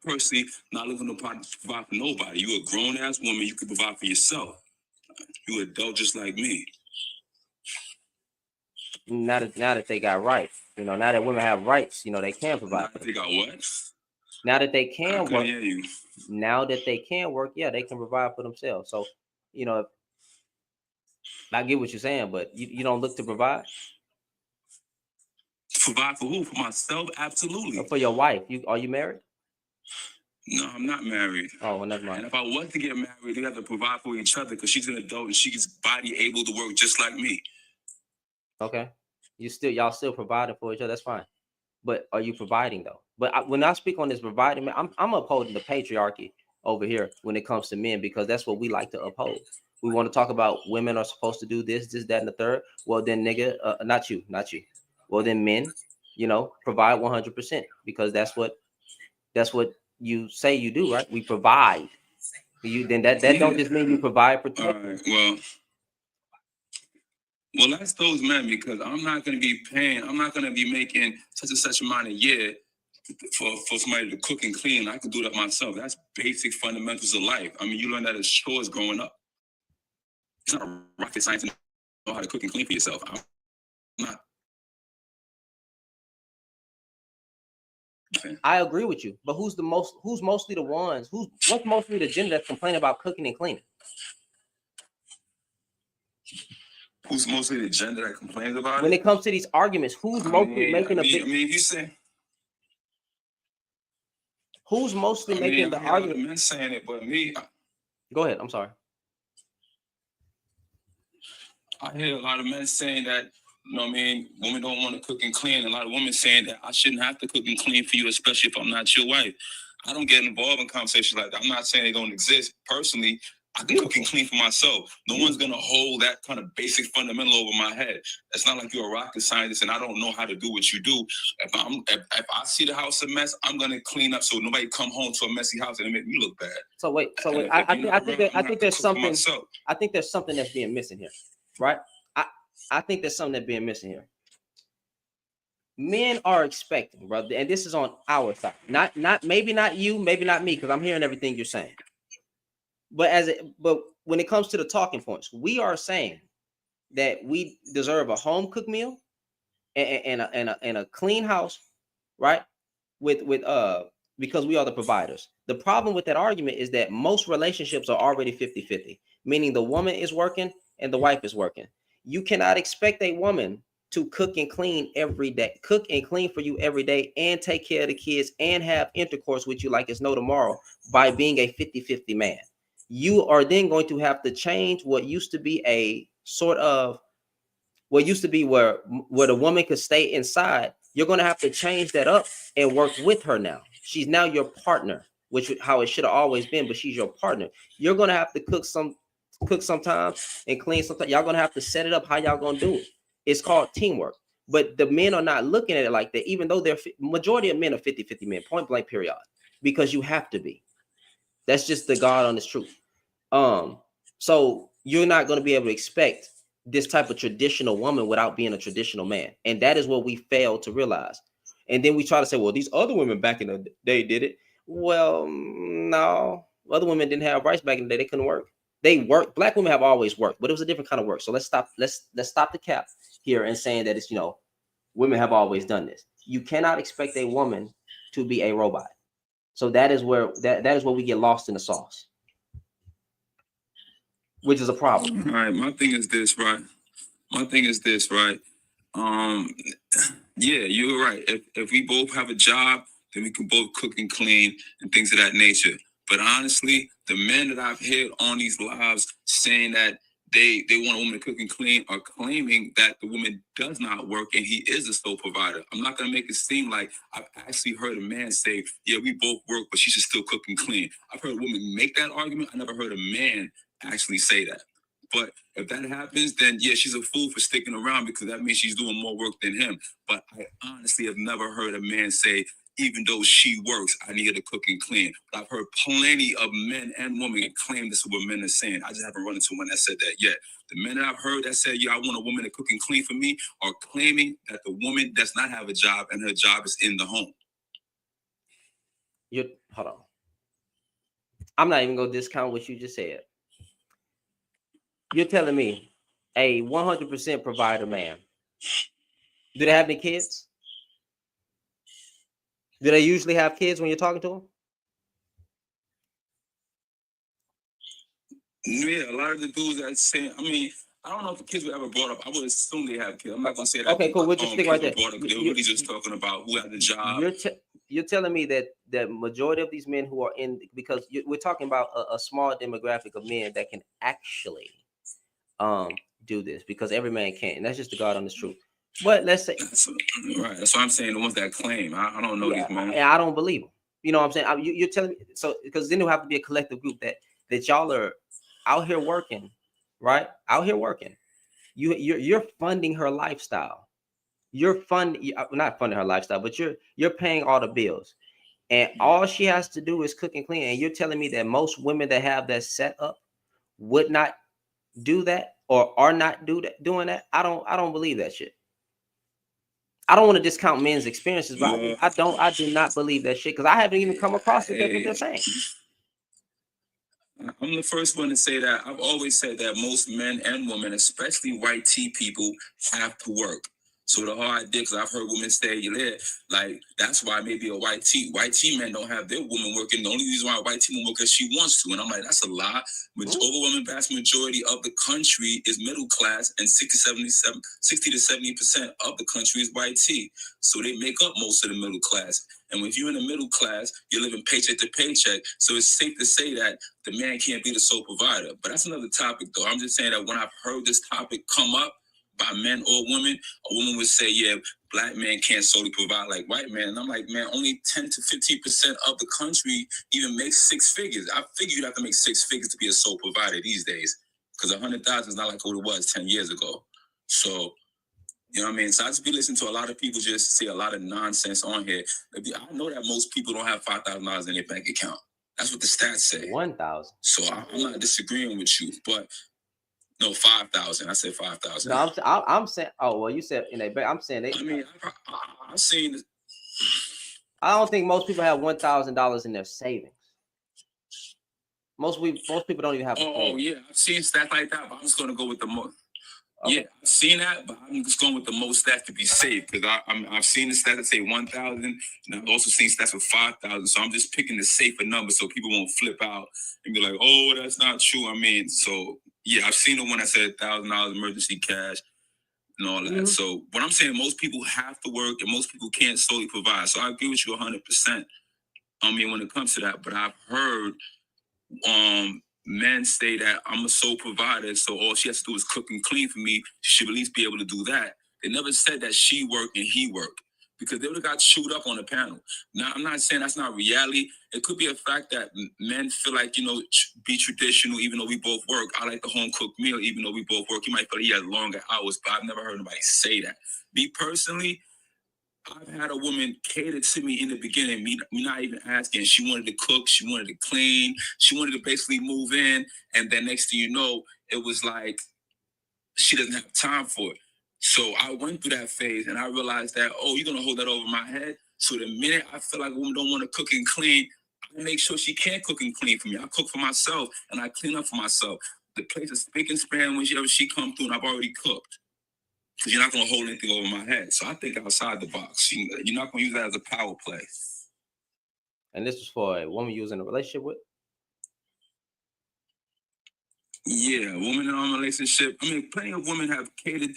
personally not looking to provide for nobody. You a grown ass woman. You can provide for yourself. You adult just like me. Now that they got rights, now that women have rights, they can provide. They got what? Now that they I can couldn't work, hear you. now that they can work, yeah, they can provide for themselves. So, I get what you're saying, but you don't look to provide. Provide for who? For myself? Absolutely. Or for your wife. Are you married? No, I'm not married. Oh, well, never mind. And if I was to get married, we have to provide for each other because she's an adult and she's body able to work just like me. Okay. Y'all still providing for each other. That's fine. But are you providing though? But when I speak on this providing, I'm upholding the patriarchy over here when it comes to men, because that's what we like to uphold. We want to talk about women are supposed to do this, that, and the third. Well, then, nigga, not you. Well, then, men, provide 100% because that's what you say you do, right? We provide. Then that don't just mean you provide protection. All right, well, that's those men, because I'm not going to be paying. I'm not going to be making such and such amount a year for somebody to cook and clean. I can do that myself. That's basic fundamentals of life. I mean, you learn that as chores growing up. It's not rocket science to know how to cook and clean for yourself. I'm not. I agree with you, but who's mostly the ones? What's mostly the gender that's complaining about cooking and cleaning? Who's mostly the gender that complains about when it? it comes to these arguments, who's mostly making a big? I mean, if you say who's mostly making the argument? Men saying it, but me. Go ahead. I'm sorry. I hear a lot of men saying that, women don't want to cook and clean. A lot of women saying that I shouldn't have to cook and clean for you, especially if I'm not your wife. I don't get involved in conversations like that. I'm not saying they don't exist. Personally, I can cook and clean for myself. No one's going to hold that kind of basic fundamental over my head. It's not like you're a rocket scientist and I don't know how to do what you do. If I see the house a mess, I'm going to clean up so nobody come home to a messy house and it make me look bad. So wait. I think there's something. I think there's something that's being missing here, right? I think there's something that's being missing here. Men are expecting, brother, and this is on our side. Maybe not you, maybe not me, because I'm hearing everything you're saying. But when it comes to the talking points, we are saying that we deserve a home cooked meal and a clean house, right? Because we are the providers. The problem with that argument is that most relationships are already 50-50, meaning the woman is working and the wife is working. You cannot expect a woman to cook and clean every day, cook and clean for you every day, and take care of the kids and have intercourse with you like it's no tomorrow by being a 50-50 man. You are then going to have to change what used to be where the woman could stay inside. You're going to have to change that up and work with her now. She's now your partner, which how it should have always been, but she's your partner. You're going to have to cook sometimes and clean sometimes. Y'all going to have to set it up how y'all going to do it. It's called teamwork. But the men are not looking at it like that, even though majority of men are 50-50 men, point blank period, because you have to be. That's just the God honest truth. So you're not going to be able to expect this type of traditional woman without being a traditional man. And that is what we fail to realize. And then we try to say, well, these other women back in the day did it. Well, no, other women didn't have rights back in the day. They couldn't work. They work. Black women have always worked, but it was a different kind of work. So let's stop the cap here and saying that it's, women have always done this. You cannot expect a woman to be a robot. So that is where we get lost in the sauce, which is a problem. All right. My thing is this, right? Yeah, you're right. If we both have a job, then we can both cook and clean and things of that nature. But honestly, the men that I've heard on these lives saying that they want a woman to cook and clean are claiming that the woman does not work and he is a sole provider. I'm not going to make it seem like I've actually heard a man say, yeah, we both work, but she should still cook and clean. I've heard a woman make that argument. I never heard a man actually say that. But if that happens, then yeah, she's a fool for sticking around because that means she's doing more work than him. But I honestly have never heard a man say, even though she works, I need her to cook and clean. But I've heard plenty of men and women claim this is what men are saying. I just haven't run into one that said that yet. The men that I've heard that said, yeah, I want a woman to cook and clean for me are claiming that the woman does not have a job and her job is in the home. Hold on. I'm not even gonna discount what you just said. You're telling me a 100% provider man. Do they have any kids? Do they usually have kids when you're talking to them? Yeah, a lot of the dudes that say, I mean, I don't know if the kids were ever brought up. I would assume they have kids. I'm not gonna say that. Okay, cool. We'll just stick right there. They were really just talking about who had the job. You're telling me that the majority of these men who are in, because we're talking about a small demographic of men that can actually do this, because every man can't, and that's just the God honest truth. But let's say right. That's what I'm saying. The ones that claim, I don't know these men. And I don't believe them. You know what I'm saying? You're telling me, so because then it'll have to be a collective group that y'all are out here working, right? Out here working. You're funding her lifestyle. You're not funding her lifestyle, but you're paying all the bills, and all she has to do is cook and clean. And you're telling me that most women that have that set up would not do that, or are not doing that? I don't believe that shit. I don't want to discount men's experiences, but I do not believe that shit, because I haven't even come across it. That's what they're saying. I'm the first one to say that. I've always said that most men and women, especially white tea people, have to work. So the whole idea, because I've heard women say, like, that's why maybe a white tea men don't have their woman working. The only reason why a white tea woman works is she wants to. And I'm like, that's a lie. Overwhelming vast majority of the country is middle class, and 60 to 70% of the country is white tea. So they make up most of the middle class. And if you're in the middle class, you're living paycheck to paycheck. So it's safe to say that the man can't be the sole provider. But that's another topic, though. I'm just saying that when I've heard this topic come up by men or women, a woman would say, yeah, black men can't solely provide like white men. And I'm like, man, only 10 to 15% of the country even makes six figures. I figure you'd have to make six figures to be a sole provider these days, because 100,000 is not like what it was 10 years ago. So, you know what I mean? So I just be listening to a lot of people just say a lot of nonsense on here. I know that most people don't have $5,000 in their bank account. That's what the stats say. 1,000. So I'm not disagreeing with you, but no, 5,000. I said 5,000. No, I'm saying. Oh well, you said in a bank. I'm saying they. I mean, I've seen. I don't think most people have $1,000 in their savings. Most people don't even have. Oh yeah, I've seen stats like that, but I'm just gonna go with the most. Okay. Yeah, I've seen that, but I'm just going with the most stats to be safe, because I've seen the stats that say 1,000, and I've also seen stats with 5,000. So I'm just picking the safer number so people won't flip out and be like, "Oh, that's not true." I mean, so yeah, I've seen the one that said $1,000 emergency cash and all that. Mm-hmm. So what I'm saying, most people have to work, and most people can't solely provide. So I agree with you 100%. I mean, when it comes to that, but I've heard men say that I'm a sole provider, so all she has to do is cook and clean for me. She should at least be able to do that. They never said that she worked and he worked, because they would have got chewed up on the panel. Now, I'm not saying that's not reality. It could be a fact that men feel like, be traditional, even though we both work. I like the home cooked meal, even though we both work. You might feel he has longer hours, but I've never heard anybody say that. Me personally, I've had a woman cater to me in the beginning, me not even asking. She wanted to cook, she wanted to clean, she wanted to basically move in, and then next thing you know, it was like she doesn't have time for it. So I went through that phase, and I realized that, you're going to hold that over my head? So the minute I feel like a woman don't want to cook and clean, I make sure she can't cook and clean for me. I cook for myself, and I clean up for myself. The place is spick and span whenever she come through, and I've already cooked. Because you're not going to hold anything over my head. So I think outside the box. You're not going to use that as a power play. And this was for a woman you was in a relationship with? Yeah, a woman in a relationship. I mean, plenty of women have catered.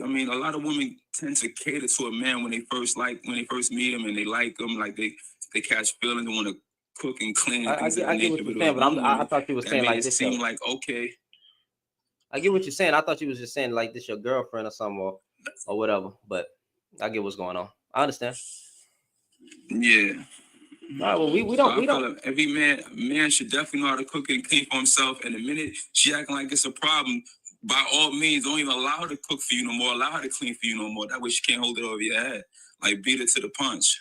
I mean, a lot of women tend to cater to a man when they first meet him, and they like him, like they catch feelings and want to cook and clean. I get what you're saying, but I thought you were saying like this. Seemed like, okay. I get what you're saying. I thought you was just saying like this your girlfriend or something or whatever. But I get what's going on. I understand. Yeah. All right, well, we don't. Every man should definitely know how to cook and clean for himself. And the minute she acting like it's a problem, by all means, don't even allow her to cook for you no more. Allow her to clean for you no more. That way she can't hold it over your head. Like, beat it to the punch.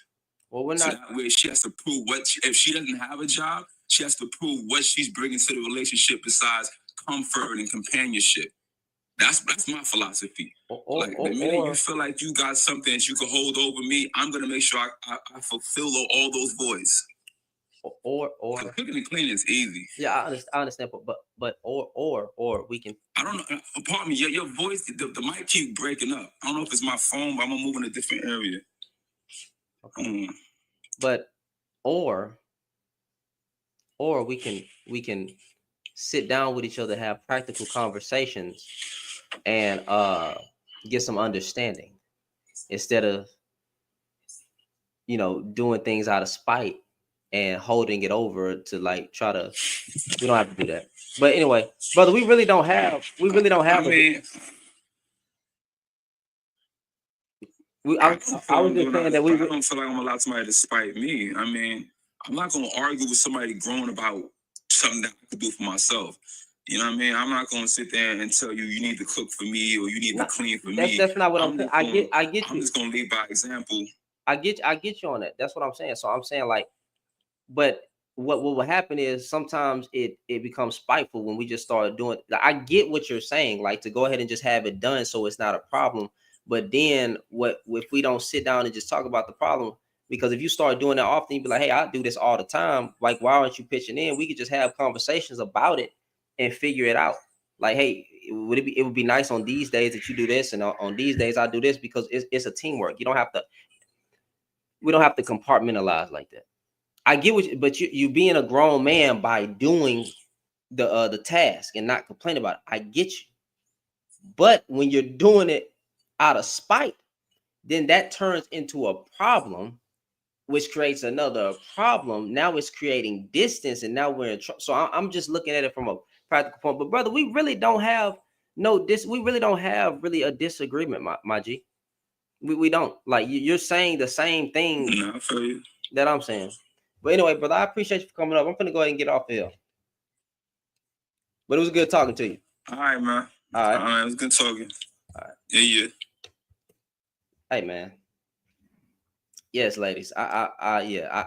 Well, we're not. So that way she has to prove if she doesn't have a job, she has to prove what she's bringing to the relationship besides comfort and companionship. That's my philosophy. The minute you feel like you got something that you can hold over me, I'm gonna make sure I fulfill all those voids. or Cooking and cleaning is easy. yeah, I understand, but or we can. I don't know. Pardon me. Your voice, the mic keep breaking up. I don't know if it's my phone, but I'm gonna move in a different area. Okay. But or we can sit down with each other, have practical conversations, and get some understanding instead of doing things out of spite and holding it over to like try to. We don't have to do that. But anyway, brother, we really don't have. I mean, I was just saying that I don't feel like I'm allowed somebody to spite me. I mean, I'm not gonna argue with somebody grown about something that I could do for myself. You know what I mean? I'm not gonna sit there and tell you need to cook for me or you need to clean for me. That's not what I'm saying. I get you. I'm just gonna lead by example. I get you on that. That's what I'm saying. So I'm saying like, but what will happen is sometimes it becomes spiteful when we just start doing. I get what you're saying, like to go ahead and just have it done so it's not a problem. But then what if we don't sit down and just talk about the problem? Because if you start doing that often, you be like, hey, I do this all the time. Like, why aren't you pitching in? We could just have conversations about it and figure it out. Like, hey, it would be nice on these days that you do this, and on these days I do this, because it's a teamwork. We don't have to compartmentalize like that. I get what but you being a grown man by doing the task and not complaining about it. I get you. But when you're doing it out of spite, then that turns into a problem, which creates another problem. Now it's creating distance, and now we're in trouble. So I'm just looking at it from a practical point. But brother, we really don't have we really don't have really a disagreement, my G. We don't. Like you're saying the same thing that I'm saying. But anyway, brother, I appreciate you for coming up. I'm gonna go ahead and get off here. But it was good talking to you. All right, man. All right. It was good talking. All right. Yeah. Hey, man. Yes, ladies. I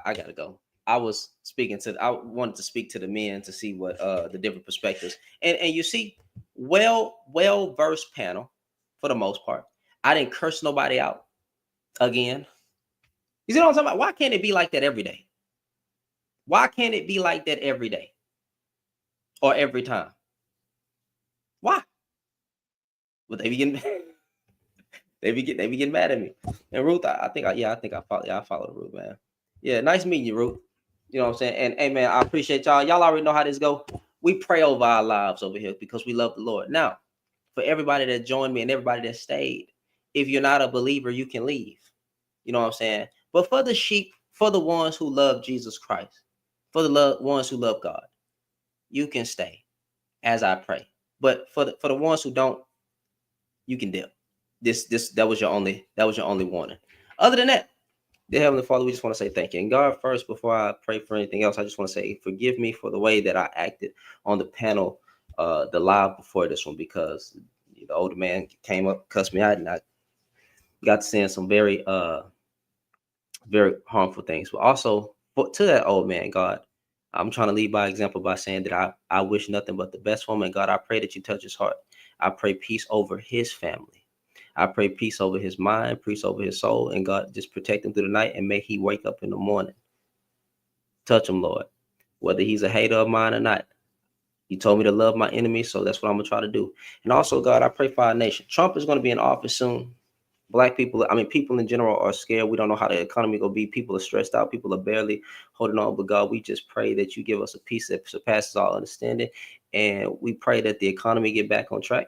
gotta go. I wanted to speak to the men to see what the different perspectives. And you see, well-versed panel for the most part. I didn't curse nobody out again. You see what I'm talking about? Why can't it be like that every day? Why can't it be like that every day? Or every time? Why? Well, they be getting mad at me. And Ruth, I think I followed Ruth, man. Yeah, nice meeting you, Ruth. You know what I'm saying? And hey, man, I appreciate y'all. Y'all already know how this go. We pray over our lives over here because we love the Lord. Now, for everybody that joined me and everybody that stayed, if you're not a believer, you can leave. You know what I'm saying? But for the sheep, for the ones who love Jesus Christ, for the ones who love God, you can stay as I pray. But for the ones who don't, you can dip. That was your only warning. Other than that, dear Heavenly Father, we just want to say thank you. And God, first, before I pray for anything else, I just want to say forgive me for the way that I acted on the panel, the live before this one, because the older man came up, cussed me out, and I got to saying some very very harmful things. But also to that old man, God, I'm trying to lead by example by saying that I wish nothing but the best for him. And God, I pray that you touch his heart. I pray peace over his family. I pray peace over his mind, peace over his soul. And God, just protect him through the night and may he wake up in the morning. Touch him, Lord, whether he's a hater of mine or not. You told me to love my enemies, so that's what I'm going to try to do. And also, God, I pray for our nation. Trump is going to be in office soon. Black people, people in general are scared. We don't know how the economy will be. People are stressed out. People are barely holding on. But God, we just pray that you give us a peace that surpasses all understanding. And we pray that the economy get back on track.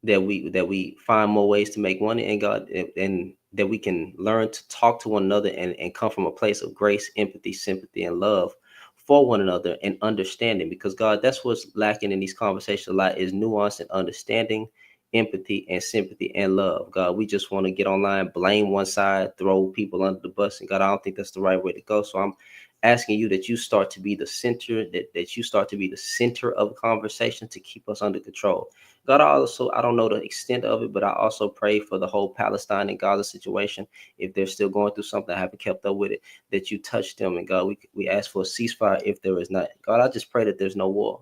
That we find more ways to make money, and God, and that we can learn to talk to one another and come from a place of grace, empathy, sympathy, and love for one another and understanding. Because God, that's what's lacking in these conversations a lot, is nuance and understanding, empathy and sympathy and love. God, we just want to get online, blame one side, throw people under the bus. And God, I don't think that's the right way to go. So I'm asking you that you start to be the center, that you start to be the center of the conversation to keep us under control. God, I don't know the extent of it, but I also pray for the whole Palestine and Gaza situation. If they're still going through something, I haven't kept up with it, that you touch them. And God, we ask for a ceasefire if there is not. God, I just pray that there's no war.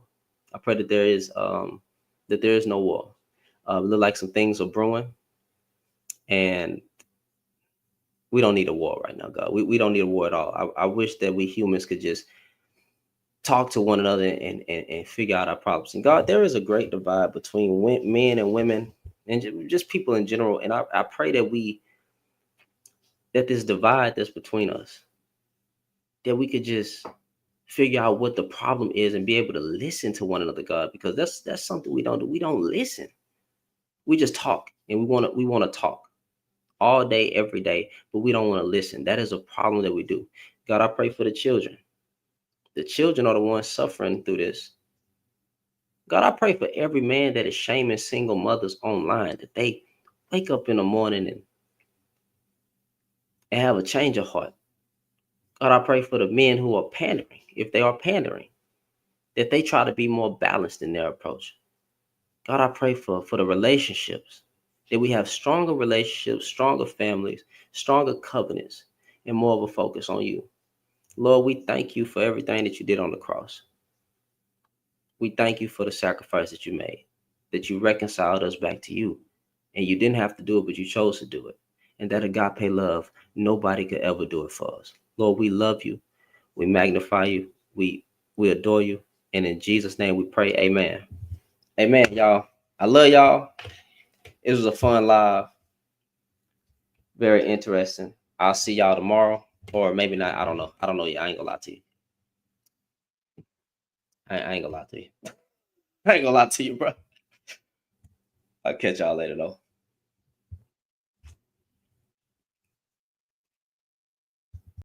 I pray that there is no war. Look like some things are brewing, and We don't need a war right now, God. We don't need a war at all. I wish that we humans could just talk to one another and figure out our problems. And God, there is a great divide between men and women and just people in general. And I pray that this divide that's between us, that we could just figure out what the problem is and be able to listen to one another, God, because that's something we don't do. We don't listen. We just talk, and we want to talk all day, every day, but we don't want to listen. That is a problem that we do. God, I pray for the children. The children are the ones suffering through this. God, I pray for every man that is shaming single mothers online, that they wake up in the morning and have a change of heart. God, I pray for the men who are pandering, if they are pandering, that they try to be more balanced in their approach. God, I pray for the relationships, that we have stronger relationships, stronger families, stronger covenants, and more of a focus on you. Lord, we thank you for everything that you did on the cross. We thank you for the sacrifice that you made, that you reconciled us back to you. And you didn't have to do it, but you chose to do it. And that agape love, nobody could ever do it for us. Lord, we love you. We magnify you. We adore you. And in Jesus' name we pray, amen. Amen, y'all. I love y'all. It was a fun live. Very interesting. I'll see y'all tomorrow. Or maybe not. I don't know. I don't know yet. I ain't gonna lie to you. I ain't gonna lie to you. I ain't gonna lie to you, bro. I'll catch y'all later, though.